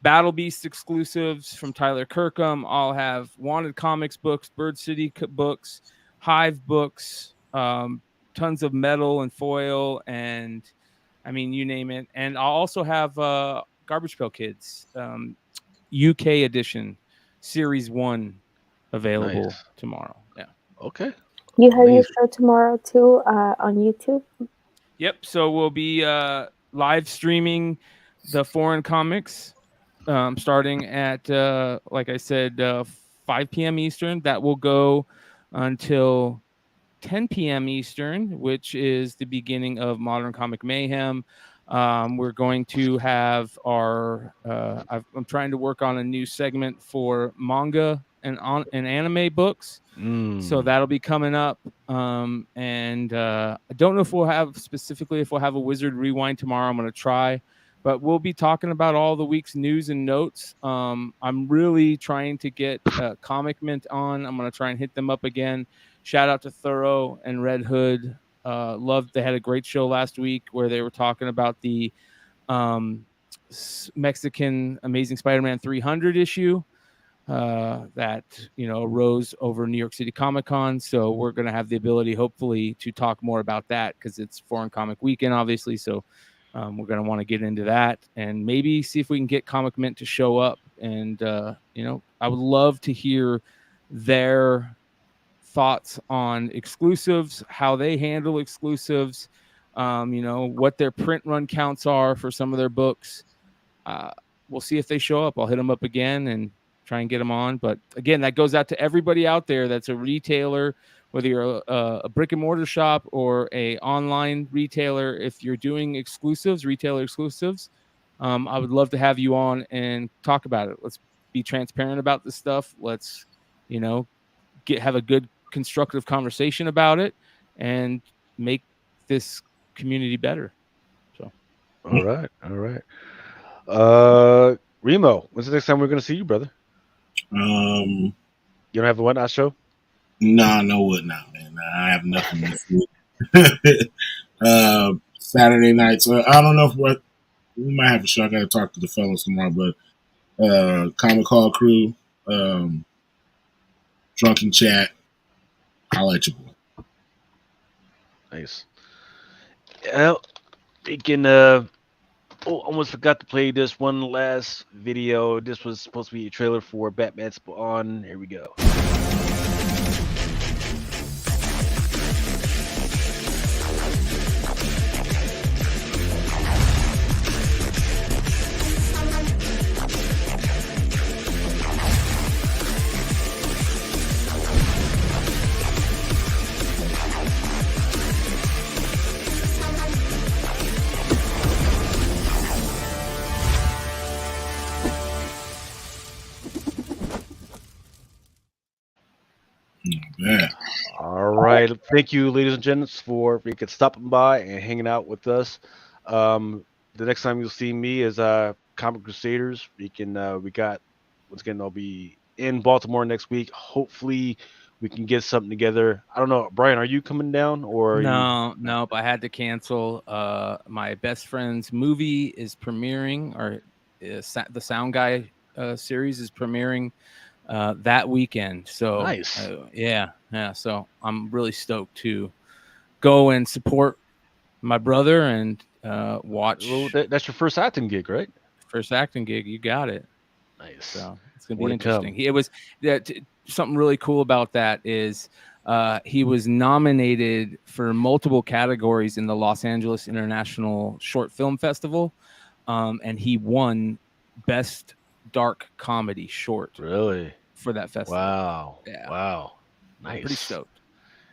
Speaker 4: Battle Beast exclusives from Tyler Kirkham. I'll have Wanted Comics books, Bird City books, Hive books, tons of metal and foil, and I mean, you name it. And I'll also have Garbage Pail Kids UK edition Series 1 available tomorrow. Yeah.
Speaker 3: Okay.
Speaker 5: You have your show tomorrow too on YouTube?
Speaker 4: Yep. So we'll be live streaming the foreign comics starting at, like I said, 5 p.m. Eastern. That will go until 10 p.m. Eastern, which is the beginning of Modern Comic Mayhem. We're going to have our I'm trying to work on a new segment for manga and anime books. So that'll be coming up. And I don't know if we'll have a Wizard Rewind tomorrow. I'm going to try, but we'll be talking about all the week's news and notes. I'm really trying to get Comic Mint on. I'm going to try and hit them up again. Shout out to Thorough and Red Hood. They had a great show last week where they were talking about the Mexican Amazing Spider-Man 300 issue that arose over New York City Comic-Con. So we're going to have the ability, hopefully, to talk more about that because it's Foreign Comic Weekend, obviously. So we're going to want to get into that and maybe see if we can get Comic Mint to show up. And I would love to hear their thoughts on exclusives, how they handle exclusives, what their print run counts are for some of their books. We'll see if they show up. I'll hit them up again and try and get them on. But again, that goes out to everybody out there that's a retailer, whether you're a brick and mortar shop or a online retailer. If you're doing exclusives, retailer exclusives, I would love to have you on and talk about it. Let's be transparent about this stuff. Let's, have a good constructive conversation about it and make this community better. So,
Speaker 3: all right. Remo, when's the next time we're going to see you, brother? You don't have a Whatnot show?
Speaker 2: No Whatnot, man. I have nothing this week. Saturday night. So I don't know we might have a show. I got to talk to the fellows tomorrow, but Comic Hall crew, Drunken Chat. I'll let you go.
Speaker 3: Nice. Yeah, we can. Almost forgot to play this one last video. This was supposed to be a trailer for Batman Spawn. Here we go.
Speaker 2: Yeah.
Speaker 3: All right. Thank you, ladies and gents, for stopping by and hanging out with us. The next time you'll see me is Comic Crusaders. I'll be in Baltimore next week. Hopefully we can get something together. I don't know. Brian, are you coming down or
Speaker 4: no, I had to cancel. My best friend's movie is premiering, or the Sound Guy series is premiering that weekend. So
Speaker 3: nice.
Speaker 4: Yeah. So I'm really stoked to go and support my brother and watch.
Speaker 3: Well, that's your first acting gig, right?
Speaker 4: First acting gig. You got it.
Speaker 3: Nice.
Speaker 4: So it's gonna be interesting. It was something really cool about that is he was nominated for multiple categories in the Los Angeles International Short Film Festival, and he won Best Dark Comedy Short.
Speaker 3: Really?
Speaker 4: For that festival.
Speaker 3: Wow.
Speaker 4: Yeah.
Speaker 3: Wow. Nice.
Speaker 4: Pretty stoked.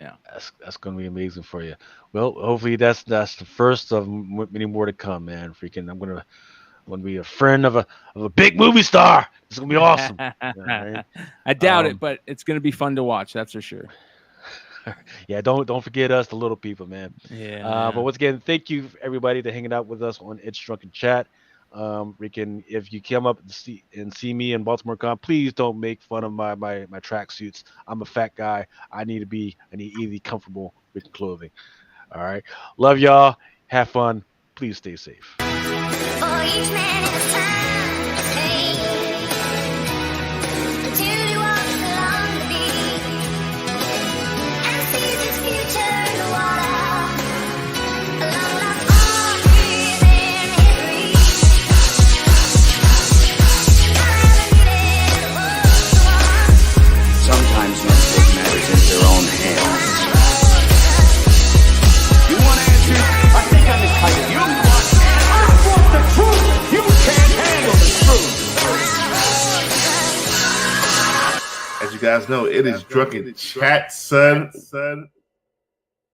Speaker 4: Yeah.
Speaker 3: That's gonna be amazing for you. Well, hopefully that's the first of many more to come, man. Freaking, I'm gonna be a friend of a big movie star. It's gonna be awesome. Right?
Speaker 4: I doubt it, but it's gonna be fun to watch. That's for sure.
Speaker 3: Yeah, don't forget us, the little people, man.
Speaker 4: Yeah.
Speaker 3: But once again, thank you everybody to hanging out with us on It's Drunken Chat. If you come up and see me in Baltimore Con, please don't make fun of my tracksuits. I'm a fat guy. I need easy, comfortable with clothing. All right, love y'all. Have fun. Please stay safe.
Speaker 9: For each man in his time to take, until he walks along the beach and sees his future in the water, along the arms within his reach.
Speaker 10: Sometimes men take matters into their own hands. You want answers? I think I'm entitled. You want the truth. You can't handle the truth.
Speaker 1: As you guys know, it is Drunken Chat, son.